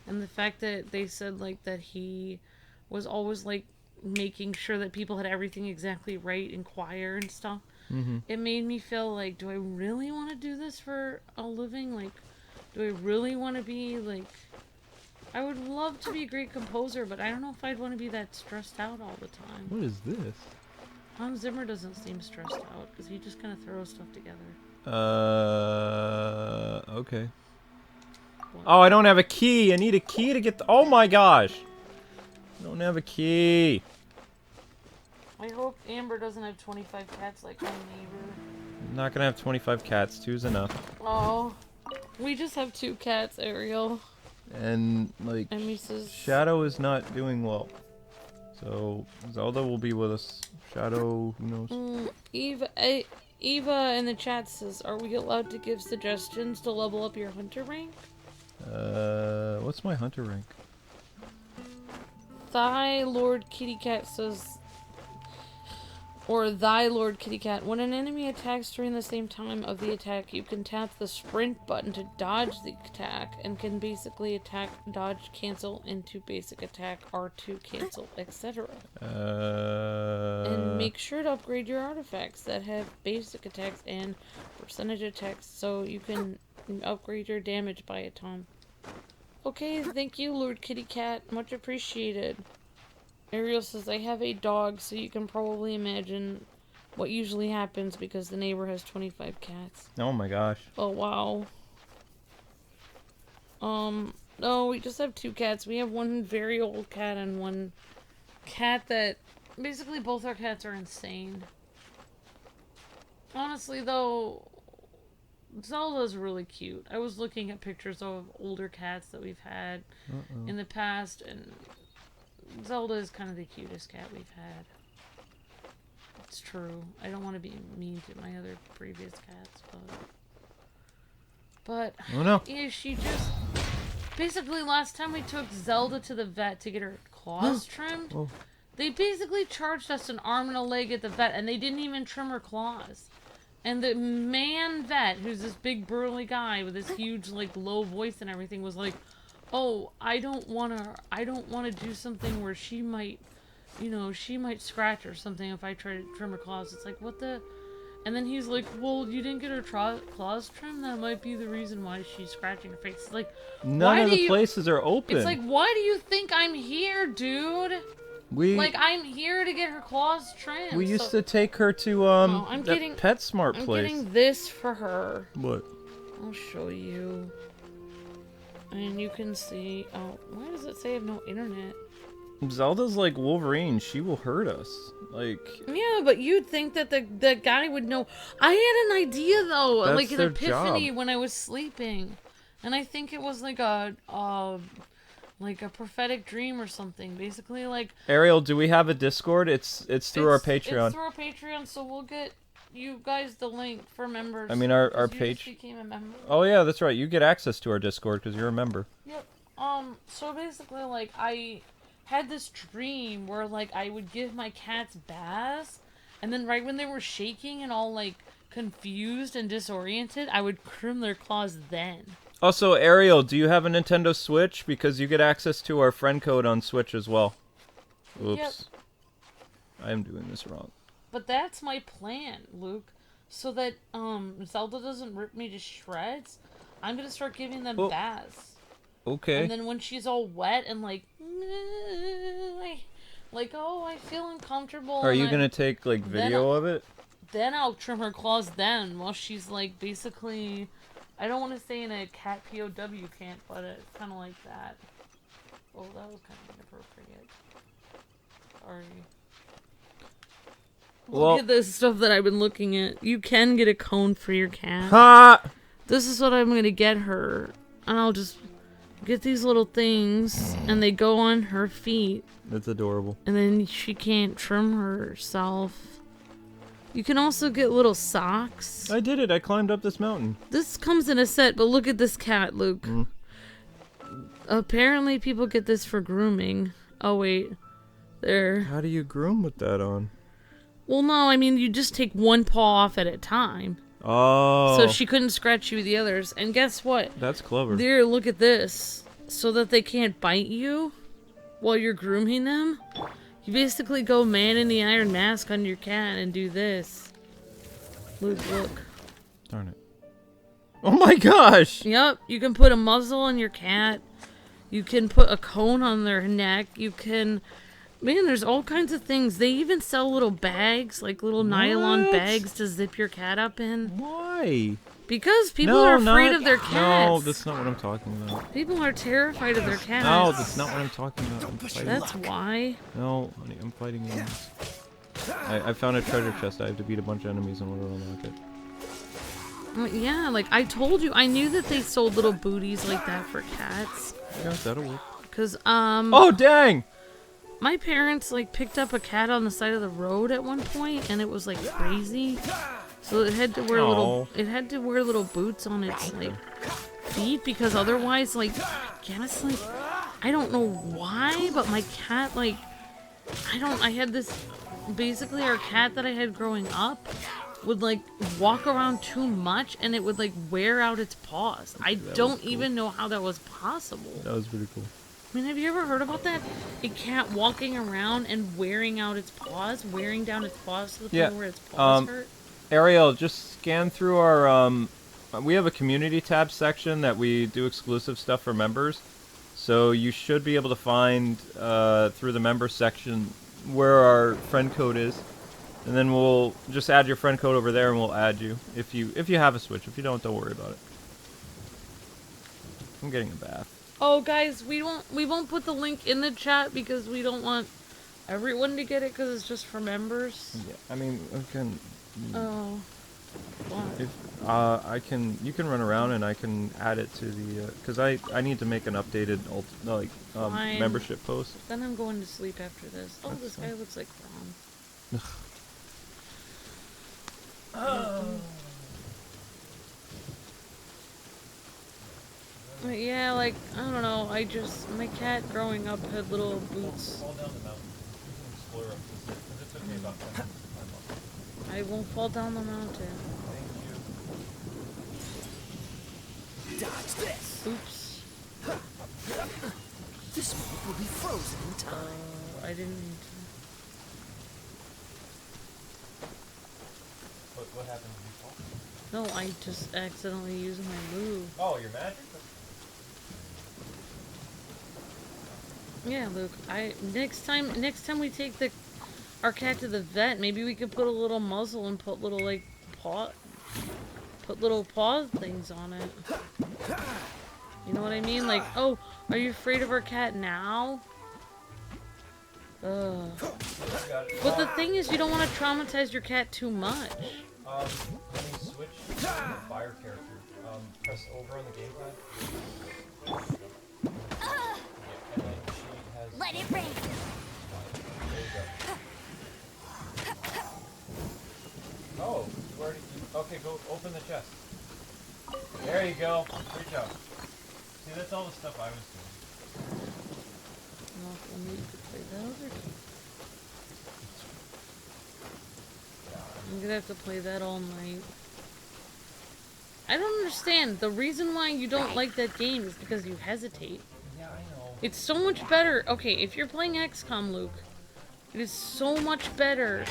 and the fact that they said, like, that he was always, like, making sure that people had everything exactly right in choir and stuff, it made me feel like, do I really want to do this for a living? Like, do I really want to be, like... I would love to be a great composer, but I don't know if I'd want to be that stressed out all the time. What is this? Hans Zimmer doesn't seem stressed out, because he just kind of throws stuff together. Okay. What? Oh, I don't have a key. I need a key to get the... Oh my gosh. I don't have a key. I hope Amber doesn't have 25 cats like my neighbor. I'm not gonna have 25 cats. 2's enough. Oh. We just have 2 cats, Ariel. And, like, Shadow is not doing well. So, Zelda will be with us. Shadow, who knows? Eva in the chat says, are we allowed to give suggestions to level up your hunter rank? What's my hunter rank? Thy Lord Kitty Cat says... Or Thy Lord Kitty Cat. When an enemy attacks during the same time of the attack, you can tap the sprint button to dodge the attack, and can basically attack, dodge, cancel into basic attack, R2 cancel, etc. And make sure to upgrade your artifacts that have basic attacks and percentage attacks, so you can upgrade your damage by a ton. Okay, thank you, Lord Kitty Cat. Much appreciated. Ariel says, I have a dog, so you can probably imagine what usually happens because the neighbor has 25 cats. Oh my gosh. Oh, wow. No, we just have 2 cats. We have one very old cat and one cat that... Basically, both our cats are insane. Honestly, though, Zelda's really cute. I was looking at pictures of older cats that we've had in the past, and Zelda is kind of the cutest cat we've had. It's true. I don't want to be mean to my other previous cats, but Oh no. yeah, she just basically last time we took Zelda to the vet to get her claws trimmed. Oh. They basically charged us an arm and a leg at the vet, and they didn't even trim her claws. And the man vet, who's this big burly guy with this huge like low voice and everything, was like, "Oh, I don't wanna do something where she might, she might scratch or something if I try to trim her claws." It's like, what the? And then he's like, "Well, you didn't get her claws trimmed. That might be the reason why she's scratching her face." It's like, None of the places are open. It's like, why do you think I'm here, dude? I'm here to get her claws trimmed. We used to take her to that PetSmart place. I'm getting this for her. What? I'll show you. And you can see. Oh, why does it say I have no internet? Zelda's like Wolverine. She will hurt us. Yeah, but you'd think that the guy would know. I had an idea though, That's like an their epiphany job. when I was sleeping, and I think it was like a prophetic dream or something. Basically, like Ariel, do we have a Discord? It's through our Patreon. It's through our Patreon, so we'll get you guys the link for members. I mean, our you page. just became a member. Oh yeah, that's right. You get access to our Discord because you're a member. Yep. So basically, like, I had this dream where, like, I would give my cats baths, and then right when they were shaking and all, like, confused and disoriented, I would trim their claws then. Also, Ariel, do you have a Nintendo Switch? Because you get access to our friend code on Switch as well. Oops. Yep. I am doing this wrong. But that's my plan, Luke. So that, Zelda doesn't rip me to shreds, I'm gonna start giving them baths. Okay. And then when she's all wet and like, oh, I feel uncomfortable. Are you gonna take like video of it? Then I'll trim her claws then while she's like basically, I don't want to say in a cat POW camp, but it's kind of like that. Oh, that was kind of inappropriate. Sorry. Look at this stuff that I've been looking at. You can get a cone for your cat. Ha! This is what I'm gonna get her. And I'll just get these little things, and they go on her feet. That's adorable. And then she can't trim herself. You can also get little socks. I did it. I climbed up this mountain. This comes in a set, but look at this cat, Luke. Apparently people get this for grooming. Oh, wait. There. How do you groom with that on? Well, no, I mean, you just take one paw off at a time. Oh. So she couldn't scratch you with the others. And guess what? That's clever. There, look at this. So that they can't bite you while you're grooming them. You basically go man in the iron mask on your cat and do this. Luke, look. Darn it. Oh my gosh! Yep, you can put a muzzle on your cat. You can put a cone on their neck. You can... Man, there's all kinds of things. They even sell little bags, like little nylon bags to zip your cat up in. Why? Because people are afraid of their cats. No, that's not what I'm talking about. People are terrified of their cats. No, that's not what I'm talking about. That's why. No, honey, I'm fighting you. I found a treasure chest. I have to beat a bunch of enemies in order to unlock it. Yeah, like I told you, I knew that they sold little booties like that for cats. Yeah, that'll work. Cause Oh dang! My parents like picked up a cat on the side of the road at one point, and it was like crazy. So it had to wear little boots on its like feet because otherwise, like, I don't know why, but my cat like, I had this, basically our cat that I had growing up would like walk around too much and it would like wear out its paws. I don't even know how that was possible. That was pretty cool. I mean, have you ever heard about that? A cat walking around and wearing out its paws, wearing down its paws to the point where its paws hurt? Ariel, just scan through our, we have a community tab section that we do exclusive stuff for members. So you should be able to find, through the member section, where our friend code is. And then we'll just add your friend code over there and we'll add you. If you have a Switch. If you don't worry about it. I'm getting a bath. Oh, guys, we won't put the link in the chat because we don't want everyone to get it because it's just for members. Yeah, I mean, again... Oh. What? If you can run around and I can add it to the, cause I need to make an updated Fine. membership post. Then I'm going to sleep after this. Oh, That's this fine. guy looks like Ron. Yeah, like, I don't know, my cat growing up had little boots. Fall down the mountain. You can explore up this, because it's okay about 10 minutes to climb up. I won't fall down the mountain. Dodge this. Oops. The smoke will be frozen in time. I didn't mean to. What happened? Did you fall? No, I just accidentally used my move. Oh, your magic? Yeah, Luke. Next time we take our cat to the vet, maybe we could put a little muzzle and put little little paw things on it. You know what I mean? Like, oh, are you afraid of our cat now? Ugh. But the thing is, you don't want to traumatize your cat too much. When you switch to the fire character, press over on the gamepad. And then she has... Let it rain. There you go. Oh, okay, go open the chest. There you go. Great job. See, that's all the stuff I was doing. Well, maybe you could play that other game. I'm gonna have to play that all night. I don't understand. The reason why you don't like that game is because you hesitate. Yeah, I know. It's so much better. Okay, if you're playing XCOM, Luke, it is so much better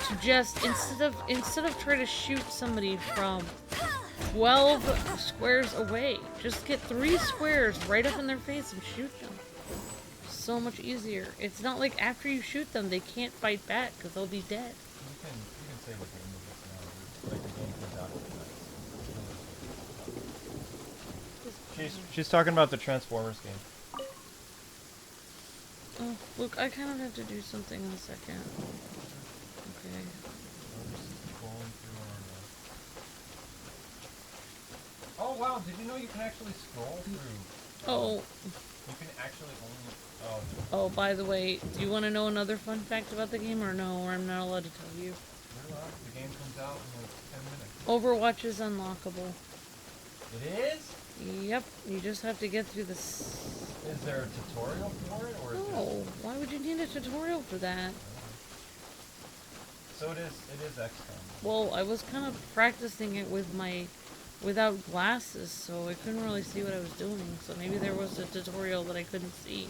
to just instead of try to shoot somebody from 12 squares away, just get 3 squares right up in their face and shoot them. So much easier. It's not like after you shoot them, they can't fight back because they'll be dead. You can say what game it is now. Like the game comes out tonight. She's talking about the Transformers game. Oh, look, I kind of have to do something in a second. Okay. Oh wow, did you know you can actually scroll through? Oh. You can actually only... Oh, by the way, do you want to know another fun fact about the game or no? Or I'm not allowed to tell you. You're allowed. The game comes out in like 10 minutes. Overwatch is unlockable. It is? Yep, you just have to get through this. Is there a tutorial for it, or is No, why would you need a tutorial for that? So it is XCOM. Well, I was kind of practicing it without glasses, so I couldn't really see what I was doing. So maybe there was a tutorial that I couldn't see.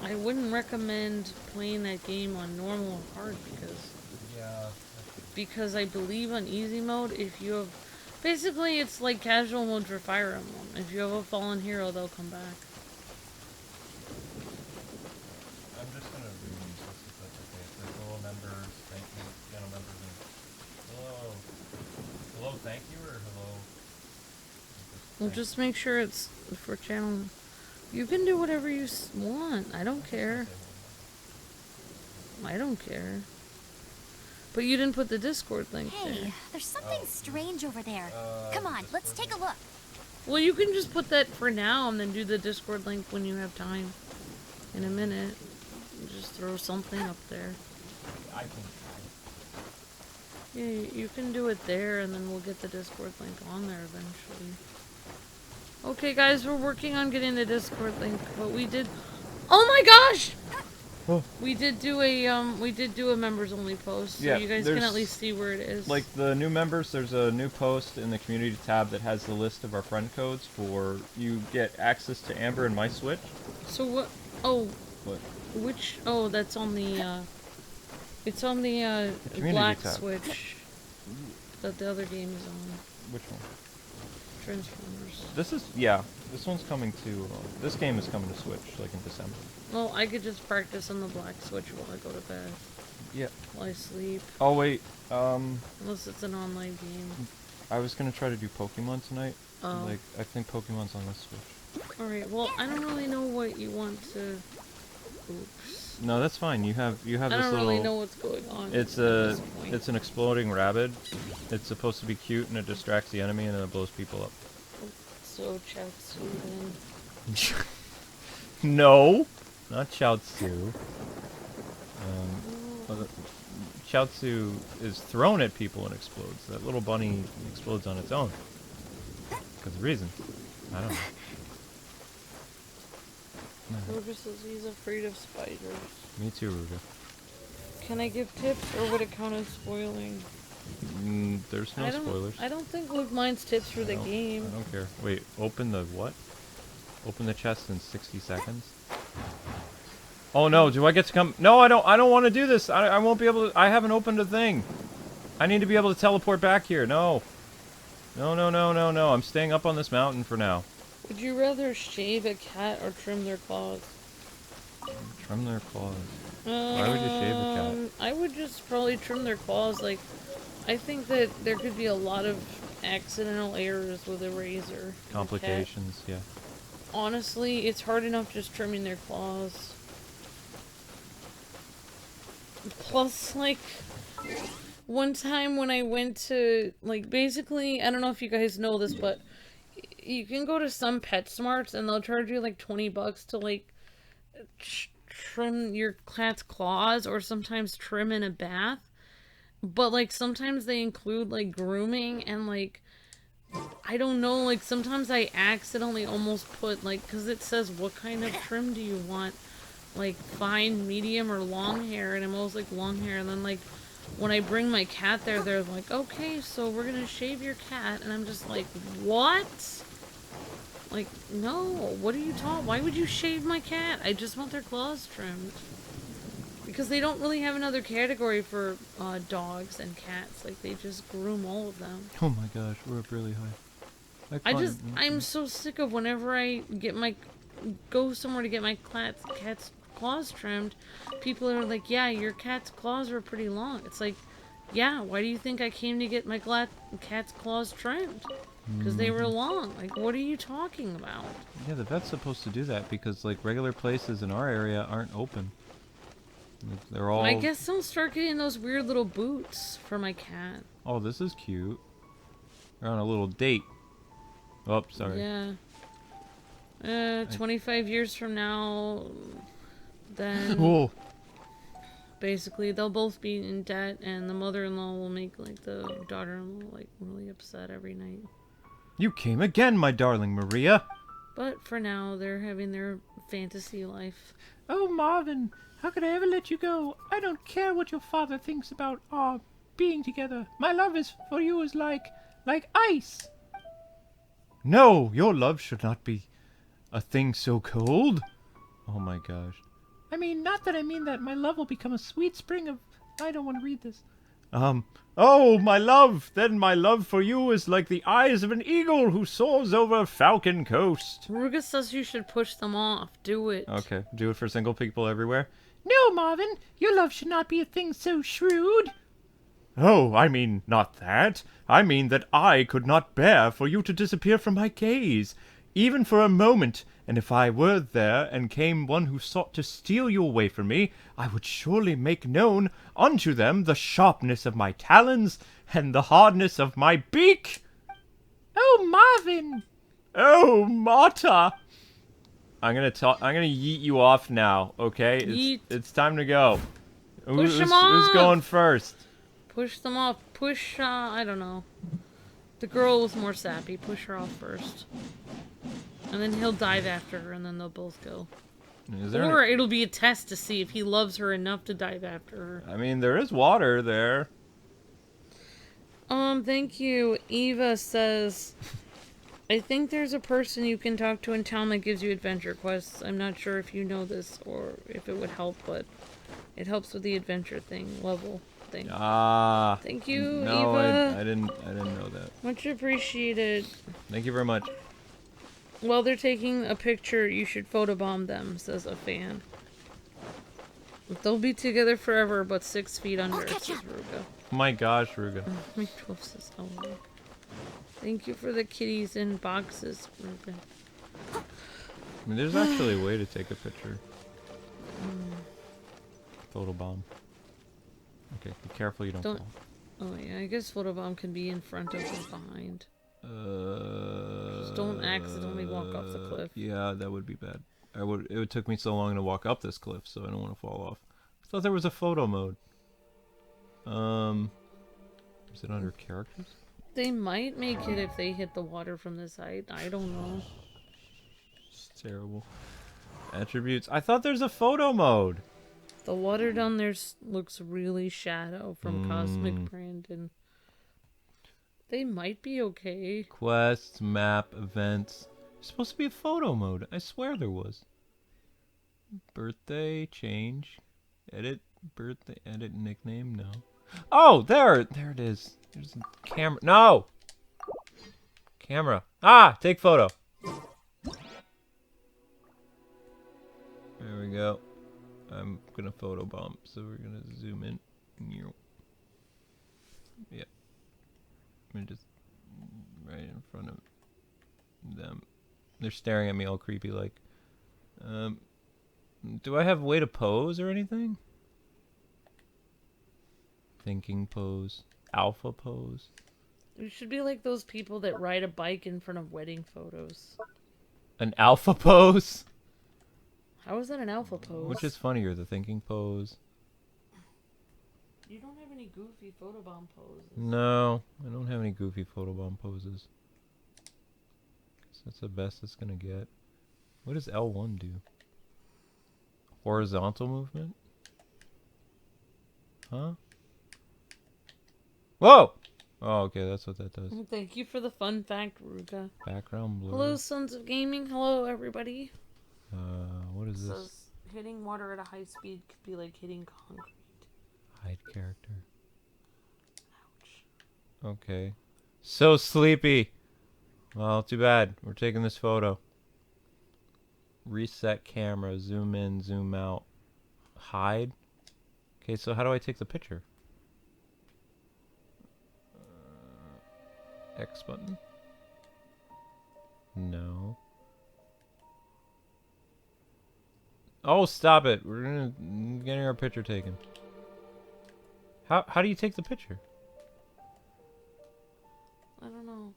I wouldn't recommend playing that game on normal or hard because I believe on easy mode, if you have... Basically, it's like casual mode for Fire Emblem. If you have a fallen hero, they'll come back. I'm just gonna read these if that's okay. It says, hello members, thank you, channel members, and hello. Hello, thank you, or hello? Well, just make sure it's for channel... You can do whatever you want. I don't care. I don't care. But you didn't put the Discord link there. Hey, there's something strange over there. Come on, let's take a look. Well, you can just put that for now and then do the Discord link when you have time. In a minute. Just throw something up there. I can. Yeah, you can do it there and then we'll get the Discord link on there eventually. Okay, guys, we're working on getting the Discord link, but we did... Oh my gosh! We did do a members only post, so you guys can at least see where it is. Like the new members, there's a new post in the community tab that has the list of our friend codes for you get access to Amber and my Switch. So what? Oh. What? Which? Oh, that's on the. It's on the black tab. Switch that the other game is on. Which one? Transformers. This one's coming to. This game is coming to Switch like in December. Well, I could just practice on the black Switch while I go to bed. Yeah. While I sleep. Oh wait, Unless it's an online game. I was gonna try to do Pokemon tonight. Oh. Like I think Pokemon's on this Switch. Alright, well, I don't really know what you want to... Oops. No, that's fine. You have I this don't little. really know what's going on. It's an exploding rabbit. It's supposed to be cute and it distracts the enemy and then it blows people up. So Chaozu then. No, not Chaozu. Chaozu is thrown at people and explodes. That little bunny explodes on its own. Because of reason. I don't know. Ruga says he's afraid of spiders. Me too, Ruga. Can I give tips or would it count as spoiling? There's no spoilers. I don't think Luke minds tips for the game. I don't care. Wait, open the what? Open the chest in 60 seconds? Oh no, do I get to come? No, I don't want to do this. I won't be able to. I haven't opened a thing. I need to be able to teleport back here. No. No. I'm staying up on this mountain for now. Would you rather shave a cat or trim their claws? Trim their claws. Why would you shave a cat? I would just probably trim their claws. Like, I think that there could be a lot of accidental errors with a razor. Complications, yeah. Honestly, it's hard enough just trimming their claws. Plus, like, one time when I went to, like, basically, I don't know if you guys know this, but you can go to some PetSmarts and they'll charge you like $20 to, like, trim your cat's claws or sometimes trim in a bath. But, like, sometimes they include, like, grooming and, like, I don't know, like, sometimes I accidentally almost put, like, because it says what kind of trim do you want, like, fine, medium, or long hair, and I'm always like, long hair, and then, like, when I bring my cat there, they're like, okay, so we're gonna shave your cat, and I'm just like, what? Like, no, what are you talking? Why would you shave my cat? I just want their claws trimmed. Because they don't really have another category for dogs and cats. Like, they just groom all of them. Oh my gosh, we're up really high. I'm so sick of whenever I go somewhere to get my cat's claws trimmed, people are like, yeah, your cat's claws are pretty long. It's like, yeah, why do you think I came to get my cat's claws trimmed? Because they were long. Like, what are you talking about? Yeah, the vet's supposed to do that because, like, regular places in our area aren't open. They're all... I guess I'll start getting those weird little boots for my cat. Oh, this is cute. They're on a little date. Oh, sorry. Yeah. 25 years from now, then... Whoa. Basically, they'll both be in debt, and the mother-in-law will make, like, the daughter-in-law, like, really upset every night. You came again, my darling Maria. But for now, they're having their fantasy life. Oh, Marvin, how could I ever let you go? I don't care what your father thinks about our being together. My love is for you is like ice. No, your love should not be a thing so cold. Oh my gosh. I mean, not that I mean that my love will become a sweet spring of... I don't want to read this. Oh, my love! Then my love for you is like the eyes of an eagle who soars over Falcon Coast. Ruga says you should push them off. Do it. Okay, do it for single people everywhere? No, Marvin, your love should not be a thing so shrewd. Oh, I mean not that. I mean that I could not bear for you to disappear from my gaze, even for a moment, and if I were there and came one who sought to steal you away from me, I would surely make known unto them the sharpness of my talons and the hardness of my beak. Oh, Marvin! Oh, Marta! I'm gonna yeet you off now, okay? It's time to go. Push them off! Who's going first? Push them off. Push, I don't know. The girl was more sappy. Push her off first. And then he'll dive after her, and then they'll both go. Or it'll be a test to see if he loves her enough to dive after her. I mean, there is water there. Thank you. Eva says, I think there's a person you can talk to in town that gives you adventure quests. I'm not sure if you know this or if it would help, but it helps with the adventure level thing. Ah. Thank you, no, Eva. I didn't know that. Much appreciated. Thank you very much. While they're taking a picture, you should photobomb them, says a fan. They'll be together forever, but 6 feet under, says Ruga. Oh my gosh, Ruga. My 12 says, oh. Thank you for the kitties in boxes, Ruga. I mean, there's actually a way to take a picture. Photobomb. Okay, be careful you don't fall. Oh yeah, I guess photobomb can be in front of or behind. Just don't accidentally walk off the cliff. Yeah, that would be bad. It took me so long to walk up this cliff, so I don't want to fall off. I thought there was a photo mode. Is it under characters? They might make it if they hit the water from the side. I don't know. It's terrible. Attributes. I thought there's a photo mode. The water down there looks really shadow from Cosmic Brandon. They might be okay. Quests, map, events. There's supposed to be a photo mode. I swear there was. Birthday, change. Edit, birthday, edit, nickname, no. Oh, there it is. There's a camera. No! Camera. Ah, take photo. There we go. I'm gonna photobomb, so we're gonna zoom in. Yeah. I'm just right in front of them. They're staring at me all creepy like. Do I have a way to pose or anything? Thinking pose. Alpha pose. You should be like those people that ride a bike in front of wedding photos. An alpha pose? How is that an alpha pose? Which is funnier, the thinking pose? You don't have any goofy photobomb poses. No, I don't have any goofy photobomb poses. Guess that's the best it's gonna get. What does L1 do? Horizontal movement? Huh? Whoa! Oh, okay, that's what that does. Thank you for the fun fact, Ruka. Background blur. Hello, Sons of Gaming. Hello, everybody. What is this? Says hitting water at a high speed could be like hitting concrete. Hide character. Ouch. Okay. So sleepy. Well, too bad. We're taking this photo. Reset camera. Zoom in, zoom out. Hide. Okay, so how do I take the picture? X button? No. Oh, stop it. We're getting our picture taken. How do you take the picture? I don't know.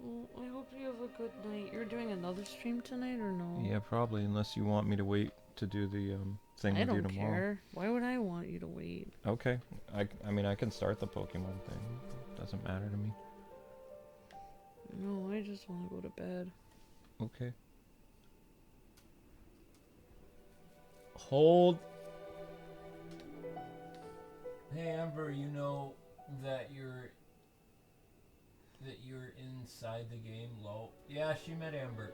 Well, I hope you have a good night. You're doing another stream tonight or no? Yeah, probably, unless you want me to wait to do the thing with you tomorrow. I don't care. Why would I want you to wait? Okay. I mean, I can start the Pokemon thing. Doesn't matter to me. No, I just want to go to bed. Okay. Hold. Hey Amber, you know that you're inside the game. Low. Yeah, she met Amber.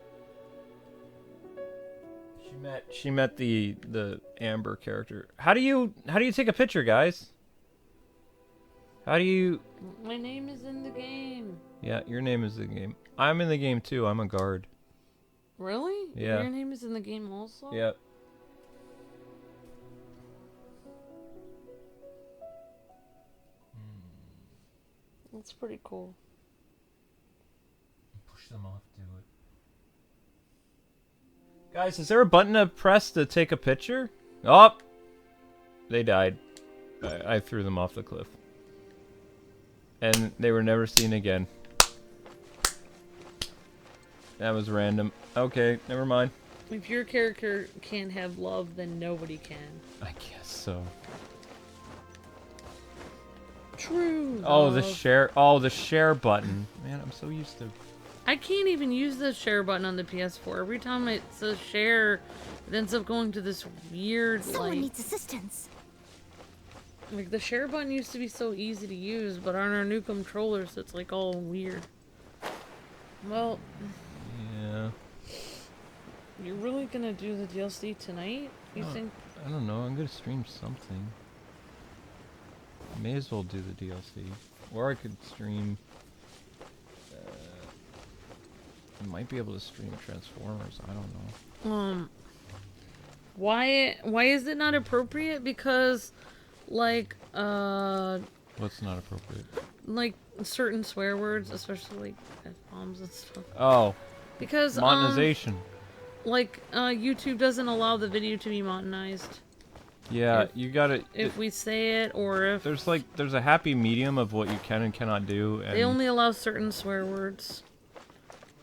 She met the Amber character. How do you take a picture, guys? How do you? My name is in the game. Yeah, your name is in the game. I'm in the game too. I'm a guard. Really? Yeah. Your name is in the game also? Yep. That's pretty cool. Push them off, do it. Guys, is there a button to press to take a picture? Oh! They died. I threw them off the cliff. And they were never seen again. That was random. Okay, never mind. If your character can't have love, then nobody can. I guess so. True. Oh, the share. Oh, the share button. Man, I'm so used to. I can't even use the share button on the PS4. Every time it says share, it ends up going to this weird. Someone needs assistance. Like the share button used to be so easy to use, but on our new controllers, it's like all weird. Well. Yeah. You're really gonna do the DLC tonight? You think? I don't know. I'm gonna stream something. May as well do the DLC, or I could stream. I might be able to stream Transformers. I don't know. Why is it not appropriate? Because, like, What's not appropriate? Like certain swear words, especially like F-bombs and stuff. Oh. Because monetization. Like YouTube doesn't allow the video to be monetized. Yeah, you gotta. If we say it, or if there's a happy medium of what you can and cannot do. And they only allow certain swear words,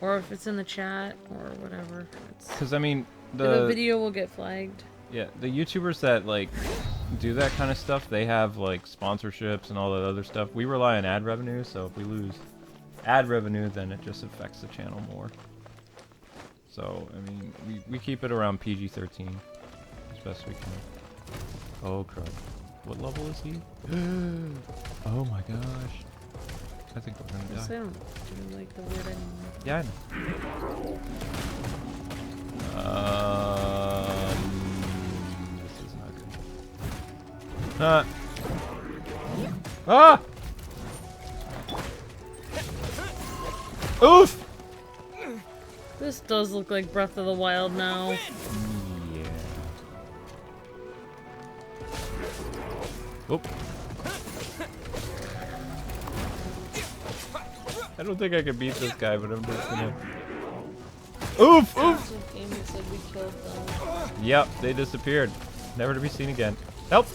or if it's in the chat or whatever. Because I mean, the video will get flagged. Yeah, the YouTubers that like do that kind of stuff, they have like sponsorships and all that other stuff. We rely on ad revenue, so if we lose ad revenue, then it just affects the channel more. So I mean, we keep it around PG-13 as best we can. Oh crud! What level is he? Oh my gosh! I think we're gonna die. I don't do like the word anymore. Yeah, I know. This is not good. Ah! Oof! This does look like Breath of the Wild now. Yeah. Oop. I don't think I can beat this guy, but I'm just gonna... Oof! Oof! Yep, they disappeared. Never to be seen again. Help!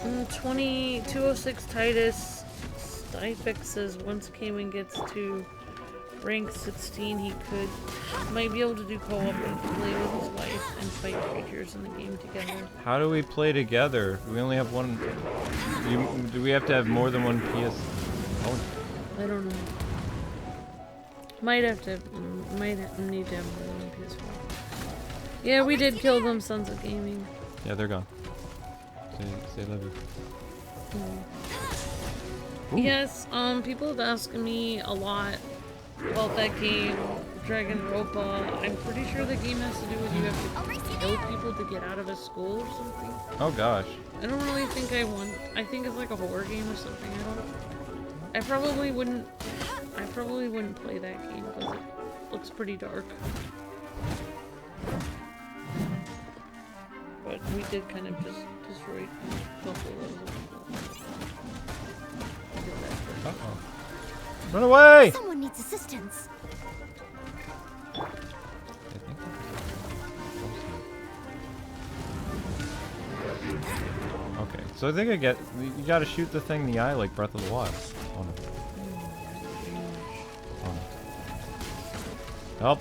206 Titus Styfix says once Kwing gets to rank 16, he might be able to do co-op and play with his wife and fight creatures in the game together. How do we play together? We only have one... do we have to have more than one PS... Oh. I don't know. Might need to have more than one PS4. Yeah, we did kill them, Sons of Gaming. Yeah, they're gone. Say love you. Yes, people have asked me a lot about that game, Dragonropa. I'm pretty sure the game has to do with you have to kill people to get out of a school or something. Oh gosh. I don't really think I want. I think it's like a horror game or something. I probably wouldn't play that game because it looks pretty dark. But we did kind of just destroy a couple of those. Uh-oh. Run away! Someone needs assistance. Okay, so I think I get... You gotta shoot the thing in the eye like Breath of the Wild. Oh no. Oh no. Help!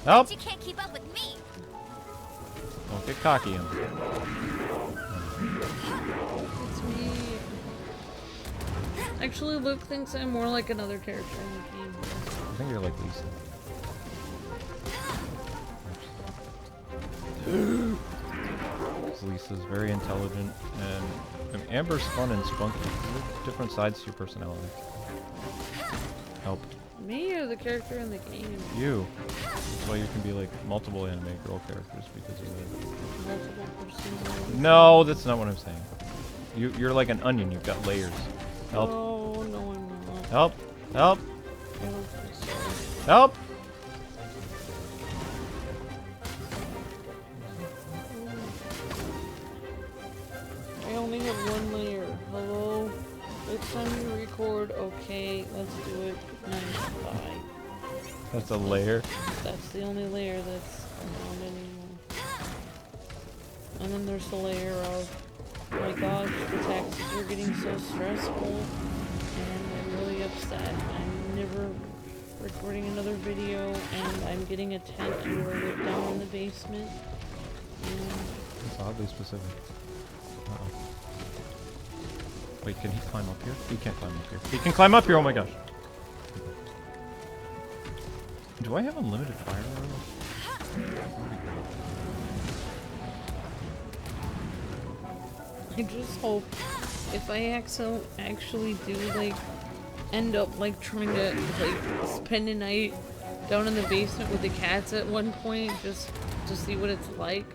Help! You can't keep up with me. Don't get cocky on me. It's me. Actually, Luke thinks I'm more like another character in the game. I think you're like Lisa. Lisa's very intelligent, and Amber's fun and spunky. There's different sides to your personality. Help. Me or the character in the game? You. That's why you can be like multiple anime girl characters because of that. Multiple personalities. No, that's not what I'm saying. You're like an onion. You've got layers. Help. Oh, no, I'm not. Help. Help. I don't think so. Help. I only have one layer. Hello? Next time you record, okay, let's do it. Nice, bye. That's a layer. That's the only layer that's around anymore. And then there's the layer of, oh my gosh, the taxes are getting so stressful, and I'm really upset. I'm never recording another video, and I'm getting a tent and we're living down in the basement. That's oddly specific. Uh-oh. Wait, can he climb up here? He can't climb up here. He can climb up here! Oh my gosh! Do I have unlimited fire arrows? I just hope if I actually do like end up like trying to like spend a night down in the basement with the cats at one point just to see what it's like.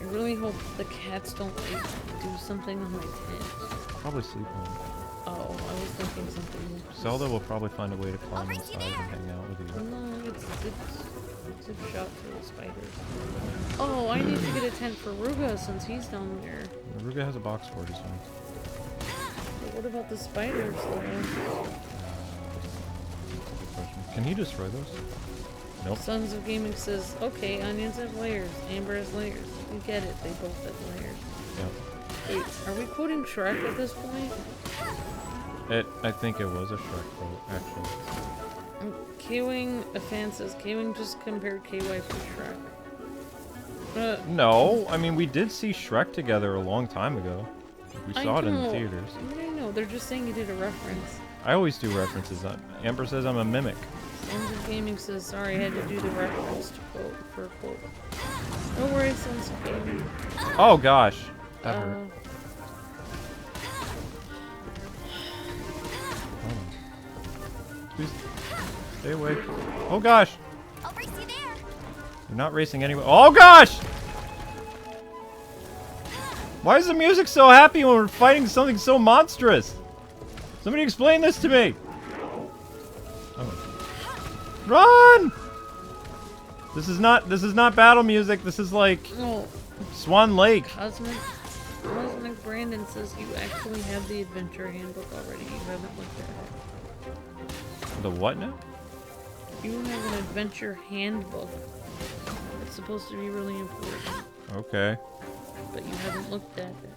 I really hope the cats don't like do something on my tent. Probably sleep on it. Oh, I was thinking something. Zelda will probably find a way to climb inside and hang out with you. No, it's a shot for the spiders. Oh, I need to get a tent for Ruga since he's down there. Ruga has a box for it, he's fine. But what about the spiders though? Can he destroy those? Nope. Sons of Gaming says, okay, onions have layers, Amber has layers. You get it, they both have layers. Yeah. Wait, are we quoting Shrek at this point? I think it was a Shrek quote, actually. Kwing, a fan says, Kwing just compared K-Wife to Shrek. No, I mean, we did see Shrek together a long time ago. We saw it in the theaters. I know, they're just saying you did a reference. I always do references. Amber says I'm a mimic. Sons of Gaming says, sorry, I had to do the reference to quote for a quote. No worries, Sons of Gaming. Oh gosh, that hurt. Please stay away. Oh gosh. I'll race you there. You're not racing anywhere. Oh gosh! Why is the music so happy when we're fighting something so monstrous? Somebody explain this to me. Oh. Run! This is not battle music. This is like Swan Lake. Cosmic Brandon says you actually have the adventure handbook already. You haven't looked at it. The what now? You have an adventure handbook. It's supposed to be really important. Okay. But you haven't looked at it.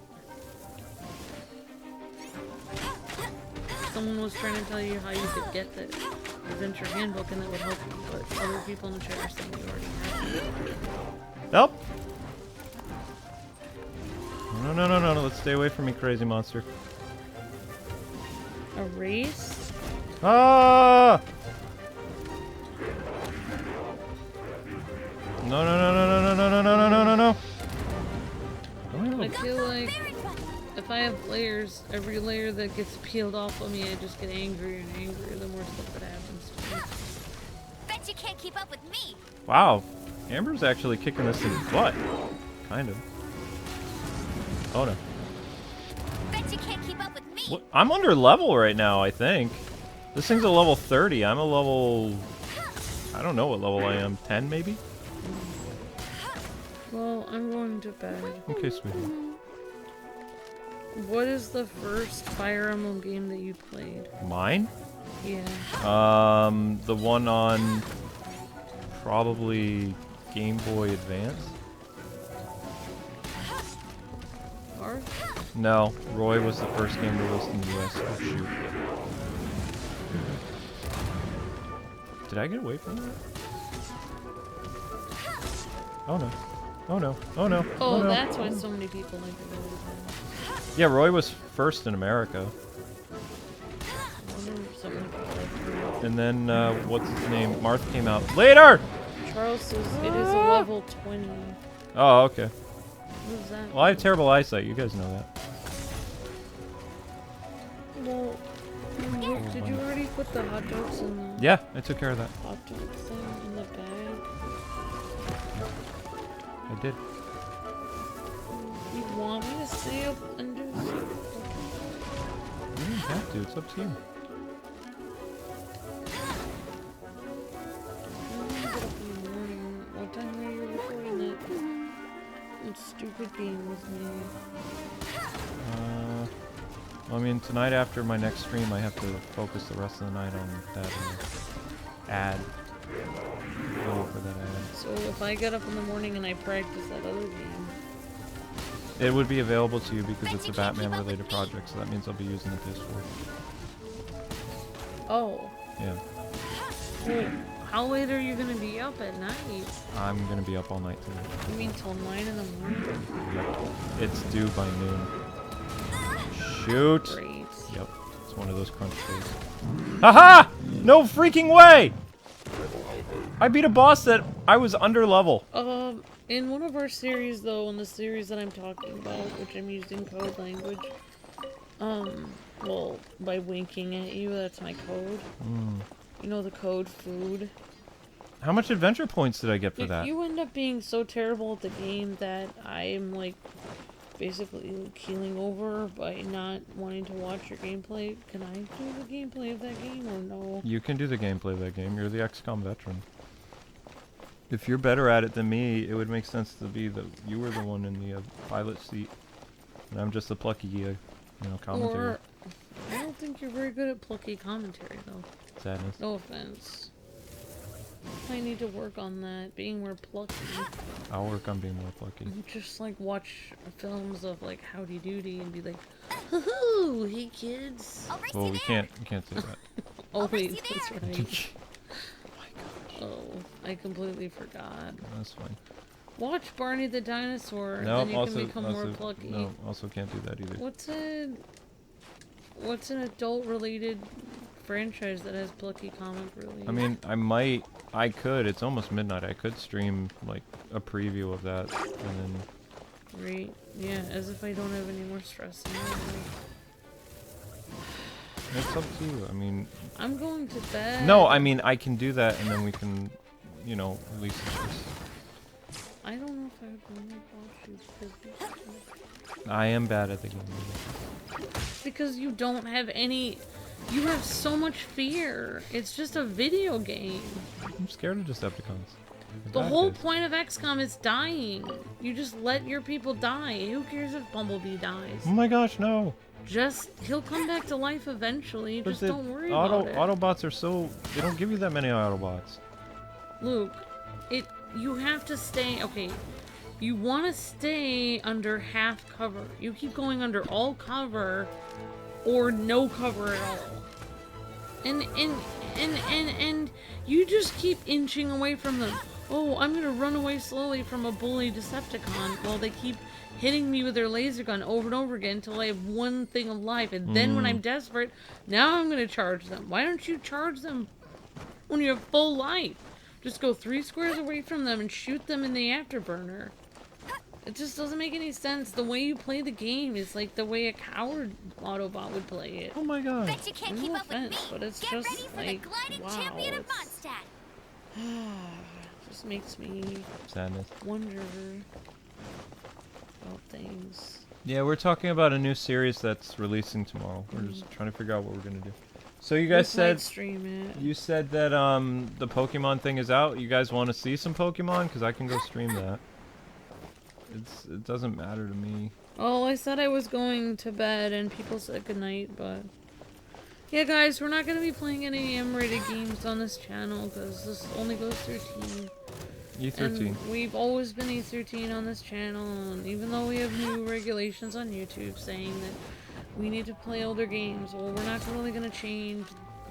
Someone was trying to tell you how you could get the adventure handbook and that would help you, but other people in the chat are saying you already have it. Help! No, let's stay away from me, crazy monster. A race? Ah! No. I feel like if I have layers, every layer that gets peeled off of me, I just get angrier and angrier the more stuff that happens to me. Bet you can't keep up with me. Wow, Amber's actually kicking this in the butt. Kind of. Oh no. Bet you can't keep up with me. What? I'm under level right now, I think. This thing's a level 30. I'm a level... I don't know what level I am. 10 maybe? Well, I'm going to bed. Okay, sweetie. What is the first Fire Emblem game that you played? Mine? Yeah. The one on probably Game Boy Advance. Or? No, Roy was the first game released in the US. Oh shoot. Did I get away from that? Oh no. Oh no. Oh no. Oh, no. that's why so many people like it. Yeah, Roy was first in America. And then, what's his name? Marth came out later! Charles says it is a level 20. Oh, okay. What is that? Well, I have terrible eyesight. You guys know that. Well, look, did you already put the hot dogs in the... Yeah, I took care of that. Hot dog thing in the bag? I did. You want me to stay up and do something? You don't have to. It's up to you. What time are you recording that stupid game with me? Well, I mean, tonight after my next stream, I have to focus the rest of the night on that ad. Go for that ad. So if I get up in the morning and I practice that other game... It would be available to you because it's a Batman-related project, so that means I'll be using the PS4. Oh. Yeah. Well, how late are you going to be up at night? I'm going to be up all night today. You mean till 9 in the morning? Yep. It's due by noon. Shoot! Great. Yep. It's one of those crunch days. Haha! No freaking way! I beat a boss that I was under level. In one of our series, though, in the series that I'm talking about, which I'm using code language, well, by winking at you, that's my code. You know the code food? How much adventure points did I get for that? If you end up being so terrible at the game that I'm, like, basically keeling over by not wanting to watch your gameplay, can I do the gameplay of that game, or no? You can do the gameplay of that game. You're the XCOM veteran. If you're better at it than me, it would make sense to be that you were the one in the pilot seat, and I'm just the plucky, you know, commentary. Or, I don't think you're very good at plucky commentary, though. Sadness. No offense. I need to work on that, being more plucky. I'll work on being more plucky. Just like watch films of like Howdy Doody and be like, hoo-hoo, hey kids. Well, we can't say that. Oh wait, that's right. Oh, I completely forgot. That's fine. Watch Barney the Dinosaur, No, then you also, can become more plucky. No, also can't do that either. What's an adult-related franchise that has plucky comic relief? I mean, I could. It's almost midnight. I could stream like a preview of that, and then. Right. Yeah, as if I don't have any more stress in my life. It's up to you. I mean. I'm going to bed. No, I mean I can do that, and then we can, you know, release it. I don't know if I would really watch you because I am bad at the game. because you don't have any. You have so much fear. It's just a video game. I'm scared of Decepticons. The whole point of XCOM is dying. You just let your people die. Who cares if Bumblebee dies? Oh my gosh, no. He'll come back to life eventually. Just don't worry about it. Autobots are they don't give you that many Autobots. Luke, you have to stay, okay, you want to stay under half cover. You keep going under all cover or no cover at all. And you just keep inching away from them. Oh, I'm gonna run away slowly from a bully Decepticon while they keep hitting me with their laser gun over and over again until I have one thing of life. And then when I'm desperate, now I'm gonna charge them. Why don't you charge them when you have full life? Just go 3 squares away from them and shoot them in the afterburner. It just doesn't make any sense. The way you play the game is like the way a coward Autobot would play it. Oh my god. Bet you can't keep up with me. But it's Get just ready for like, the gliding wow, champion of Mondstadt. Just makes me Sadness. wonder about things. Yeah, we're talking about a new series that's releasing tomorrow. We're just trying to figure out what we're gonna do. So you guys said you said that the Pokemon thing is out. You guys want to see some Pokemon? Because I can go stream that. It doesn't matter to me. Oh, I said I was going to bed and people said goodnight, but yeah, guys, we're not gonna be playing any M-rated games on this channel because this only goes through teen. E13. And we've always been E13 on this channel, and even though we have new regulations on YouTube saying that we need to play older games, well, we're not really gonna change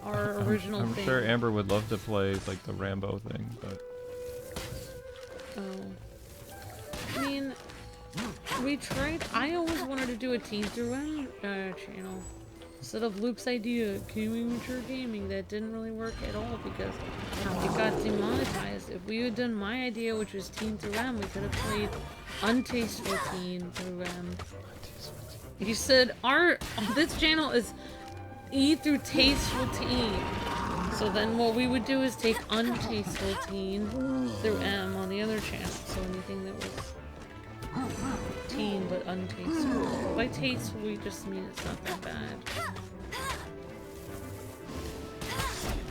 our original thing. I'm sure Amber would love to play like the Rambo thing, but I mean, we tried. I always wanted to do a teen through M channel instead of Luke's idea, Kwing Mature Gaming. That didn't really work at all because it got demonetized. If we had done my idea, which was teen through M, we could have played Untasteful Teen through M. You said this channel is E through Tasteful Teen. So then what we would do is take Untasteful Teen through M on the other channel. So anything that was teen but untasteful. By tasteful we just mean it's not that bad.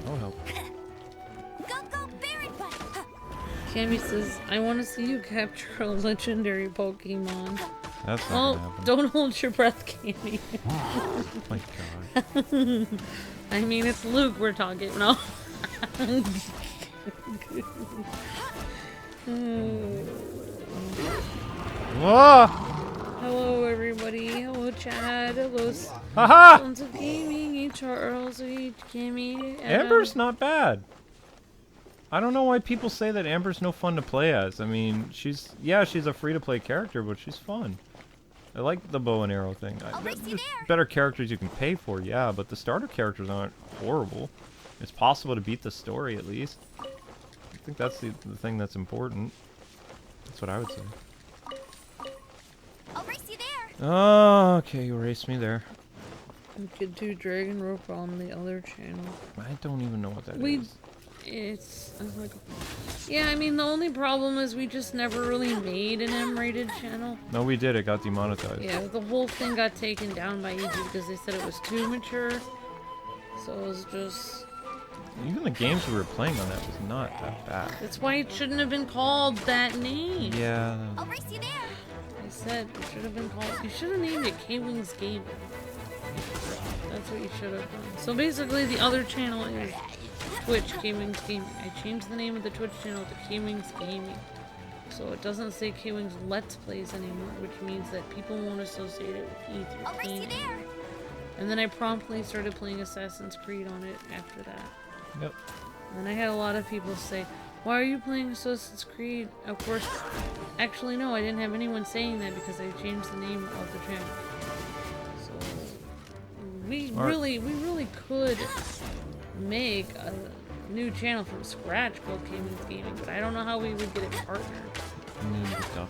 oh help. Cammy says, I want to see you capture a legendary Pokemon. That's not well, gonna happen. don't hold your breath, Cammy. Oh my god. I mean, it's Luke we're talking. No. Whoa! Hello, everybody. Hello, Chad. Hello, Sons of Gaming. Hey, Charles. Hey, Cammy. Amber's not bad. I don't know why people say that Amber's no fun to play as. I mean, she's a free-to-play character, but she's fun. I like the bow and arrow thing. There's better characters you can pay for, yeah, but the starter characters aren't horrible. It's possible to beat the story, at least. I think that's the thing that's important. That's what I would say. I'll race you there. Oh, okay, you raced me there. We could do Dragon Rope on the other channel. I don't even know what that is. It's like, yeah, I mean, the only problem is we just never really made an M-rated channel. No, we did. It got demonetized. Yeah, the whole thing got taken down by YouTube because they said it was too mature. So it was just... Even the games we were playing on that was not that bad. That's why it shouldn't have been called that name. Yeah. I'll race you there. I said it should have been called... You should have named it Kwings Gaming. That's what you should have done. So basically the other channel is Twitch, Kwings Gaming. I changed the name of the Twitch channel to Kwings Gaming. So it doesn't say Kwings Let's Plays anymore, which means that people won't associate it with either gaming. And then I promptly started playing Assassin's Creed on it after that. Yep. And then I had a lot of people say, why are you playing Assassin's Creed? Of course, actually no, I didn't have anyone saying that because I changed the name of the channel. So we really could make a new channel from scratch called Kwings Gaming, but I don't know how we would get it partnered. Stuff.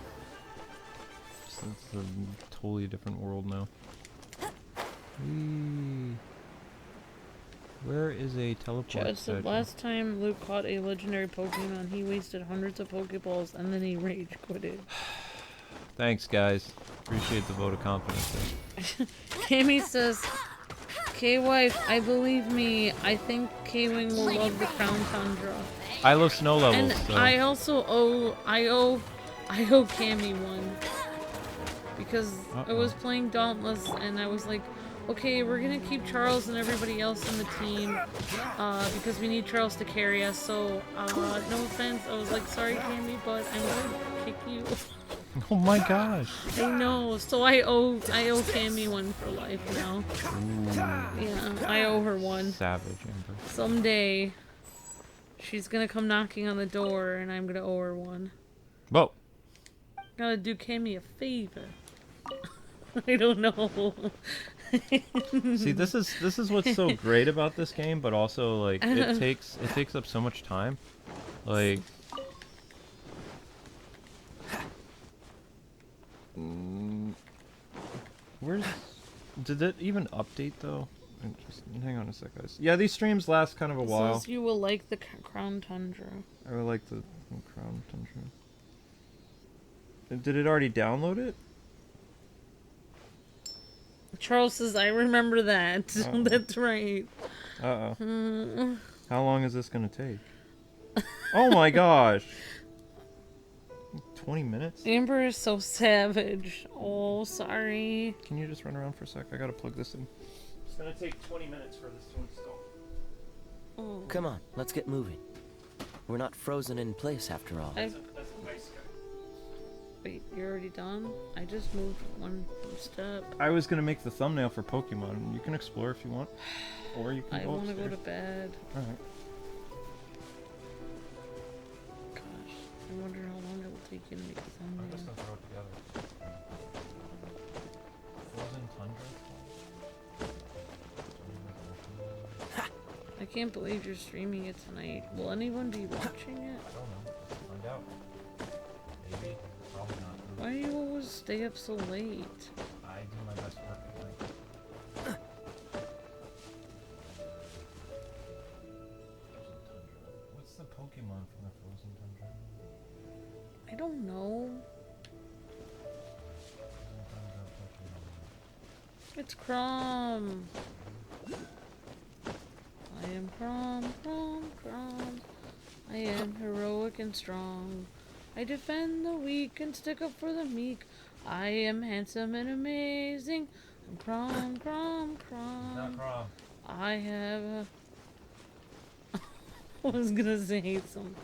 So it's a totally different world now. Where is a teleport Chad said last time Luke caught a legendary Pokemon, he wasted hundreds of Pokeballs and then he rage quitted. Thanks, guys. Appreciate the vote of confidence there. Cammy says, K-Wife, I believe me, I think Kwing will love the Crown Tundra. I love snow levels, And so. I also owe Cammy one. Because I was playing Dauntless and I was like, okay, we're gonna keep Charles and everybody else in the team because we need Charles to carry us. So, no offense, I was like, sorry, Cammy, but I'm gonna kick you. Oh my gosh. I know, so I owe Cammy one for life now. Yeah, I owe her one. Savage, Amber. Someday, she's gonna come knocking on the door, and I'm gonna owe her one. Whoa. Gotta do Cammy a favor. I don't know. See, this is what's so great about this game, but also like it takes up so much time. Like did it even update though? Just hang on a sec, guys. Yeah, these streams last kind of a while. Says you will like the Crown Tundra. I would like the Crown Tundra. Did it already download it? Charles says, I remember that. That's right. Uh-oh. How long is this gonna take? Oh my gosh! 20 minutes? Amber is so savage. Oh, sorry. Can you just run around for a sec? I gotta plug this in. It's gonna take 20 minutes for this to install. Oh. Come on, let's get moving. We're not frozen in place after all. That's a nice guy. Wait, you're already done? I just moved one step. I was gonna make the thumbnail for Pokemon. You can explore if you want. Or you can I go want to upstairs. go to bed. Alright. Gosh, I wonder how long it will take you to make the thumbnail. I'm just gonna throw it together. Frozen Tundra? I can't believe you're streaming it tonight. Will anyone be watching it? I don't know. Let's find out. Maybe. Probably not. Why do you always stay up so late? I do my best work at night. What's the Pokemon from the Frozen Tundra? I don't know. It's Crom. I am Crom, Crom, Crom. I am heroic and strong. I defend the weak and stick up for the meek. I am handsome and amazing. I'm Crom, Crom, Crom. Not Crom. I have a... I was gonna say some...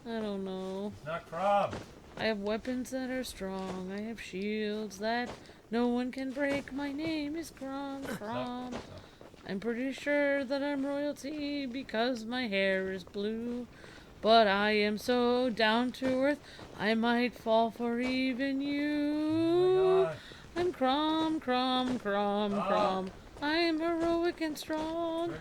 I don't know. Not Crom. I have weapons that are strong. I have shields that no one can break. My name is Crom, Crom. I'm pretty sure that I'm royalty because my hair is blue. But I am so down to earth, I might fall for even you. I'm Crom, Crom, Crom, Crom. I am heroic and strong.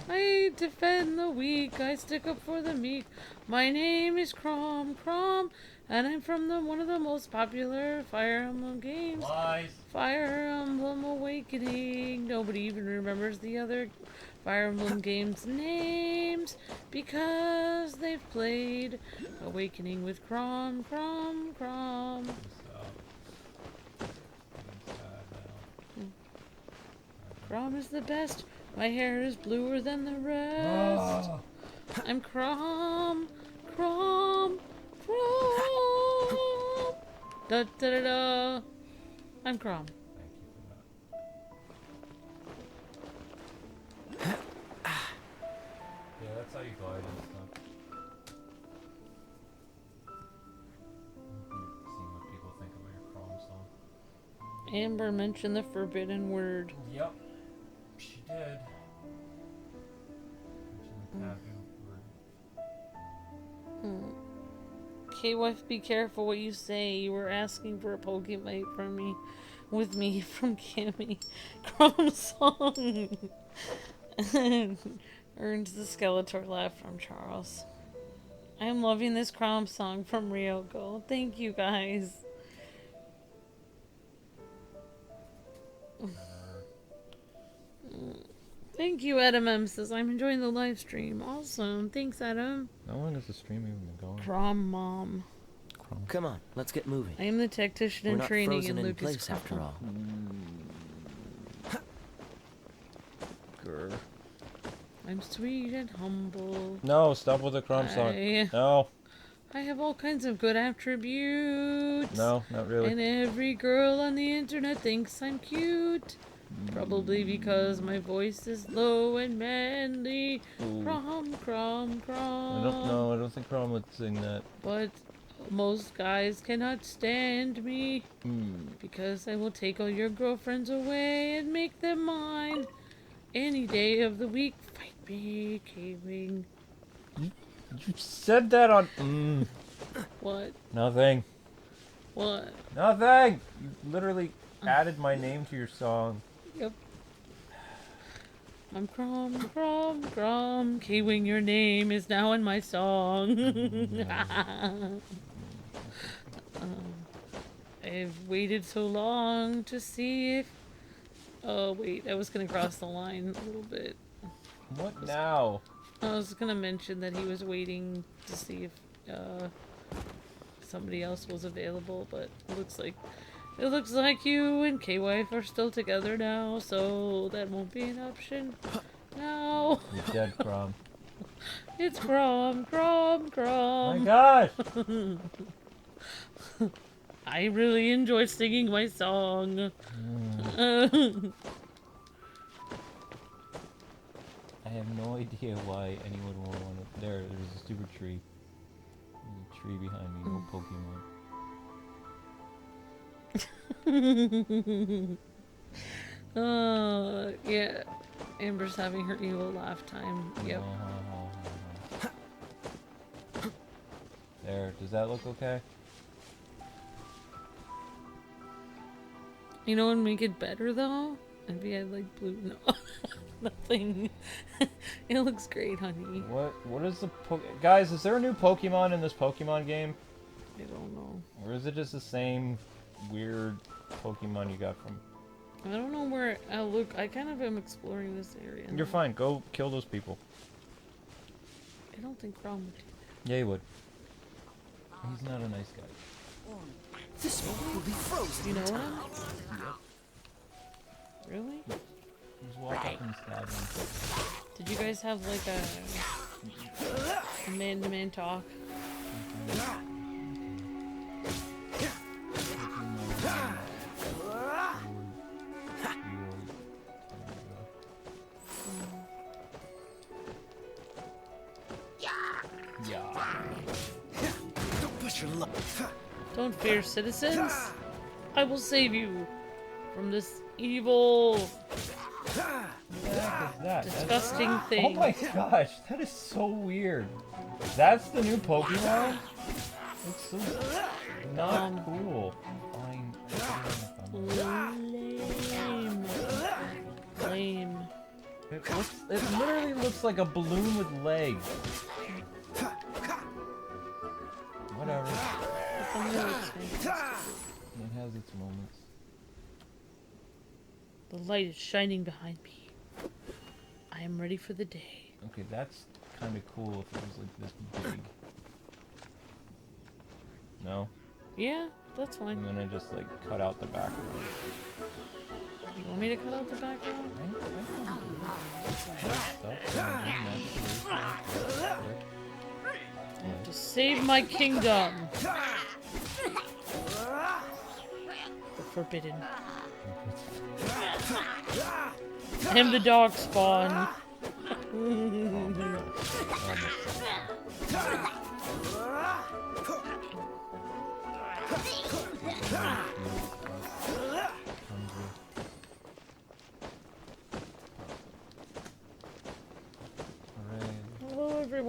I defend the weak, I stick up for the meek. My name is Crom, Crom, and I'm from one of the most popular Fire Emblem games. Lies. Fire Emblem Awakening. Nobody even remembers the other Fire Emblem games' names because they've played Awakening with Crom, Crom, Crom. Crom is the best. My hair is bluer than the rest. I'm Crom, Crom, Crom. Da da da da. I'm Crom. Yeah, that's how you glide and stuff. Seeing what people think about your Chrome song. Amber mentioned the forbidden word. Yep, she did. Mention the taboo word. K-Wife, be careful what you say. You were asking for a Pokemon from me, with me from Kimmy. Chrome song. Earned the Skeletor laugh from Charles. I am loving this Chrome song from Ryoko. Thank you guys. Thank you, Adam M says I'm enjoying the live stream. Awesome. Thanks, Adam. How long has the stream even been going? Crom Mom. Come on, let's get moving. I am the tactician in training frozen in in Lucas place after all. Grr. I'm sweet and humble. No, stop with the Chrome song. No. I have all kinds of good attributes. No, not really. And every girl on the internet thinks I'm cute. Probably because my voice is low and manly. Crom, crom, crom. I don't know. I don't think Chrome would sing that. But most guys cannot stand me. Because I will take all your girlfriends away and make them mine. Any day of the week. Fight me, Kwing. You said that on... What? Nothing. What? Nothing! You literally added my name to your song. Yep. I'm Crom, Crom, Crom. Kwing, your name is now in my song. I've waited so long to see if... Oh, wait. I was going to cross the line a little bit. What now? I was going to mention that he was waiting to see if somebody else was available, but it looks like you and K-Wife are still together now, so that won't be an option. No. You're dead, Crom. It's Crom, Crom, Crom. My gosh! I really enjoy singing my song. I have no idea why anyone would want to... There's a stupid tree. There's a tree behind me, no Pokemon. Yeah. Amber's having her evil laugh time. Yep. There, does that look okay? You know what would make it better though? If you had like blue... No. Nothing. It looks great, honey. What is the guys, is there a new Pokemon in this Pokemon game? I don't know. Or is it just the same weird Pokemon you got from... I don't know where... look, I kind of am exploring this area. You're fine, go kill those people. I don't think Crom would do that. Yeah, he would. He's not a nice guy. This one will be frozen. You know him? Yep. Really? Just walk up and stab him. Did you guys have like a man-to-man talk? Don't push your luck. Don't fear, citizens. I will save you from this evil, disgusting thing. Oh my gosh, that is so weird. That's the new Pokemon? It's so not cool. Fine. Lame. It literally looks like a balloon with legs. Whatever. It has its moments. The light is shining behind me. I am ready for the day. Okay, that's kind of cool if it was like this big. No? Yeah, that's fine. And then I just like cut out the background. You want me to cut out the background? I have to save my kingdom. The forbidden. And the dog spawn.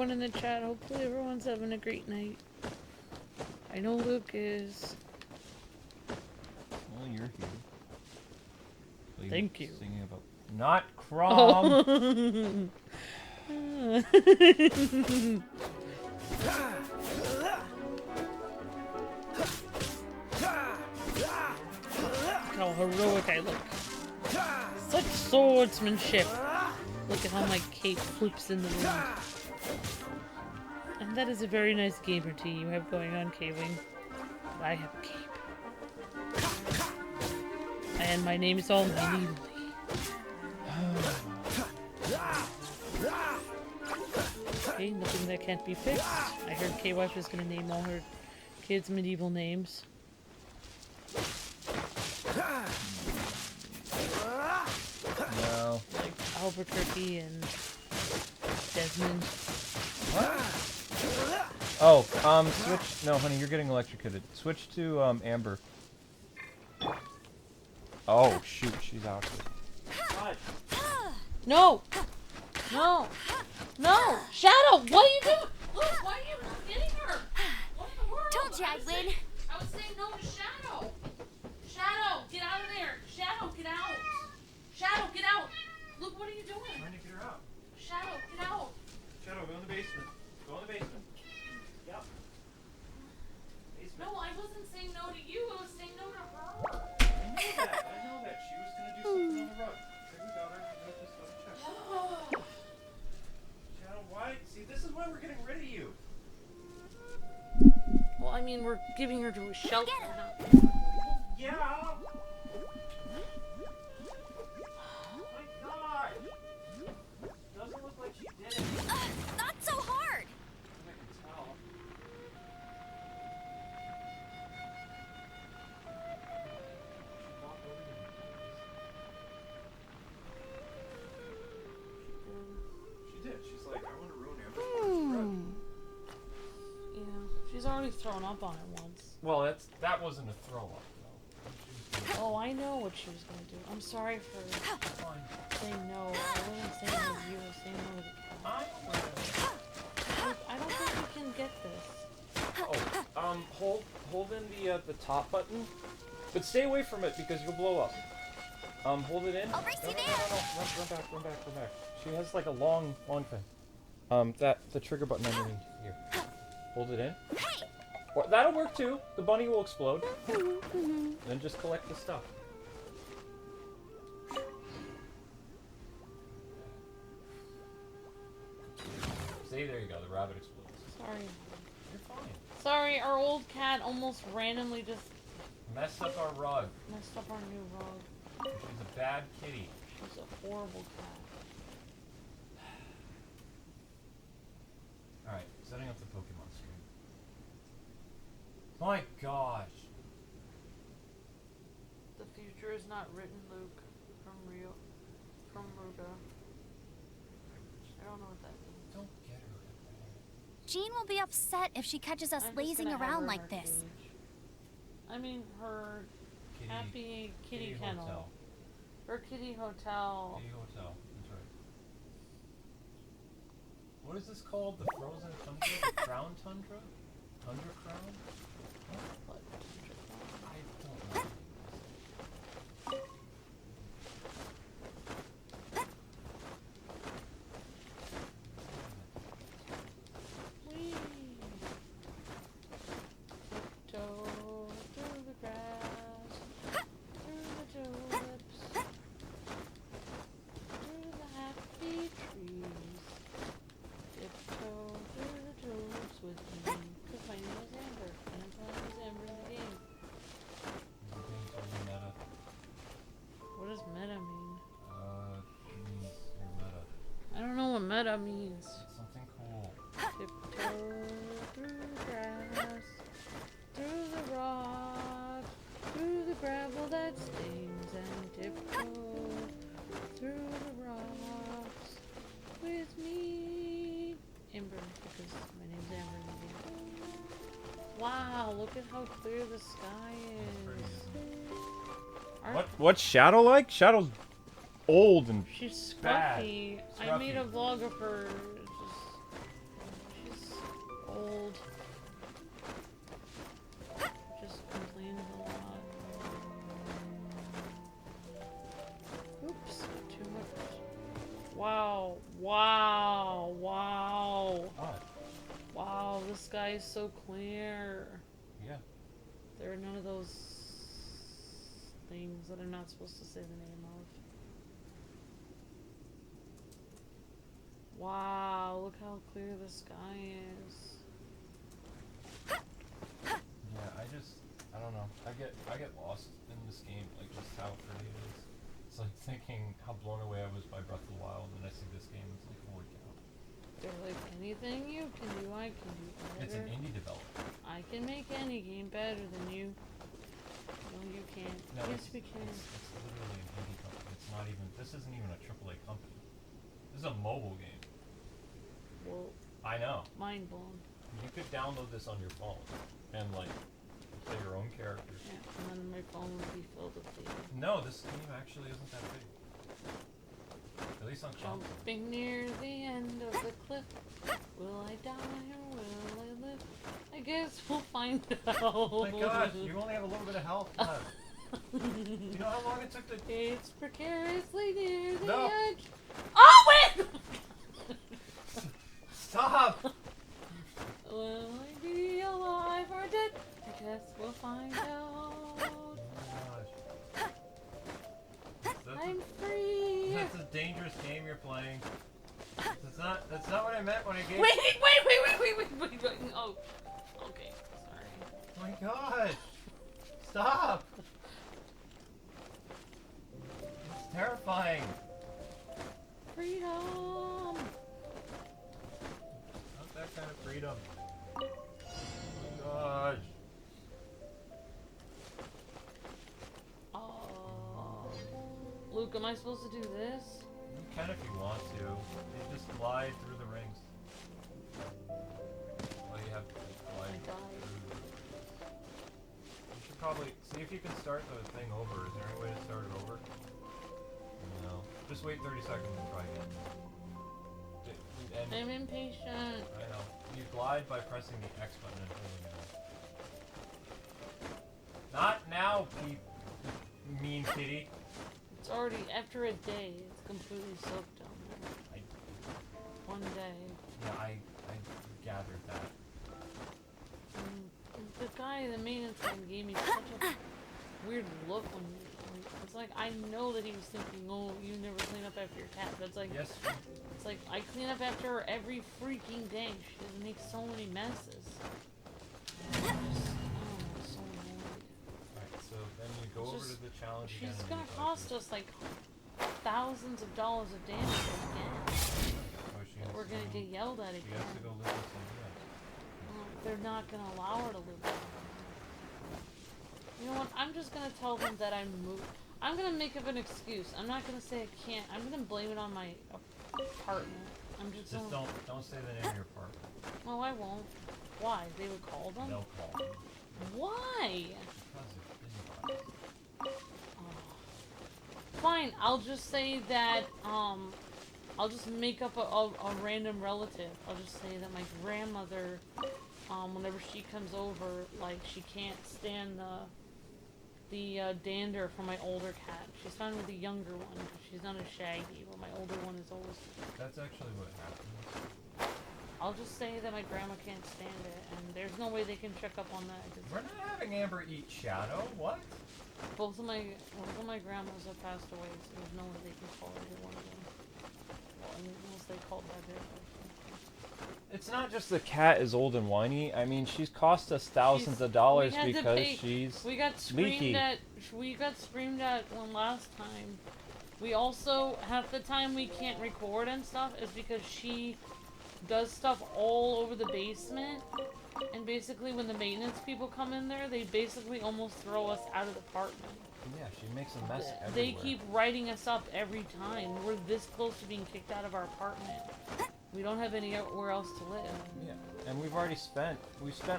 everyone in the chat. Hopefully everyone's having a great night. I know Luke is. Well, you're here. So Thank you. Singing about not Crom. How heroic I look. Such swordsmanship. Look at how my cape flips in the wind. And that is a very nice gamer tee you have going on, Kwing. But I have a cape. And my name is all medieval. Okay, nothing that can't be fixed. I heard K-Wife is gonna name all her kids medieval names. No. Like Albuquerque and Desmond. Oh, switch. No, honey, you're getting electrocuted. Switch to Amber. Oh shoot, she's out here. No! No! No! Shadow! What are you doing? Look, why are you getting her? What in the world? Told you I'd win. I was saying no to Shadow. Shadow, get out of there. Shadow, get out. Shadow, get out. Look, what are you doing? Trying to get her out. Shadow, get out. Shadow, go in the basement. Go in the basement. Yep. Basement. No, I wasn't saying no to you. I was saying no to her. I know that. She was gonna do something on the rug. Okay, we got her. We got this stuff checked. Shadow, why? See, this is why we're getting rid of you. Well, I mean, we're giving her to a shelter. Yeah. Oh my god. Doesn't look like she did it. Not so hard. I can tell. She did. She's like, I want to ruin everything. Yeah, she's already thrown up on it once. Well, that wasn't a throw up though. Oh, I know what she was gonna do. I'm sorry for saying no. I wasn't saying no to you. I was saying no to the cat. Look, I don't think we can get this. Oh, hold in the top button, but stay away from it because you'll blow up. Hold it in. I'll race you there. Run back. She has like a long thing. The trigger button underneath here. Hold it in. Hey. Or, that'll work too. The bunny will explode. Then just collect the stuff. See, there you go. The rabbit explodes. Sorry. You're fine. Sorry, our old cat almost randomly just Messed up our rug. messed up our new rug. She's a bad kitty. She's a horrible cat. Alright, setting up the Pokemon screen. My gosh. The future is not written, Luke. From Ruga. I don't know what that means. Don't get her. Jean will be upset if she catches us I'm just lazing gonna have her around in like her this. cage. I mean, her happy kitty kennel. Hotel. Her kitty hotel. Kitty hotel. That's right. What is this called? The frozen tundra? The crown tundra? Tundra crown? What? I don't know. Whee! Tiptoe through the grass, through the tulips, through the happy trees. Tiptoe through the tulips with me, 'cause my name is Amber, and I'm playing as Amber in the game. You're being totally meta. What does meta mean? It means you're meta. I don't know what meta means. It's something cool. Tiptoe through the grass, through the rock, through the gravel that stings, and tiptoe through the rocks with me. Amber, because my name's Amber in the game. Wow, look at how clear the sky is. What's Shadow like? Shadow's old and She's bad. scruffy. I made a vlog of her. sky is so clear. Yeah. There are none of those things that I'm not supposed to say the name of. Wow, look how clear the sky is. Yeah, I don't know. I get lost in this game, like just how pretty it is. It's like thinking how blown away I was by Breath of the Wild, and I see this game, it's like, holy cow. They're like, anything you can do, I can do better. It's an indie developer. I can make any game better than you. No, you can't. No, Yes, we can. It's literally an indie company. It's not even, this isn't even a AAA company. This is a mobile game. Well, I know. mind blown. You could download this on your phone and like play your own characters. Yeah, and then my phone would be filled with data. No, this game actually isn't that big. At least on console. Jumping near the end of the cliff. Will I die or will I live? I guess we'll find out. Oh my gosh, you only have a little bit of health left. Do you know how long it took to... It's precariously near the No. edge. Oh, wait! Stop! Will I be alive or dead? I guess we'll find out. Oh my gosh. I'm free. That's a dangerous game you're playing. That's not what I meant when I gave... Wait. Oh, okay. Sorry. Oh my god! Stop! It's terrifying. Freedom. Not that kind of freedom. Oh my gosh. Luke, am I supposed to do this? You can if you want to. You just glide through the rings. Well, you have to glide through. You should probably see if you can start the thing over. Is there any way to start it over? No. Just wait 30 seconds and try again. I'm impatient. I know. You glide by pressing the X button and holding it in. Not now, mean kitty. It's already, after a day, it's completely soaked down there. One day. Yeah, I gathered that. The guy, the maintenance man, gave me such a weird look when it's like, I know that he was thinking, oh, you never clean up after your cat. But it's like, yes. It's like, I clean up after her every freaking day. She doesn't make so many messes. I'm just, so annoyed. Alright, so then you go over to the challenge again. She's gonna cost us like thousands of dollars of damage again. We're gonna get yelled at again. She has to go live with somebody else. They're not gonna allow her to live with them. You know what? I'm just gonna tell them that I'm moved. I'm gonna make up an excuse. I'm not gonna say I can't. I'm gonna blame it on my apartment. I'm just don't say the name of your apartment. Well, I won't. Why? They would call them? They'll call them. Why? Because it's busy. Fine, I'll just say that, I'll just make up a random relative. I'll just say that my grandmother, whenever she comes over, like, she can't stand the dander from my older cat. She's fine with the younger one, because she's not as shaggy, but my older one is always... That's actually what happens. I'll just say that my grandma can't stand it, and there's no way they can check up on that. We're not having Amber eat Shadow, what? Both of my grandmas have passed away, so there's no way they can call either one of them. Well, unless they called by their person. It's not just the cat is old and whiny. I mean, she's cost us thousands of dollars because she's leaky. We got screamed at one last time. We also, half the time we can't record and stuff is because she does stuff all over the basement. And basically when the maintenance people come in there, they basically almost throw us out of the apartment. Yeah, she makes a mess everywhere. They keep writing us up every time. We're this close to being kicked out of our apartment. We don't have anywhere else to live. Yeah, and we've spent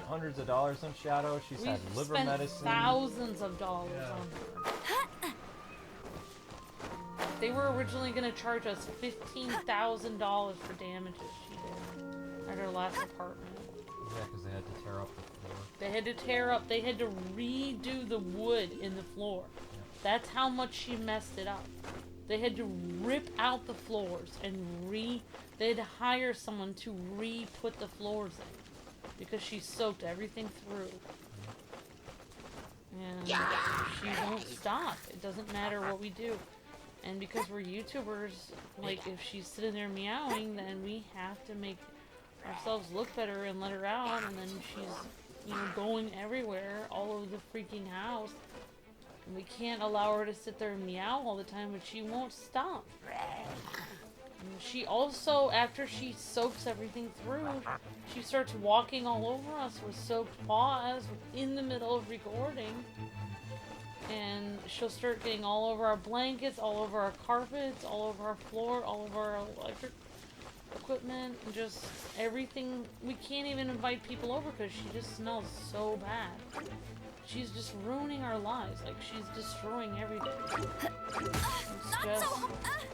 hundreds of dollars on Shadow. She's had liver medicine. Thousands of dollars on her. They were originally going to charge us $15,000 for damages she did at her last apartment. Yeah, because they had to tear up the floor. They had to redo the wood in the floor. Yeah. That's how much she messed it up. They had to rip out the floors and they had to hire someone to re-put the floors in. because she soaked everything through. And she won't stop. It doesn't matter what we do. And because we're YouTubers, like, if she's sitting there meowing, then we have to make ourselves look better and let her out, and then she's, you know, going everywhere, all over the freaking house. And we can't allow her to sit there and meow all the time, but she won't stop. And she also, after she soaks everything through, she starts walking all over us with soaked paws in the middle of recording. And she'll start getting all over our blankets, all over our carpets, all over our floor, all over our electric equipment, and just everything. We can't even invite people over because she just smells so bad. She's just ruining our lives. Like, she's destroying everything. It's just,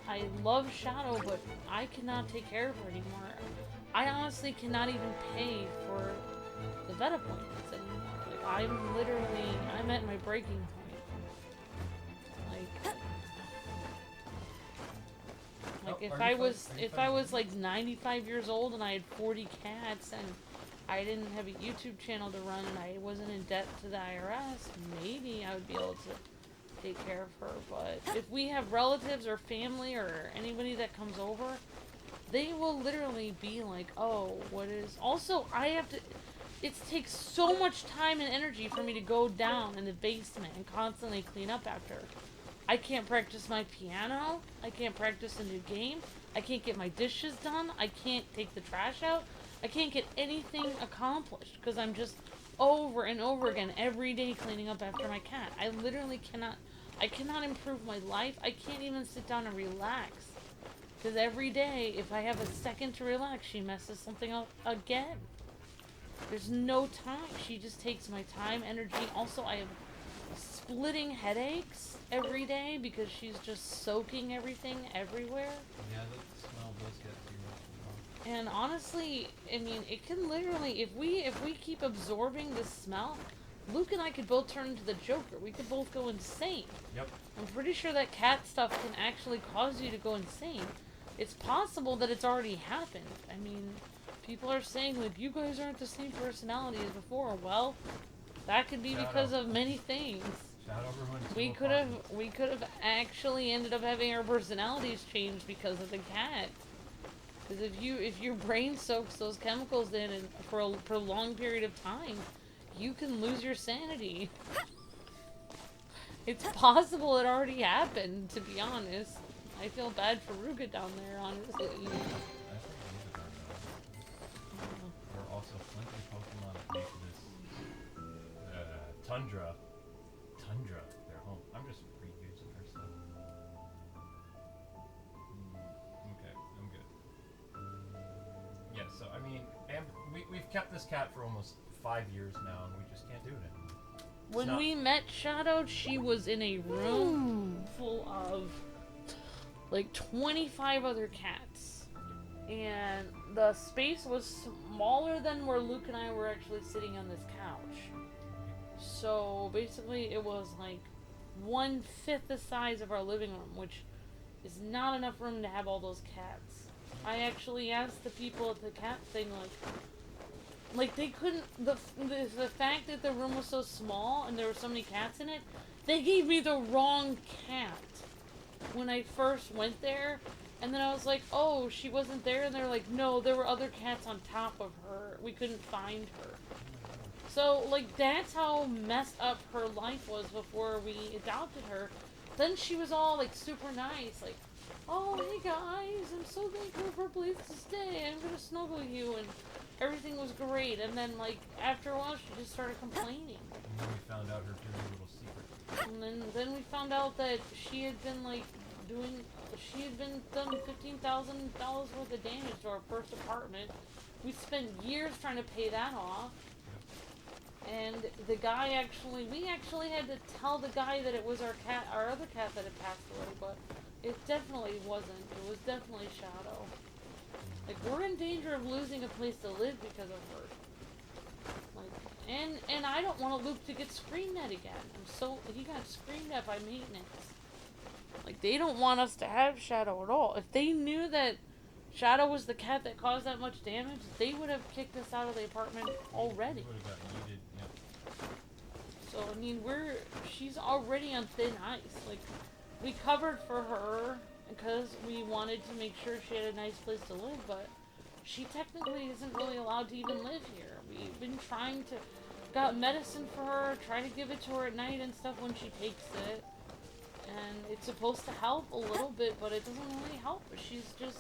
I love Shadow, but I cannot take care of her anymore. I honestly cannot even pay for the vet appointments anymore. Like, I'm at my breaking point. Like, if I was like 95 years old and I had 40 cats and I didn't have a YouTube channel to run and I wasn't in debt to the IRS, maybe I would be able to take care of her. But if we have relatives or family or anybody that comes over, they will literally be like, oh, what is... Also, I have to... It takes so much time and energy for me to go down in the basement and constantly clean up after her. I can't practice my piano. I can't practice a new game. I can't get my dishes done. I can't take the trash out. I can't get anything accomplished because I'm just over and over again every day cleaning up after my cat. I literally cannot. I cannot improve my life. I can't even sit down and relax because every day, if I have a second to relax, she messes something up again. There's no time. She just takes my time, energy. Also, I have splitting headaches every day because she's just soaking everything everywhere. Yeah, the smell does get to you. And honestly, I mean, it can literally, if we keep absorbing this smell, Luke and I could both turn into the Joker. We could both go insane. Yep. I'm pretty sure that cat stuff can actually cause you to go insane. It's possible that it's already happened. I mean, people are saying, like, you guys aren't the same personality as before. Well, that could be because of many things. We could have actually ended up having our personalities change because of the cat. Because if your brain soaks those chemicals in and for a prolonged period of time, you can lose your sanity. It's possible it already happened, to be honest. I feel bad for Ruka down there, honestly. There are also plenty of Pokemon that make this Tundra their home. I'm just reusing her stuff. Okay, I'm good. Yeah, so I mean, and we've kept this cat for almost 5 years now, and we just can't do it anymore. When we met Shadow, she was in a room full of like 25 other cats. And the space was smaller than where Luke and I were actually sitting on this couch. So basically it was like 1/5 the size of our living room, which is not enough room to have all those cats. I actually asked the people at the cat thing, like they couldn't, the fact that the room was so small and there were so many cats in it, they gave me the wrong cat when I first went there. And then I was like, oh, she wasn't there, and they're like, no, there were other cats on top of her. We couldn't find her. So, like, that's how messed up her life was before we adopted her. Then she was all, like, super nice, like, oh, hey guys, I'm so thankful for a place to stay, I'm gonna snuggle you, and everything was great. And then, like, after a while, she just started complaining. And then we found out her dirty little secret. And then we found out that she had been, like, done $15,000 worth of damage to our first apartment. We spent years trying to pay that off. And the guy we actually had to tell the guy that it was our other cat that had passed away, but it definitely wasn't. It was definitely Shadow. Like, we're in danger of losing a place to live because of her. Like, and I don't want Luke to get screamed at again. He got screamed at by maintenance. Like, they don't want us to have Shadow at all. If they knew that Shadow was the cat that caused that much damage, they would have kicked us out of the apartment already. So I mean, she's already on thin ice. Like, we covered for her because we wanted to make sure she had a nice place to live, but she technically isn't really allowed to even live here. We've been trying to, got medicine for her, try to give it to her at night and stuff when she takes it. And it's supposed to help a little bit, but it doesn't really help. She's just,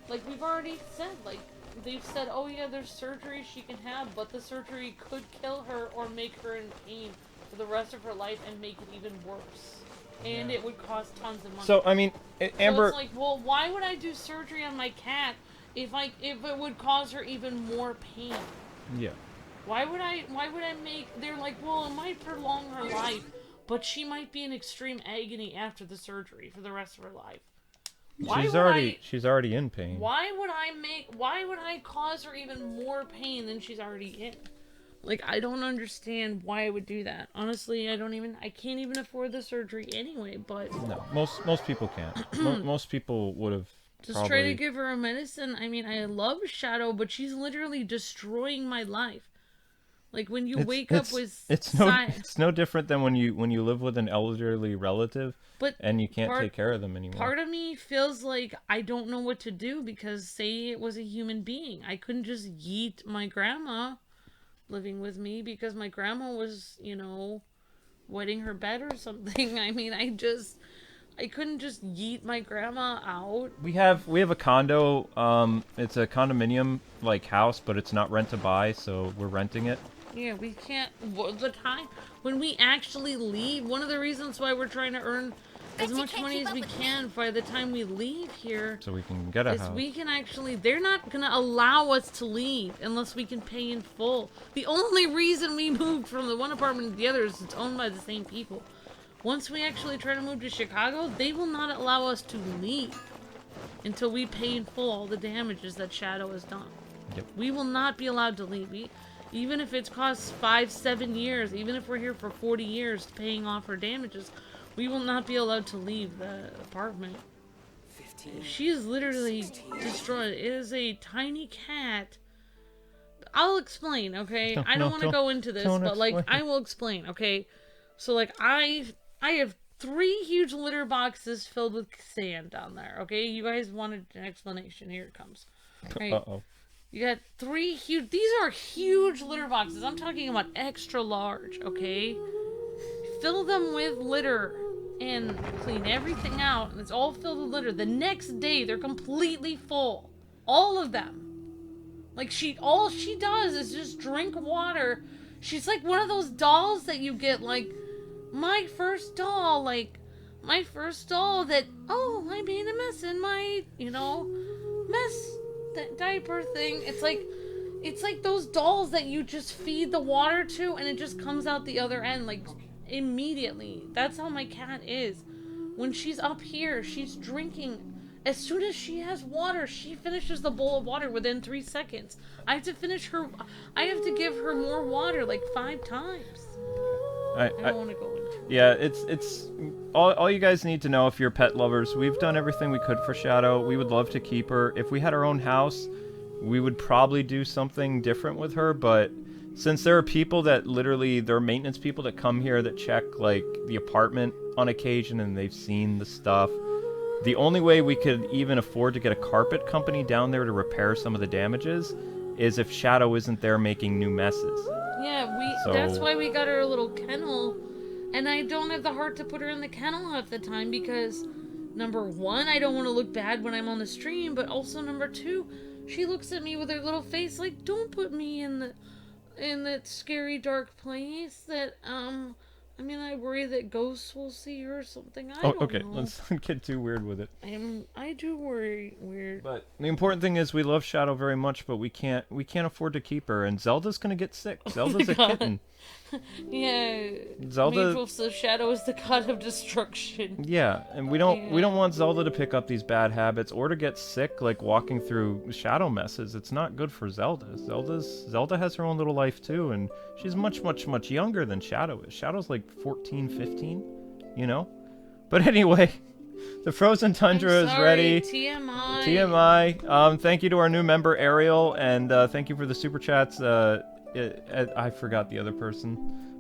like we've already said, like, they've said, oh yeah, there's surgery she can have, but the surgery could kill her or make her in pain for the rest of her life and make it even worse. And it would cost tons of money. So, I mean, Amber... So it's like, well, why would I do surgery on my cat if it would cause her even more pain? Yeah. Why would I make... They're like, well, it might prolong her life, but she might be in extreme agony after the surgery for the rest of her life. She's already in pain. Why would I cause her even more pain than she's already in? Like, I don't understand why I would do that. Honestly, I can't even afford the surgery anyway, but... No, most people can't. Most people would have just try to give her a medicine. I mean, I love Shadow, but she's literally destroying my life. Like, when you wake up with... It's no different than when you live with an elderly relative and you can't take care of them anymore. Part of me feels like I don't know what to do because, say it was a human being. I couldn't just yeet my grandma living with me because my grandma was, you know, wetting her bed or something. I mean, I couldn't just yeet my grandma out. We have a condo. It's a condominium like house, but it's not rent to buy, so we're renting it. Yeah, we can't. The time when we actually leave, one of the reasons why we're trying to earn as much money as we can by the time we leave here, so we can get a house. We can actually. They're not gonna allow us to leave unless we can pay in full. The only reason we moved from the one apartment to the other is it's owned by the same people. Once we actually try to move to Chicago, they will not allow us to leave until we pay in full all the damages that Shadow has done. Yep. We will not be allowed to leave. Even if it's cost 5-7 years, even if we're here for 40 years paying off her damages, we will not be allowed to leave the apartment. 15. She is literally 16, destroyed. It is a tiny cat. I'll explain, okay? I don't want to don't- go into this, don't but like explain. I will explain, okay? So like I have 3 huge litter boxes filled with sand down there, okay? You guys wanted an explanation. Here it comes. Right. Uh-oh. You got 3 huge... These are huge litter boxes. I'm talking about extra large, okay? Fill them with litter and clean everything out, and it's all filled with litter. The next day, they're completely full. All of them. Like, all she does is just drink water. She's like one of those dolls that you get, like, my first doll that, oh, I made a mess in my, you know, mess diaper thing. It's like those dolls that you just feed the water to and it just comes out the other end, like, immediately. That's how my cat is. When she's up here, she's drinking. As soon as she has water, she finishes the bowl of water within 3 seconds. I have to give her more water like 5 times. I don't want to go into it. Yeah, it's all you guys need to know if you're pet lovers. We've done everything we could for Shadow. We would love to keep her. If we had our own house, we would probably do something different with her, but since there are people that literally, there are maintenance people that come here that check like the apartment on occasion and they've seen the stuff. The only way we could even afford to get a carpet company down there to repair some of the damages is if Shadow isn't there making new messes. Yeah, that's why we got her a little kennel, and I don't have the heart to put her in the kennel half the time because, number 1, I don't want to look bad when I'm on the stream, but also number 2, she looks at me with her little face like, don't put me in that scary dark place that, I mean, I worry that ghosts will see her or something. I don't know. Let's not get too weird with it. I do worry weird. But the important thing is we love Shadow very much, but we can't afford to keep her, and Zelda's gonna get sick. Zelda's a kitten. Yeah. Zelda. Maple says Shadow is the god of destruction. Yeah, and we don't want Zelda to pick up these bad habits or to get sick like walking through Shadow messes. It's not good for Zelda. Zelda has her own little life too, and she's much younger than Shadow is. Shadow's like 14, 15, you know? But anyway, The frozen tundra is sorry, ready. TMI. TMI. Thank you to our new member Ariel, and thank you for the super chats. I forgot the other person,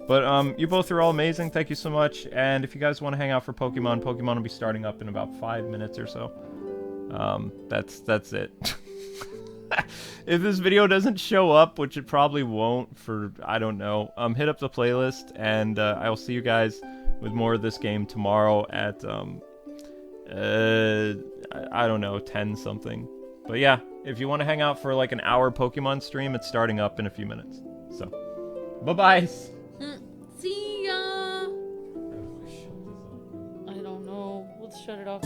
but you both are all amazing. Thank you so much. And if you guys want to hang out for Pokemon will be starting up in about 5 minutes or so. That's it. If this video doesn't show up, which it probably won't for, I don't know, hit up the playlist, and I'll see you guys with more of this game tomorrow at, I don't know, 10 something. But yeah, if you want to hang out for like an hour Pokemon stream, it's starting up in a few minutes. So, bye-bye! See ya! I don't know. Let's shut it off.